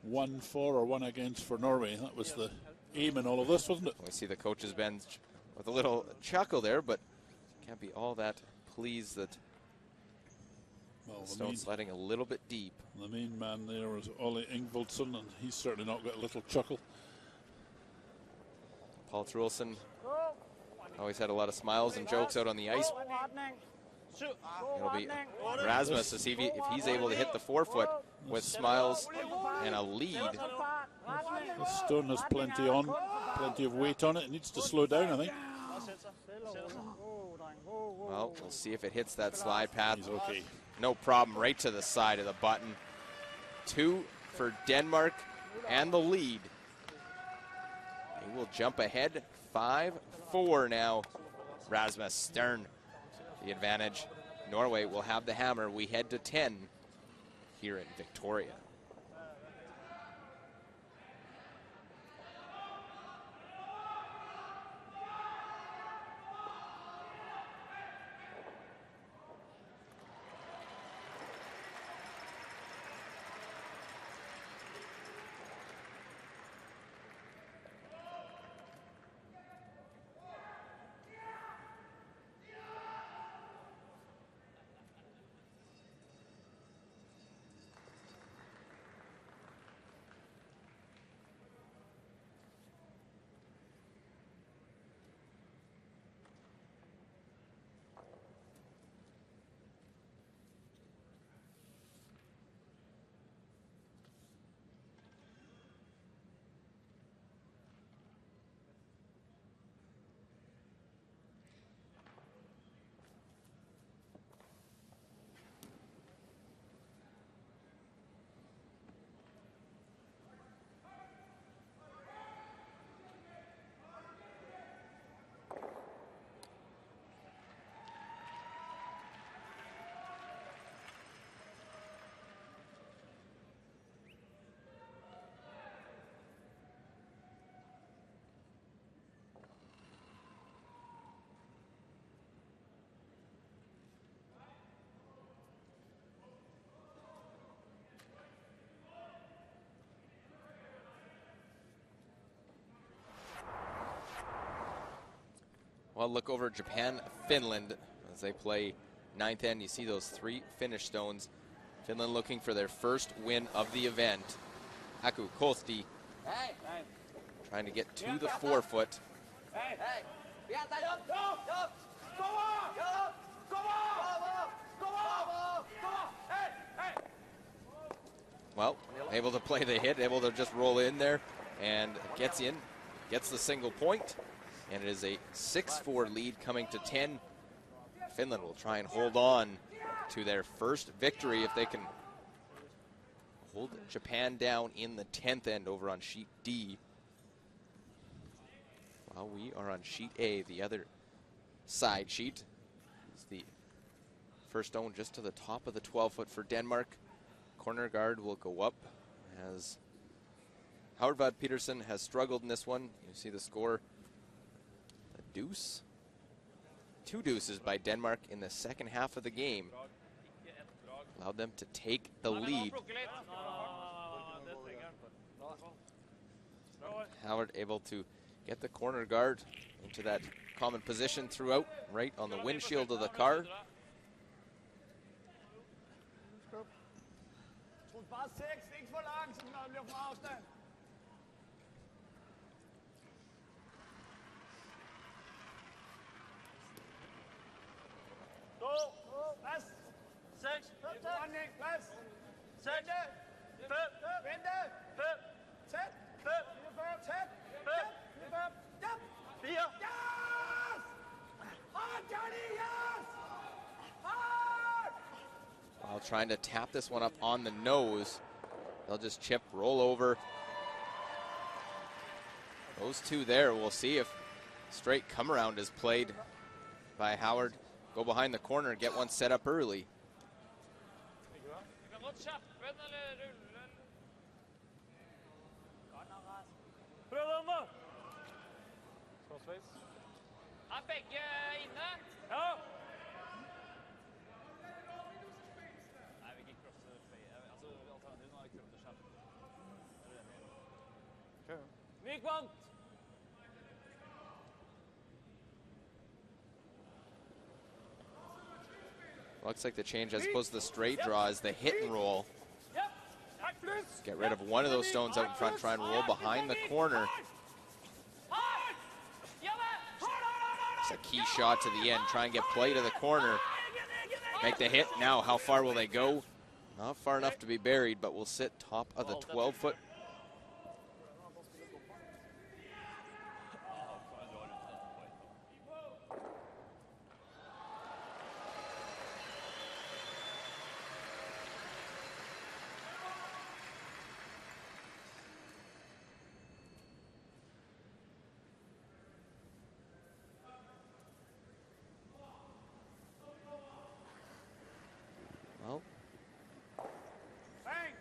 1 for or 1 against for Norway. That was the aim in all of this, wasn't it? We see the coach's bench with a little chuckle there, but can't be all that pleased that the stone sliding a little bit deep. The main man there was Ole Ingvaldsson, and he's certainly not got a little chuckle. Paul Truelson always had a lot of smiles and jokes out on the ice. It'll be Rasmus to see if he's able to hit the 4-foot with smiles and a lead. The stone has plenty of weight on it. It needs to slow down, I think. Well, we'll see if it hits that slide path. He's okay. No problem, right to the side of the button. 2 for Denmark and the lead. They will jump ahead 5-4 now. Rasmus Stern the advantage. Norway will have the hammer. We head to 10 here in Victoria. Well, look over Japan, Finland as they play 9th end. You see those 3 finish stones. Finland looking for their first win of the event. Aku Kosti trying to get to the 4-foot. Well, able to play the hit, able to just roll in there, and gets in, gets the single point. And it is a 6-4 lead coming to 10. Finland will try and hold on to their first victory if they can hold Japan down in the 10th end over on sheet D. While we are on sheet A, the other side sheet. Is the first stone just to the top of the 12-foot for Denmark. Corner guard will go up as Howard Vad Peterson has struggled in this one. You see the score. Deuce. 2 deuces by Denmark in the second half of the game. Allowed them to take the lead. Howard able to get the corner guard into that common position throughout, right on the windshield of the car. trying to tap this one up on the nose. They'll just chip, roll over. Those two there, we'll see if straight come around is played by Howard. Go behind the corner, get one set up early. Prøv den, da! Er begge inne? Ja! Nei, vi kan ikke crosse feie. Altså, alternativet nå er kroppe skjerm. Vik vant! Looks like the change as opposed to the straight draw is the hit and roll. Get rid of one of those stones out in front, try and roll behind the corner. It's a key shot to the end, try and get play to the corner. Make the hit. Now, how far will they go? Not far enough to be buried, but will sit top of the 12-foot.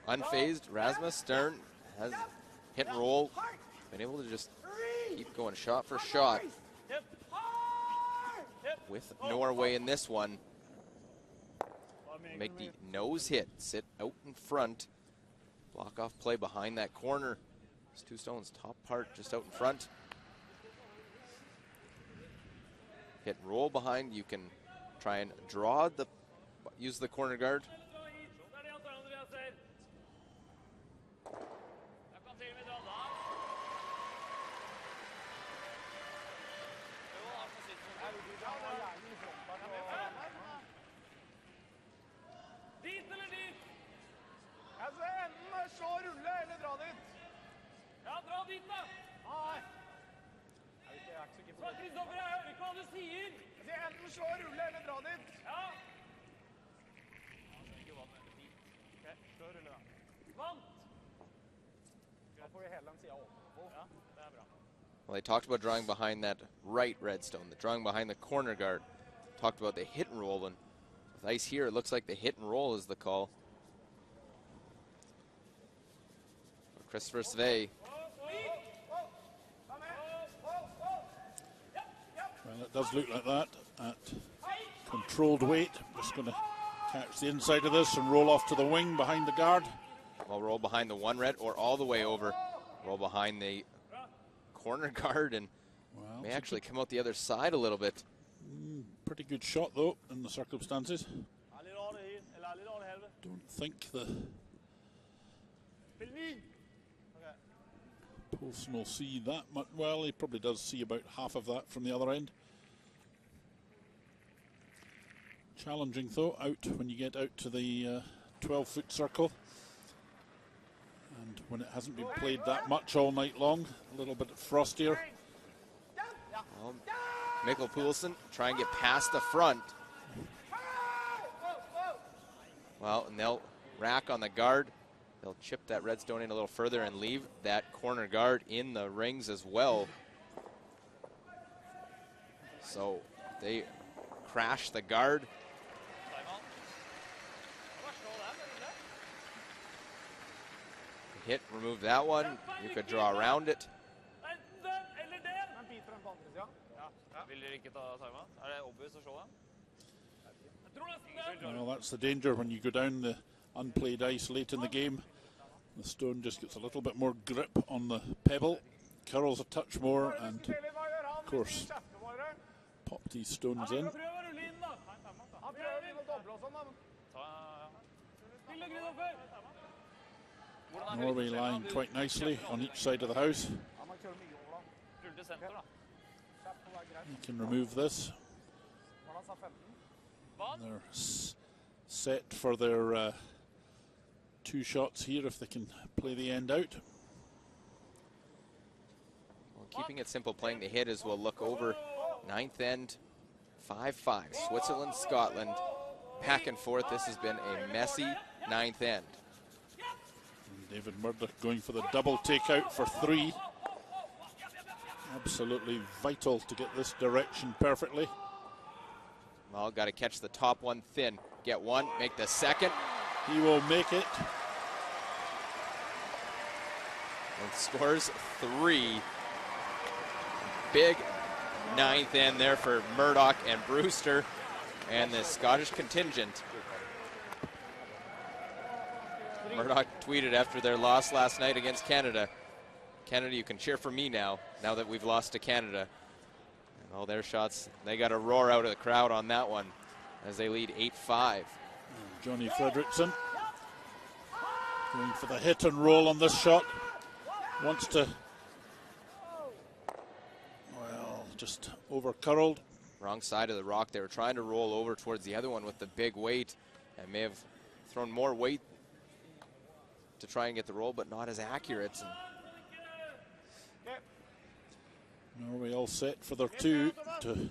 Unfazed, Rasmus Stern has hit and roll, been able to just keep going shot for shot with Norway in this one. Make the nose hit, sit out in front, block off play behind that corner. Those two stones, top part just out in front. Hit and roll behind, you can try and draw the, use the corner guard. Well, they talked about drawing behind that right redstone, the drawing behind the corner guard. Talked about the hit and roll, and with ice here, it looks like the hit and roll is the call. Christopher Sve. Well, it does look like that at controlled weight. Just going to catch the inside of this and roll off to the wing behind the guard. Well, roll behind the one red or all the way over. Roll behind the corner guard and may actually come out the other side a little bit. Pretty good shot, though, in the circumstances. Don't think the Poulsen will see that much. Well, he probably does see about half of that from the other end. Challenging, though, out when you get out to the 12-foot circle. And when it hasn't been played that much all night long, a little bit frostier. Mikkel Poulsen try and get past the front. Well, and they'll rack on the guard. They'll chip that redstone in a little further and leave that corner guard in the rings as well. So they crash the guard. Hit, remove that one. You could draw around it. Well, that's the danger when you go down the unplayed ice late in the game. The stone just gets a little bit more grip on the pebble, curls a touch more, and of course pop these stones in. Norway lying quite nicely on each side of the house. You can remove this. They're set for their two shots here if they can play the end out. Well, keeping it simple, playing the hit as we'll look over ninth end, 5-5. Switzerland, Scotland. back and forth. This has been a messy ninth end. And David Murdoch going for the double takeout for 3. Absolutely vital to get this direction perfectly. Well, got to catch the top one thin. Get one, make the second. He will make it. And scores 3. Big ninth end there for Murdoch and Brewster and the Scottish contingent. Murdoch tweeted after their loss last night against Canada, "Canada, you can cheer for me now that we've lost to Canada." And all their shots, they got a roar out of the crowd on that one as they lead 8-5. Johnny Fredrickson going for the hit and roll on this shot. Wants to, well, just over curled. Wrong side of the rock. They were trying to roll over towards the other one with the big weight and may have thrown more weight to try and get the roll, but not as accurate. Norway all set for their 2 to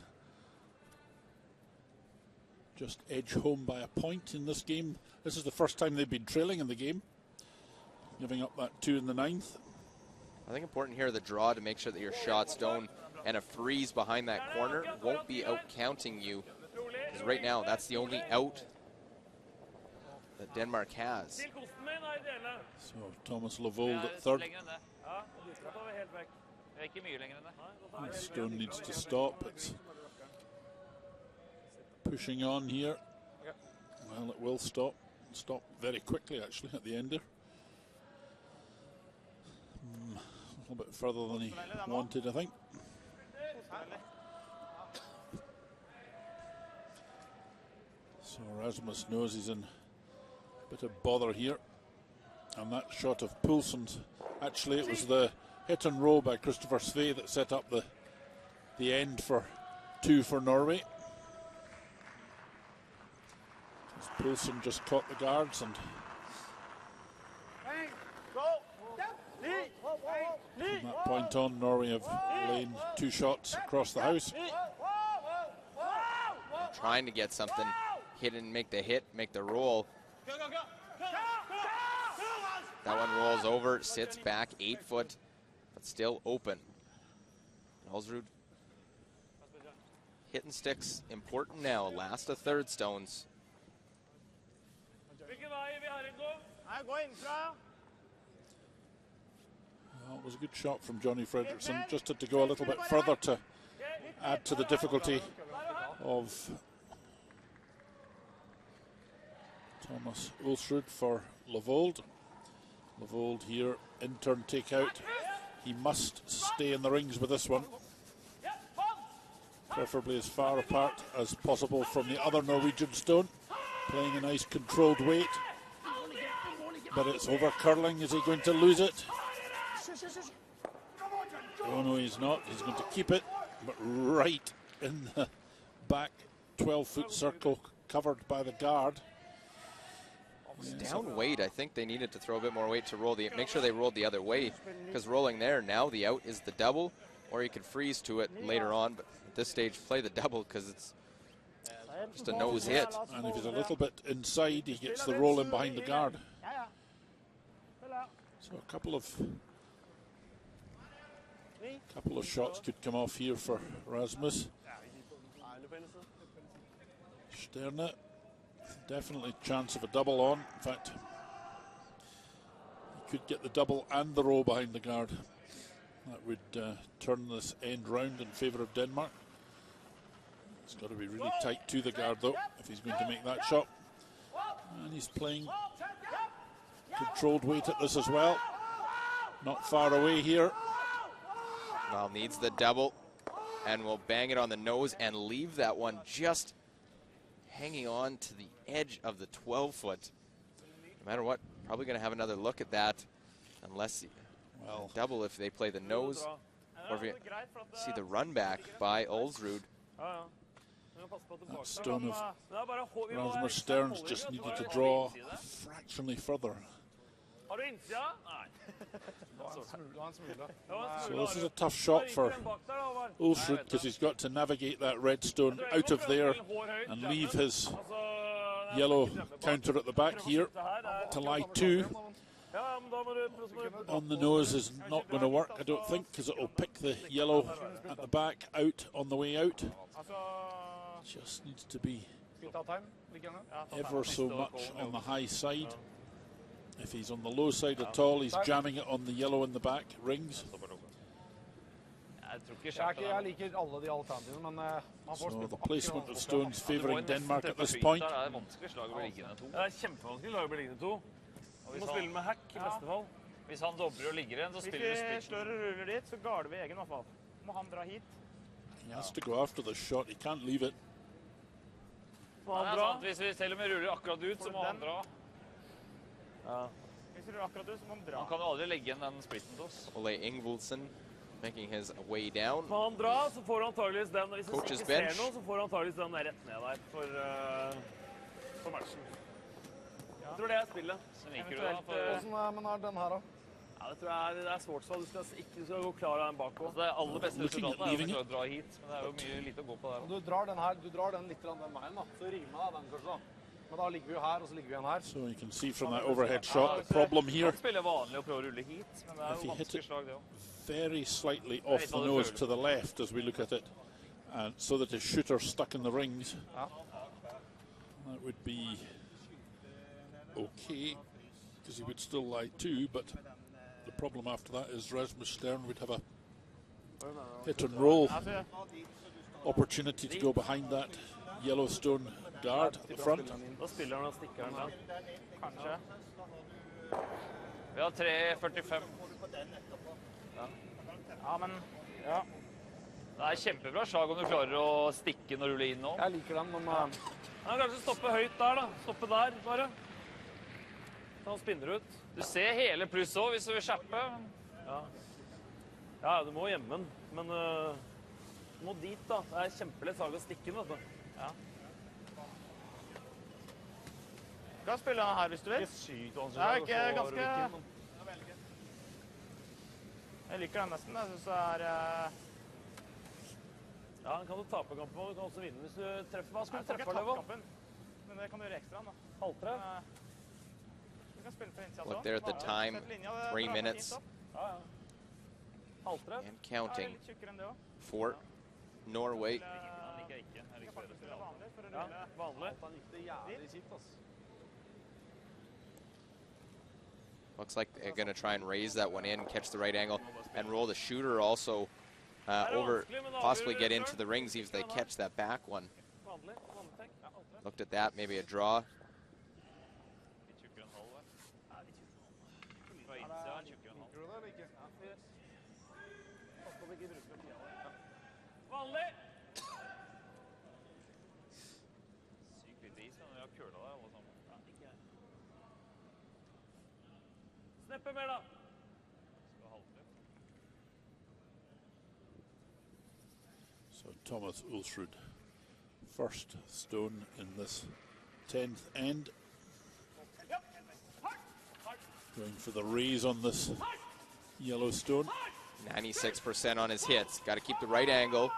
just edge home by a point in this game. This is the first time they've been trailing in the game, giving up that 2 in the 9th. I think important here, the draw, to make sure that your shots don't, and a freeze behind that corner won't be out counting you. Because right now, that's the only out that Denmark has. So Thomas Levold at 3rd. Stone needs to stop. It's pushing on here. Well, it will stop. Stop very quickly, actually, at the ender. A little bit further than he wanted, I think. So Rasmus knows he's in a bit of bother here. And that shot of Poulsen's, actually it was the hit and roll by Christopher Sve that set up the end for 2 for Norway. Poulsen just caught the guards, and from that point on, Norway have laid 2 shots across the house. Trying to get something, hit and make the hit, make the roll. That one rolls over, sits back 8 foot, but still open. Ulsrud hitting sticks, important now. Last of third stones. Well, it was a good shot from Johnny Fredrickson. Just had to go a little bit further to add to the difficulty of Thomas Ulsrud for Levold. Levold here, in turn takeout. He must stay in the rings with this one. Preferably as far apart as possible from the other Norwegian stone. Playing a nice controlled weight. But it's over curling. Is he going to lose it? Oh no, he's not. He's going to keep it, but right in the back 12-foot circle covered by the guard. Down weight, I think they needed to throw a bit more weight to roll make sure they rolled the other way, because rolling there, now the out is the double, or you could freeze to it later on, but at this stage play the double because it's just a nose hit. And if he's a little bit inside, he gets the roll in behind the guard. So a couple of shots could come off here for Rasmus. Sterne, definitely chance of a double on. In fact, he could get the double and the roll behind the guard. That would turn this end round in favour of Denmark. It's got to be really tight to the guard though if he's going to make that shot. And he's playing controlled weight at this as well. Not far away here. Well, needs the double and will bang it on the nose and leave that one just hanging on to the edge of the 12-foot. No matter what, probably going to have another look at that unless double if they play the nose, or if you see the run back by Ulsrud. That stone of Rasmus Stearns just needed to draw fractionally further. So this is a tough shot for Ulsrud because he's got to navigate that red stone out of there and leave his Yellow counter at the back here to lie 2. On the nose is not going to work, I don't think, because it will pick the yellow at the back out on the way out. Just needs to be ever so much on the high side. If he's on the low side at all, he's jamming it on the yellow in the back rings. So the placement of stones favouring Denmark at this point. Det kjempevanskelig å bli liggende 2. Du må spille med hack I beste fall. Hvis han dobler og ligger igjen, så spiller du Hvis vi split. slår og ruller dit, så garder vi egen I hvert fall. Må han dra hit. He has to go after the shot, he can't leave it. Må han Nei, dra? sant. Hvis vi til og med ruller akkurat ut, så må han dra. Hvis vi ruller akkurat ut, så må han dra. Han kan jo aldri legge igjen den splitten til oss. Ole Ingvoldsen making his way down. Må han dra, så får han antageligvis den. Hvis han Coach's ikke ser bench. noe, så får han antageligvis den der rett ned der for matchen. Jeg tror det spillet. Så liker du da. Men har den her da? Ja, det tror jeg det svårt så. Du skal gå klar av den bakpå. Altså, det aller beste Looking at resultatet leaving å dra hit, men det jo mye lite å gå på der. Du drar den her, du drar den litt den veien da. Så rimer jeg den kanskje da. Men da ligger vi jo her, og så ligger vi igjen her. So you can see from that overhead shot, the problem here, Han spiller vanlig og prøver å rulle hit, men det if jo he hit vanskelig it slag det også. very slightly off the nose to the left as we look at it, and so that his shooter's stuck in the rings, that would be okay, because he would still lie 2, but the problem after that is Rasmus Stern would have a hit and roll opportunity to go behind that Yellowstone guard at the front. Da spiller han og stikker han den. Kanskje. Vi har 3.45. Ja, men, ja. Det kjempebra slag om du klarer å stikke den og rulle inn nå. Jeg liker den, men... Han kan kanskje stoppe høyt der da. Stoppe der, bare. Så han spinner ut. Du ser hele pluss også, hvis du vil skjerpe. Ja, du må gjemme den. Men du må dit da. Det kjempelett slag å stikke den, vet du. Ja. Du kan spille den her hvis du vil. Ikke sykt vanskelig. Det ikke ganske... Jeg liker den nesten. Jeg synes det Ja, den kan du tape kampen på. Du kan også vinne hvis du treffer. Hva skulle du treffe, Levo? Levo? Men det kan du gjøre ekstra da. Halvtreff? Du kan spille fra innsida Look også. there at the time, 3 minutes Ja. Halvtreff? and counting Litt tjukkere enn det også. for Norway. Han liker ikke. Jeg liker Faktisk spille vanlig for å Ja, rulle. vanlig. Looks like they're going to try and raise that one in, catch the right angle, and roll the shooter also over, possibly get into the rings if they catch that back one. Vanlig. Vanlig. Ja, halvtreff. Looked at that, maybe a draw. Litt tjukkere enn halv, Fra innsida er tjukkere enn halv. Vanlig! Sykt lite is, men vi har køla der alle sammen. Sneppe mer da. Skal ha halvtreff. So Thomas Ulsrud, first stone in this 10th end. Going for the raise on this yellow stone. 96% on his hits. Got to keep the right angle.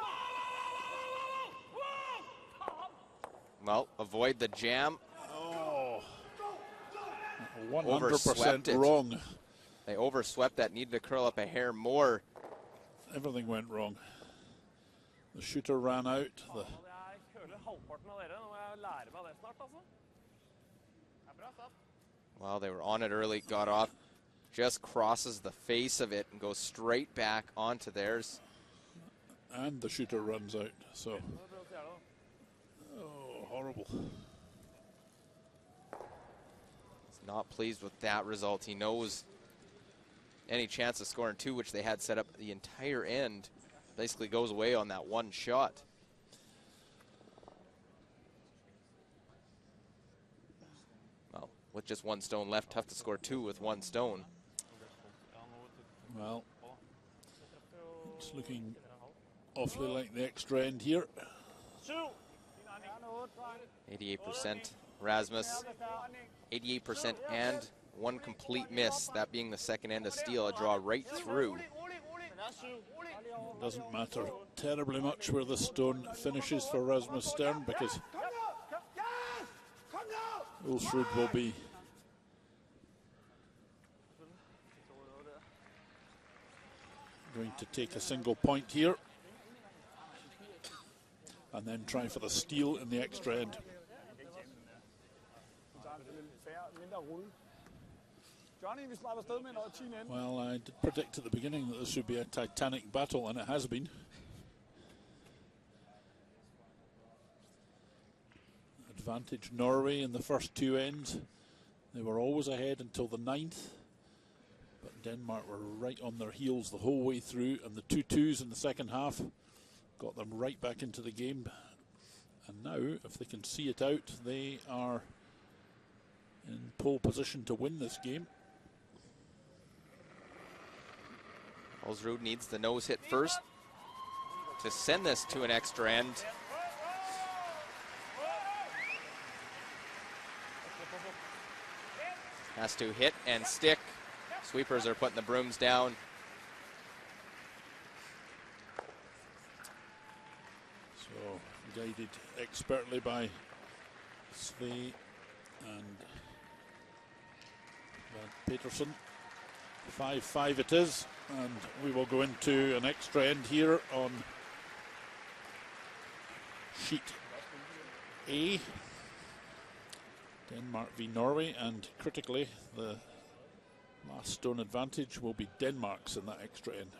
Well, avoid the jam. Oh, Overswept 100% it. wrong. They overswept that, needed to curl up a hair more. Everything went wrong. The shooter ran out. The Jeg køler halvparten av dere. Nå må jeg lære meg det snart, altså. Well, they were on it early, got off. Just crosses the face of it and goes straight back onto theirs. and the shooter runs out. So, oh, horrible. He's not pleased with that result. He knows any chance of scoring two, which they had set up the entire end, basically goes away on that one shot. Well, with just one stone left, tough to score two with one stone. Well, it's looking awfully like the extra end here. 88% Rasmus, 88% and one complete miss, that being the second end of steal, a draw right through. It doesn't matter terribly much where the stone finishes for Rasmus Stern, because Ulsrud will be going to take a single point here and then try for the steal in the extra end. Well, I did predict at the beginning that this would be a titanic battle, and it has been. Advantage Norway in the first two ends. They were always ahead until the 9th, but Denmark were right on their heels the whole way through, and the 2-2s in the second half got them right back into the game. And now, if they can see it out, they are in pole position to win this game. Ulsrud needs the nose hit first to send this to an extra end. Has to hit and stick. Sweepers are putting the brooms down. So guided expertly by Sve and Van Peterson. 5-5 it is, and we will go into an extra end here on sheet A. Denmark v Norway, and critically the last stone advantage will be Denmark's in that extra end.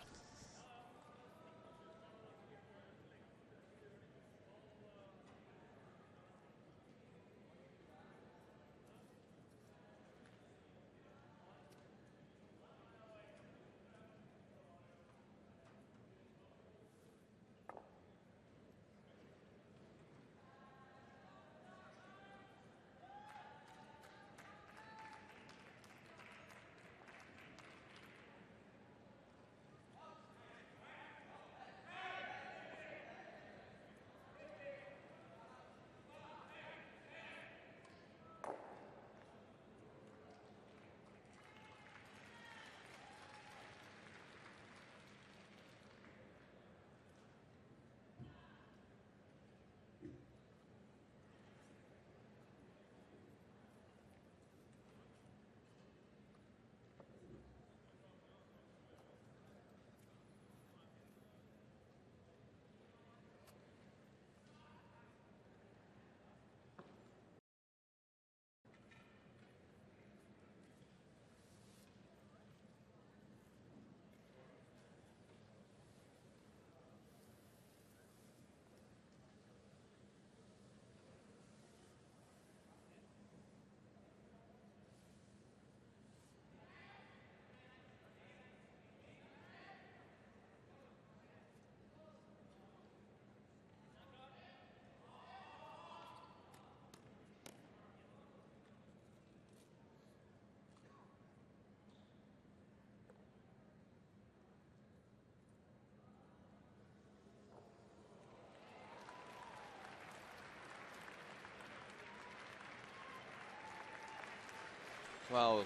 Well,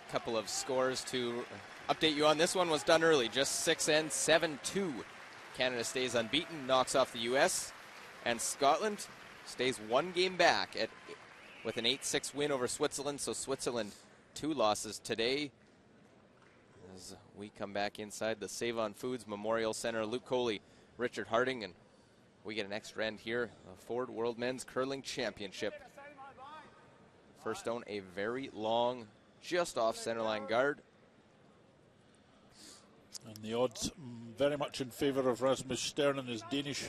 a couple of scores to update you on. This one was done early, just 6 ends, 7-2. Canada stays unbeaten, knocks off the U.S., and Scotland stays one game back with an 8-6 win over Switzerland. So Switzerland 2 losses today. As we come back inside the Save-On Foods Memorial Center, Luke Coley, Richard Harding, and we get an extra end here, the Ford World Men's Curling Championship. First stone, a very long, just off centerline guard. And the odds very much in favour of Rasmus Stern and his Danish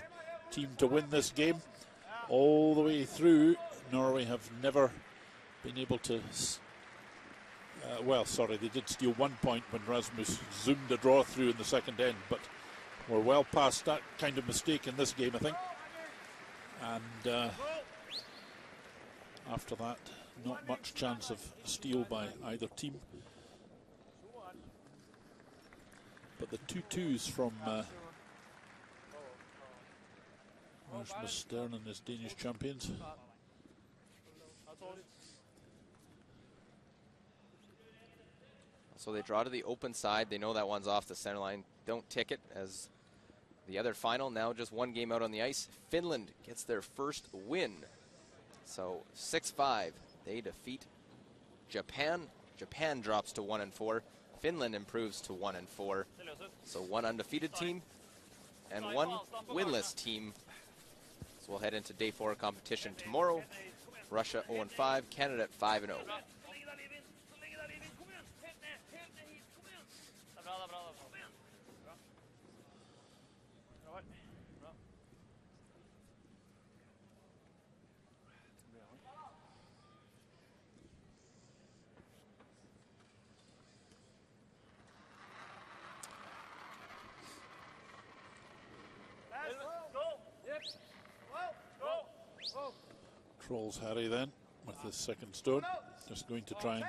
team to win this game. All the way through, Norway have never been able to... well, sorry, they did steal 1 point when Rasmus zoomed a draw through in the second end, but we're well past that kind of mistake in this game, I think. And after that, not much chance of steal by either team. But the 2-2s from Rasmus Stern and his Danish champions. So they draw to the open side. They know that one's off the center line. Don't tick it, as the other final now just one game out on the ice. Finland gets their first win. So 6-5 They defeat Japan. Japan drops to 1-4. Finland improves to 1-4. So one undefeated team and one winless team. So we'll head into day 4 competition tomorrow. Russia 0-5, Canada at 5-0. Trolls Harry then with his second stone. Just going to try and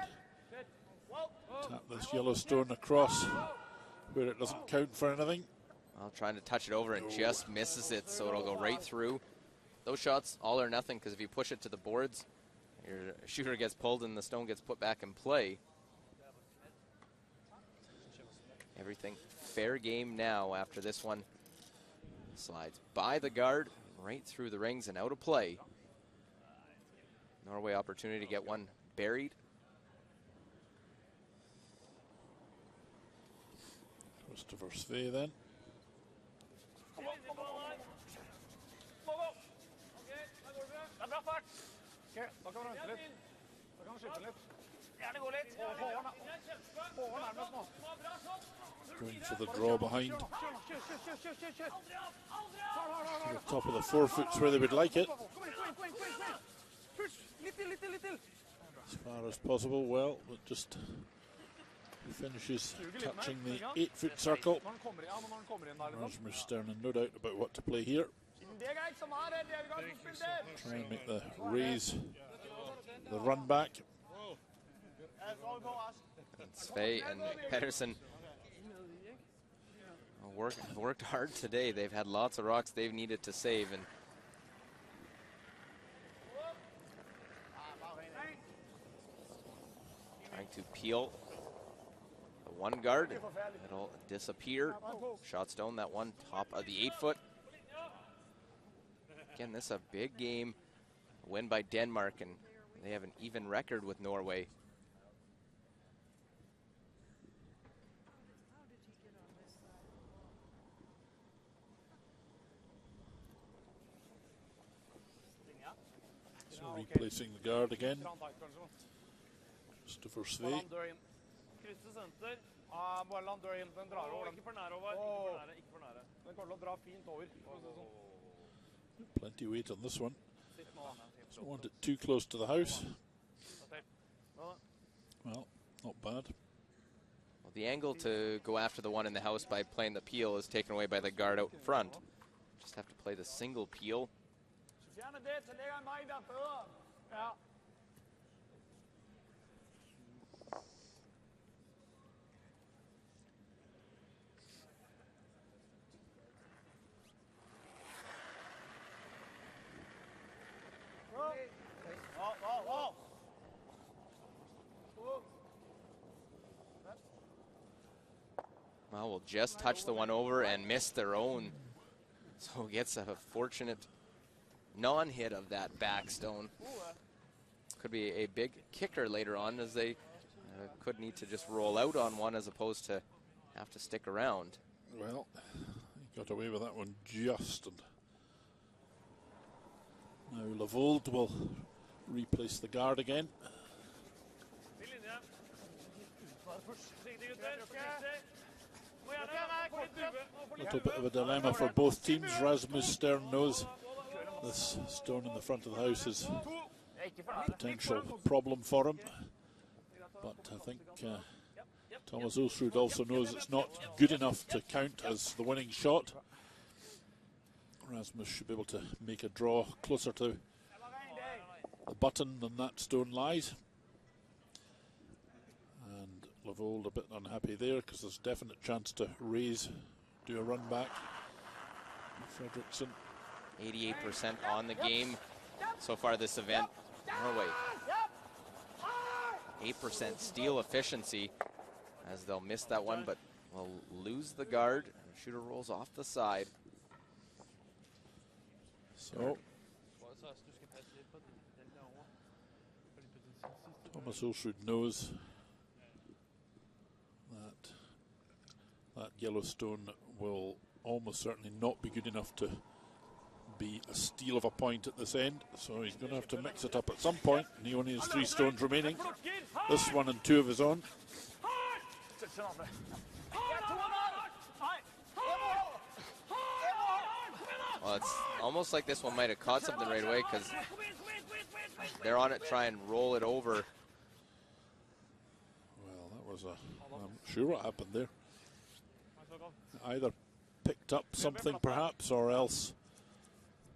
tap this yellow stone across where it doesn't count for anything. Well, trying to touch it over and just misses it, so it'll go right through. Those shots, all or nothing, because if you push it to the boards, your shooter gets pulled and the stone gets put back in play. Everything fair game now after this one. Slides by the guard, right through the rings and out of play. Norway opportunity to get one buried. Christopher Sve then. Going for the draw behind. To the top of the 4 foot's where they would like it. As far as possible, well, it just finishes touching the 8-foot circle. Rasmus Sternen, no doubt about what to play here. Try and make the raise, the run back. Sve and Pedersen worked hard today. They've had lots of rocks they've needed to save, and trying to peel the one guard. It'll disappear. Shot stone, that one top of the 8-foot. Again, this is a big game. A win by Denmark, and they have an even record with Norway. So replacing the guard again. Christopher Sve. Krysse senter. Bare land døra inn, den drar over. Ikke for nær over, ikke for nære. Den kommer til å dra fint over. Plenty weight on this one. Don't want it too close to the house. Well, not bad. Well, the angle to go after the one in the house by playing the peel is taken away by the guard out in front. Just have to play the single peel. Well, we'll just touch the one over and miss their own. So gets a fortunate non-hit of that back stone. Could be a big kicker later on, as they could need to just roll out on one as opposed to have to stick around. Well, he got away with that one just. And now Lavold will replace the guard again. A little bit of a dilemma for both teams. Rasmus Stern knows this stone in the front of the house is a potential problem for him. But I think Thomas Ulsrud also knows it's not good enough to count as the winning shot. Rasmus should be able to make a draw closer to the button than that stone lies. And Lavold a bit unhappy there because there's a definite chance to raise, do a run back. Fredriksson. 88% on the game so far this event. Norway, 8% steal efficiency, as they'll miss that one, but will lose the guard. And shooter rolls off the side. So Thomas Ulsrud knows that yellow stone will almost certainly not be good enough to be a steal of a point at this end, so he's going to have to mix it up at some point, and he only has 3 stones remaining. This one and 2 of his own. Well, it's almost like this one might have caught something right away because they're on it, try and roll it over. Well, that was I'm not sure what happened there. Either picked up something perhaps, or else,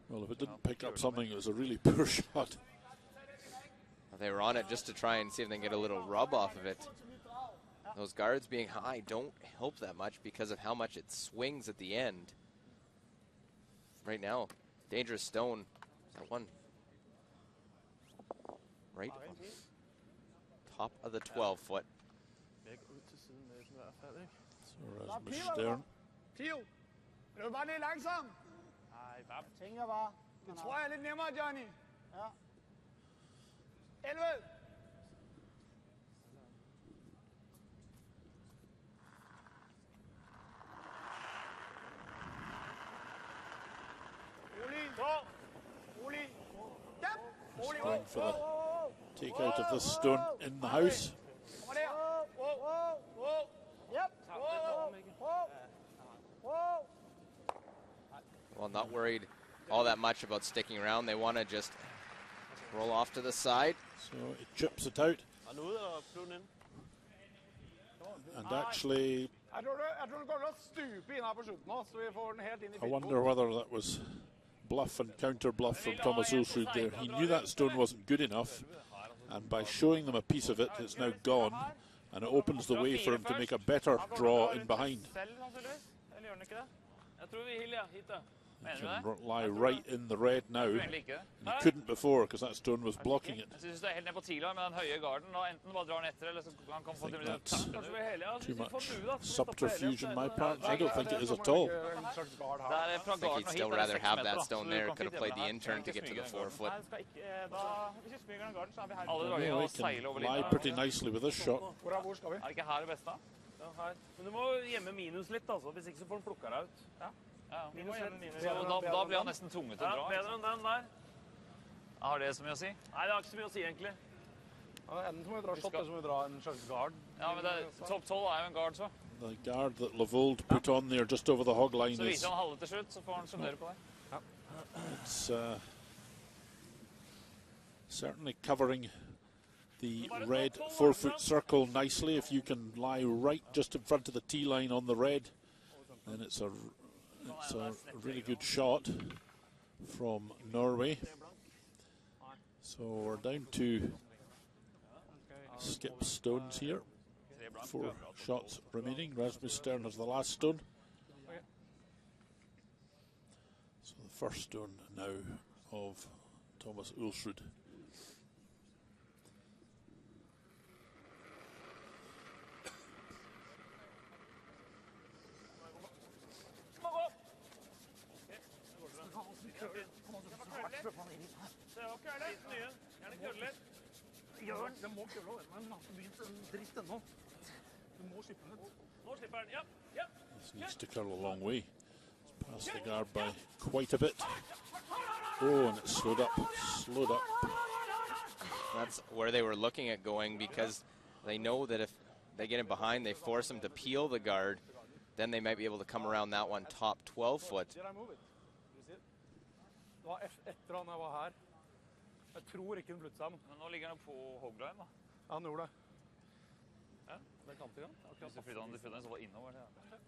well, if it didn't pick up something, it was a really poor shot. They were on it just to try and see if they can get a little rub off of it. Those guards being high don't help that much because of how much it swings at the end. Right now, dangerous stone. That one right on top of the 12-foot. So Rasmus Stern. Pio, løb bare ned langsomt. Nej, bare Tænker bare. Det tror jeg er lidt nemmere, Johnny. Ja. 11. Rolig. Jump. Just going for the take out of this stone in the house. Over der. Yep. Well, not worried all that much about sticking around. They want to just roll off to the side. So it chips it out. And actually, Jeg tror det kommer til å stupe inn her på slutten nå, så vi får den helt inn I I wonder whether that was bluff and counter bluff from Thomas Ulsrud there. He knew that stone wasn't good enough, and by showing them a piece of it, it's now gone, and it opens the way for him to make a better draw in behind. He can lie right in the red now, and he couldn't before because that stone was blocking it. Jeg synes det helt ned på tidligere med den høye garden, og enten bare drar den etter, eller så han kan få I til think å that's too much subterfuge on my part. I don't think it is at all. Det fra I think he'd still rather have that stone there. Could have played the intern to get to the 4-foot. Alle Well, dager å he seile over can lie linja. pretty nicely with this shot. Hvor skal vi? Er det ikke her det beste? Men du må gjemme minus litt, altså. Hvis ikke så får han plukka deg ut. Ja. Minus litt. Så da blir han nesten tvunget til å Ja, dra. bedre enn den der. Har det så mye å si? Nei, det har ikke så mye å si, egentlig. Enten så må vi dra shot, eller så må vi dra en slags guard. Ja, men topp 12 er jo en guard, så. The guard that Levold put on there just over the hog line Så is viser han halve til slutt, så får han sondere på det. it's certainly covering the red 4-foot circle nicely. If you can lie right just in front of the tee line on the red, then it's a really good shot from Norway. So we're down to skip stones here. 4 shots remaining. Rasmus Stern has the last stone. So the first stone now of Thomas Ulsrud. Den må køle over, men den har ikke begynt en dritt ennå. Du må slippe den ut. Nå slipper den. Ja. This needs to curl a long way. It's passed the guard by quite a bit. Oh, and it's slowed up. That's where they were looking at going because they know that if they get in behind, they force them to peel the guard, then they might be able to come around that one top 12-foot. Det var etter han var her. Jeg tror ikke den flyttet sammen. Men nå ligger han på hogline, da. Ja, han gjorde det. Ja, det kan ikke. Hvis du flytter den så var innover.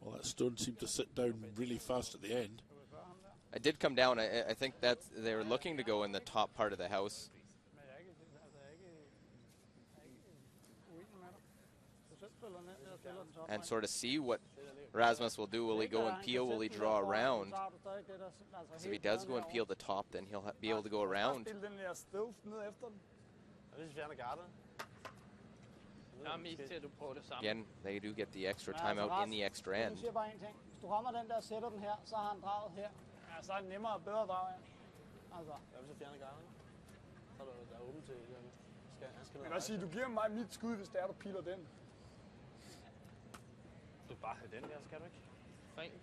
Well, that stone seemed to sit down really fast at the end. It did come down. I think that they were looking to go in the top part of the house. And sort of see what Rasmus will do. Will he go and peel? Will he draw around? So if he does go and peel the top, then he'll be able to go around. Still den der stealth ned efter den. Hvis vi fjerner garden. Ja, men til du prøver det sammen. Again, they do get the extra timeout in the extra end. Jeg siger bare en ting. Hvis du rammer den der og sætter den her, så har han draget her. Ja, så er det nemmere og bedre drag. Altså. Hvad hvis vi fjerner garden? Så er der åbent til Jeg vil sige, du giver mig mit skud, hvis det er, du piler den. Du bare have den der, skal du ikke? Fint.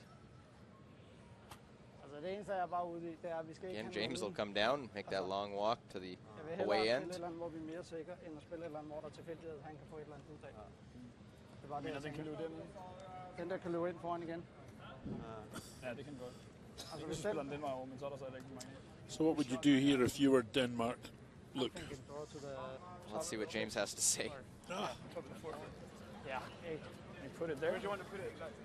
Altså det eneste, jeg er bare ude i, det er, at vi skal ikke Again, have James will nogen. come down, make that long walk to the Jeg vil hellere away spille end. et eller andet, hvor vi er mere sikre, end at spille et eller andet, hvor der tilfældighed, han kan få et eller andet ud af. Det var det, jeg Den kan tænkte. løbe den. Den der kan løbe ind foran igen. Ja, det kan den godt. Altså Hvis hvis spiller den den vej over, men så er der så ikke mange. So what would you do here if you were Denmark? Look. Let's see what James has to say. Ah, Yeah, hey, You put it there. Where do you want to put it exactly?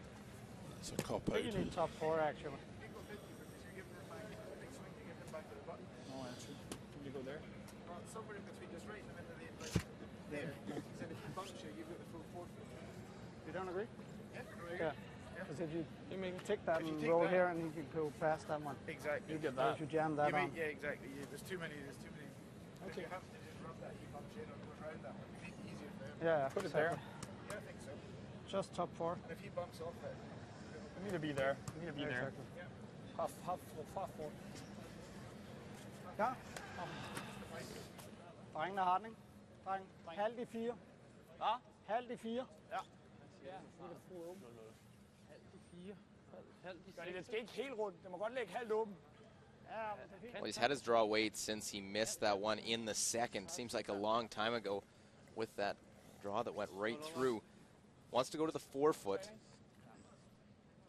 it's a cop you out. need top 4 actually. No, actually. Can you go there? Somewhere in between, just right in the middle of the like, there. So if you bunch you, you've got the full 4 foot. You don't agree? Yeah. Yeah. Because if you take that If you and take roll that- here and you can go past that one. Exactly. You get If that. you jam that on. Yeah, exactly. There's too many. If Okay. you have to just rub that, he bumps in or goes around that one. Make it easier for him. Yeah, Put it exactly. Yeah, I think so. Just top 4. If he bumps off it, You need to be there. You need to be there. Exactly. Half forward. Ja. Drengene har den, ikke? Dreng. Halvt i 4. Hva? Halvt i 4. Gør det skal ikke helt rundt. Det må godt lægge halvt åben. Ja, men det er fint. Well, he's had his draw weight since he missed that one in the second. Seems like a long time ago with that draw that went right through. Wants to go to the 4 foot.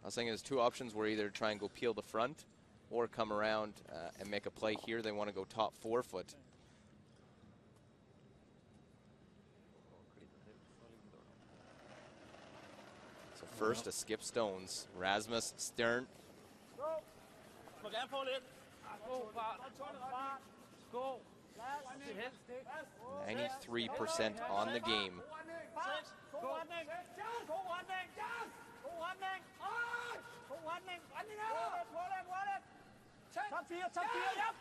I was saying there's 2 options where either try and go peel the front or come around and make a play here. They want to go top 4 foot. So first, a skip stones. Rasmus Stern. Må gerne få lidt. God fart. God. 93% on the game. God retning. God retning. God retning. God retning. Run it. Top 4, top 4. Yep.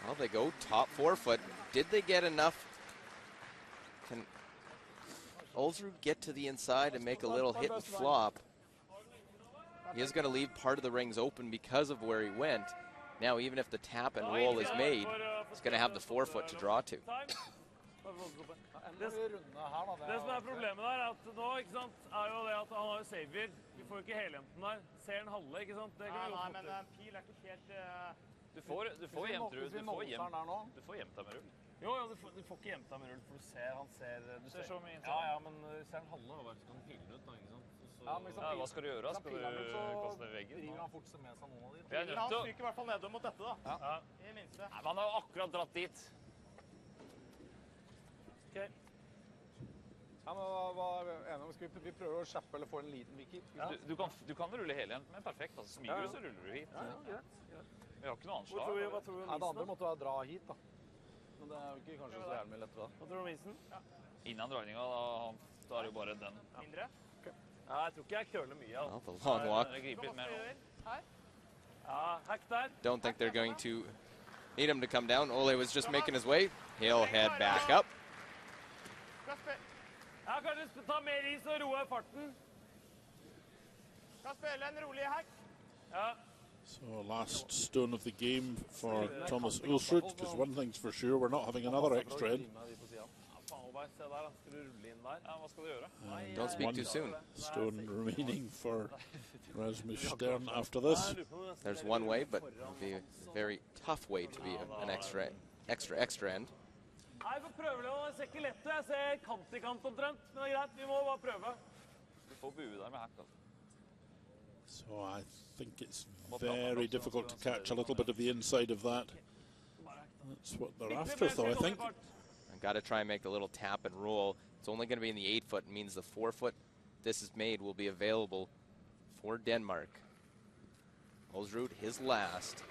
Well, they go top 4 foot. Did they get enough? Can Ulsrud get to the inside and make a little hit and flop? He is going to leave part of the rings open because of where he went. Now, even if the tap and roll is made, he's going to have the 4 foot to draw to. Det som er problemet der, er at nå, ikke sant, er jo det at han har jo savier. Vi får jo ikke helhjenten der. Ser en halve, ikke sant? Det kan vi jo få til. pil er ikke helt... Du får gjemt med rull. Jo, du får ikke gjemt deg med rull, for du ser, du ser så mye innsats. Ja, men ser en halve, og bare så kan du pille ut da, ikke sant? Ja, hva skal du gjøre? Skal du kaste det i veggen? River han fortsatt med seg noen av de. Vi er nødt til å... i hvert fall nedover mot dette, da. Ja. I minste. Nei, men han har jo akkurat dratt dit. Ok. Ja, men vi prøver å kjappe eller få en liten wiki. Du kan rulle helhjent, men perfekt. Altså, smyger du, så ruller du hit. Vi har ikke noe annet slag. Hva tror du Ja, det andre om isen? måtte være dra hit, da. Men det er jo ikke kanskje så jævlig lettere da. Hva tror du om isen? Innan dragninga, da er det jo bare den. Mindre? Ja, jeg tror ikke jeg køler mye. Well, the long walk. Jeg griper litt mer nå. Ja, hack der. Don't think they're going to need him to come down. Ole was just making his way. He'll head back up. Ja, kanskje ta mer is og roe farten. Skal spille en rolig hack. Ja. So last stone of the game for Thomas Ulsrud, because one thing's for sure, we're not having another extra in. Ja, faen, Håvard, se der, da. Skal du rulle inn der? Ja, hva skal du gjøre? Don't speak too soon. Stone remaining for Rasmus Stern after this. There's one way, but it'll be a very tough way to be an extra end. Nei, vi får prøve det, og det ser ikke lett ut. Jeg ser kant i kant omtrent, men det er greit. Vi må bare prøve. Du får bue der med hack, altså. So I think it's very difficult to catch a little bit of the inside of that. That's what they're after, though, I think. I've got to try and make the little tap and roll. It's only going to be in the 8 foot. It means the 4 foot this is made will be available for Denmark. Ulsrud, his last.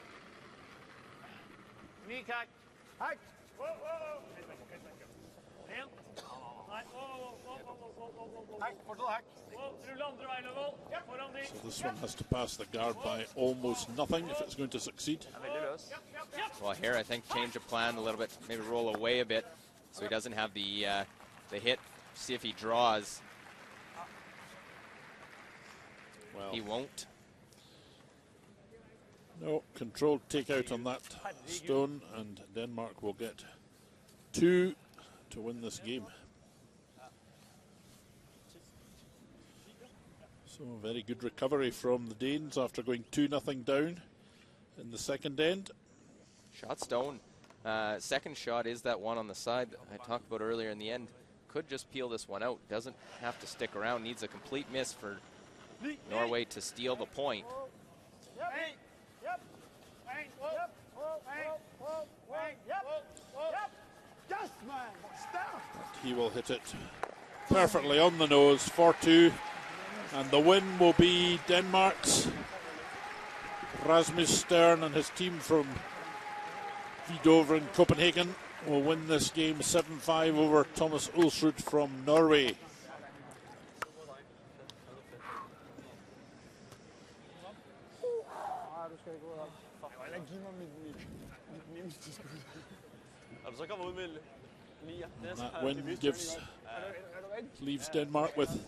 Ny hack. Hack. En. Nei, Hack, fortsatt hack. rulle andre veien, Løvold. Foran de. So this one has to pass the guard by almost nothing if it's going to succeed. Den er veldig løs. Well, here I think change of plan a little bit, maybe roll away a bit so he doesn't have the hit. See if he draws. Well, He won't. No, controlled takeout on that stone, and Denmark will get 2 to win this game. So very good recovery from the Danes after going 2-0 down in the second end. Shot stone. Second shot is that one on the side that I talked about earlier in the end. Could just peel this one out. Doesn't have to stick around. Needs a complete miss for Norway to steal the point. He will hit it perfectly on the nose for 2. And the win will be Denmark's. Rasmus Stern and his team from Vidovre in Copenhagen will win this game 7-5 over Thomas Ulsrud from Norway. That win leaves Denmark with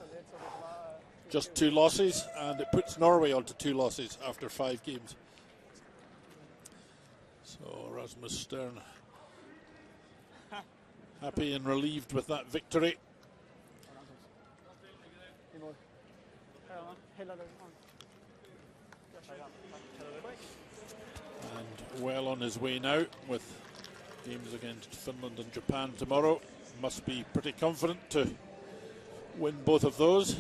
just 2 losses, and it puts Norway onto 2 losses after 5 games. So Rasmus Stern happy and relieved with that victory. And well on his way now with games against Finland and Japan tomorrow. Must be pretty confident to win both of those.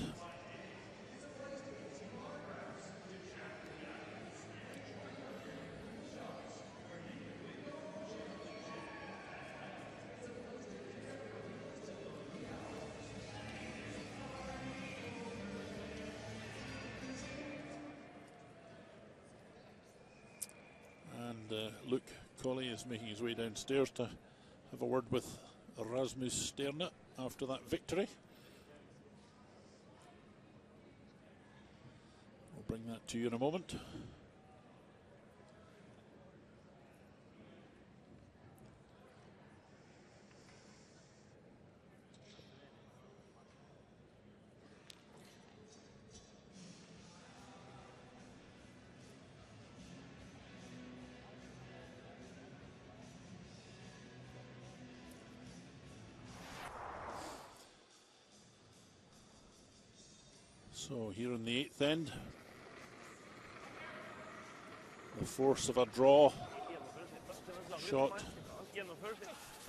Luke Colley is making his way downstairs to have a word with Rasmus Stern after that victory. We'll bring that to you in a moment. So here in the 8th end, the force of a draw shot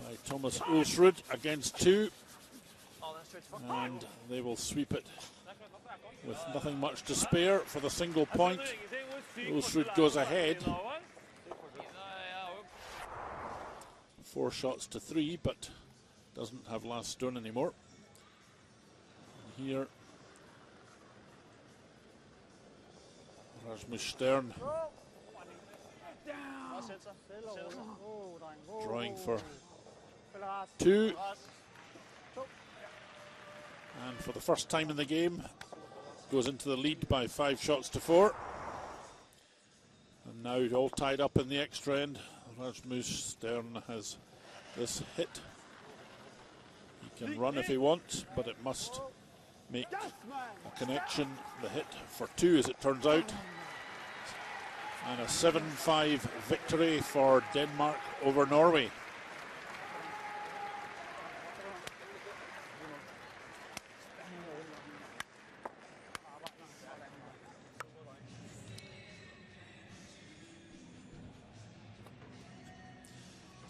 by Thomas Ulsrud against 2, and they will sweep it with nothing much to spare for the single point. Ulsrud goes ahead 4 shots to 3, but doesn't have last stone anymore. And here Rasmus Stern drawing for 2, and for the first time in the game goes into the lead by 5 shots to 4. And now all tied up in the extra end. Rasmus Stern has this hit. He can run if he wants, but it must make a connection. The hit for 2, as it turns out. And a 7-5 victory for Denmark over Norway.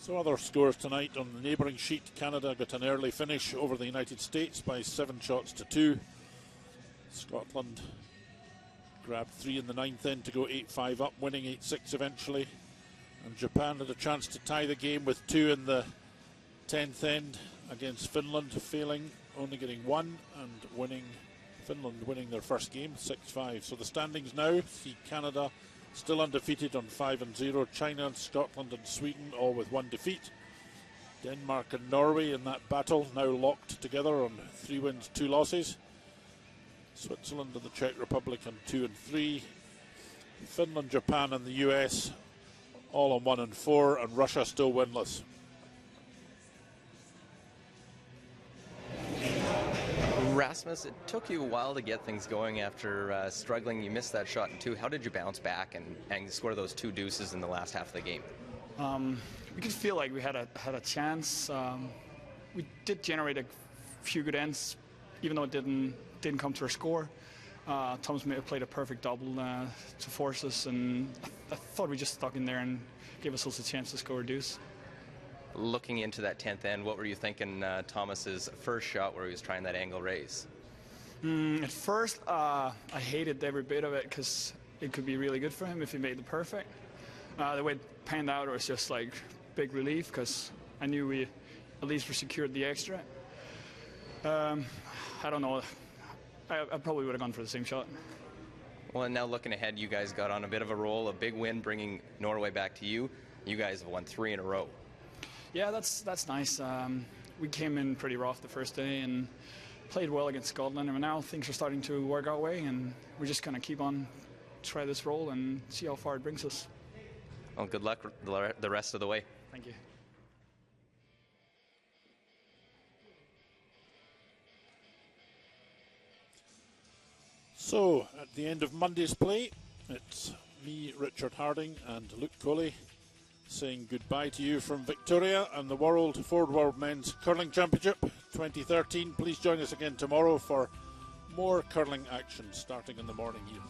So other scores tonight on the neighbouring sheet. Canada got an early finish over the United States by 7 shots to 2. Scotland grabbed 3 in the 9th end to go 8-5 up, winning 8-6 eventually. And Japan had a chance to tie the game with 2 in the 10th end against Finland, failing, only getting 1 and Finland winning their first game 6-5. So the standings now see Canada still undefeated on 5-0, China and Scotland and Sweden all with 1 defeat. Denmark and Norway in that battle now locked together on 3 wins, 2 losses. Switzerland and the Czech Republic on 2 and 3. Finland, Japan and the US all on 1 and 4, and Russia still winless. Rasmus, it took you a while to get things going after struggling. You missed that shot in 2. How did you bounce back and score those 2 deuces in the last half of the game? We could feel like we had a chance. We did generate a few good ends, even though it didn't come to a score. Thomas may have played a perfect double to force us, and I thought we just stuck in there and gave ourselves a chance to score a deuce. Looking into that 10th end, what were you thinking Thomas's first shot where he was trying that angle raise? At first, I hated every bit of it because it could be really good for him if he made the perfect. The way it panned out, it was just like big relief because I knew we at least were secured the extra. I don't know. I probably would have gone for the same shot. Well, and now looking ahead, you guys got on a bit of a roll, a big win bringing Norway back to you. You guys have won 3 in a row. Yeah, that's nice. We came in pretty rough the first day and played well against Scotland, and now things are starting to work our way, and we're just going to keep on try this roll and see how far it brings us. Well, good luck the rest of the way. Thank you. So, at the end of Monday's play, it's me, Richard Harding, and Luke Coley saying goodbye to you from Victoria and the Ford World Men's Curling Championship 2013. Please join us again tomorrow for more curling action starting in the morning here.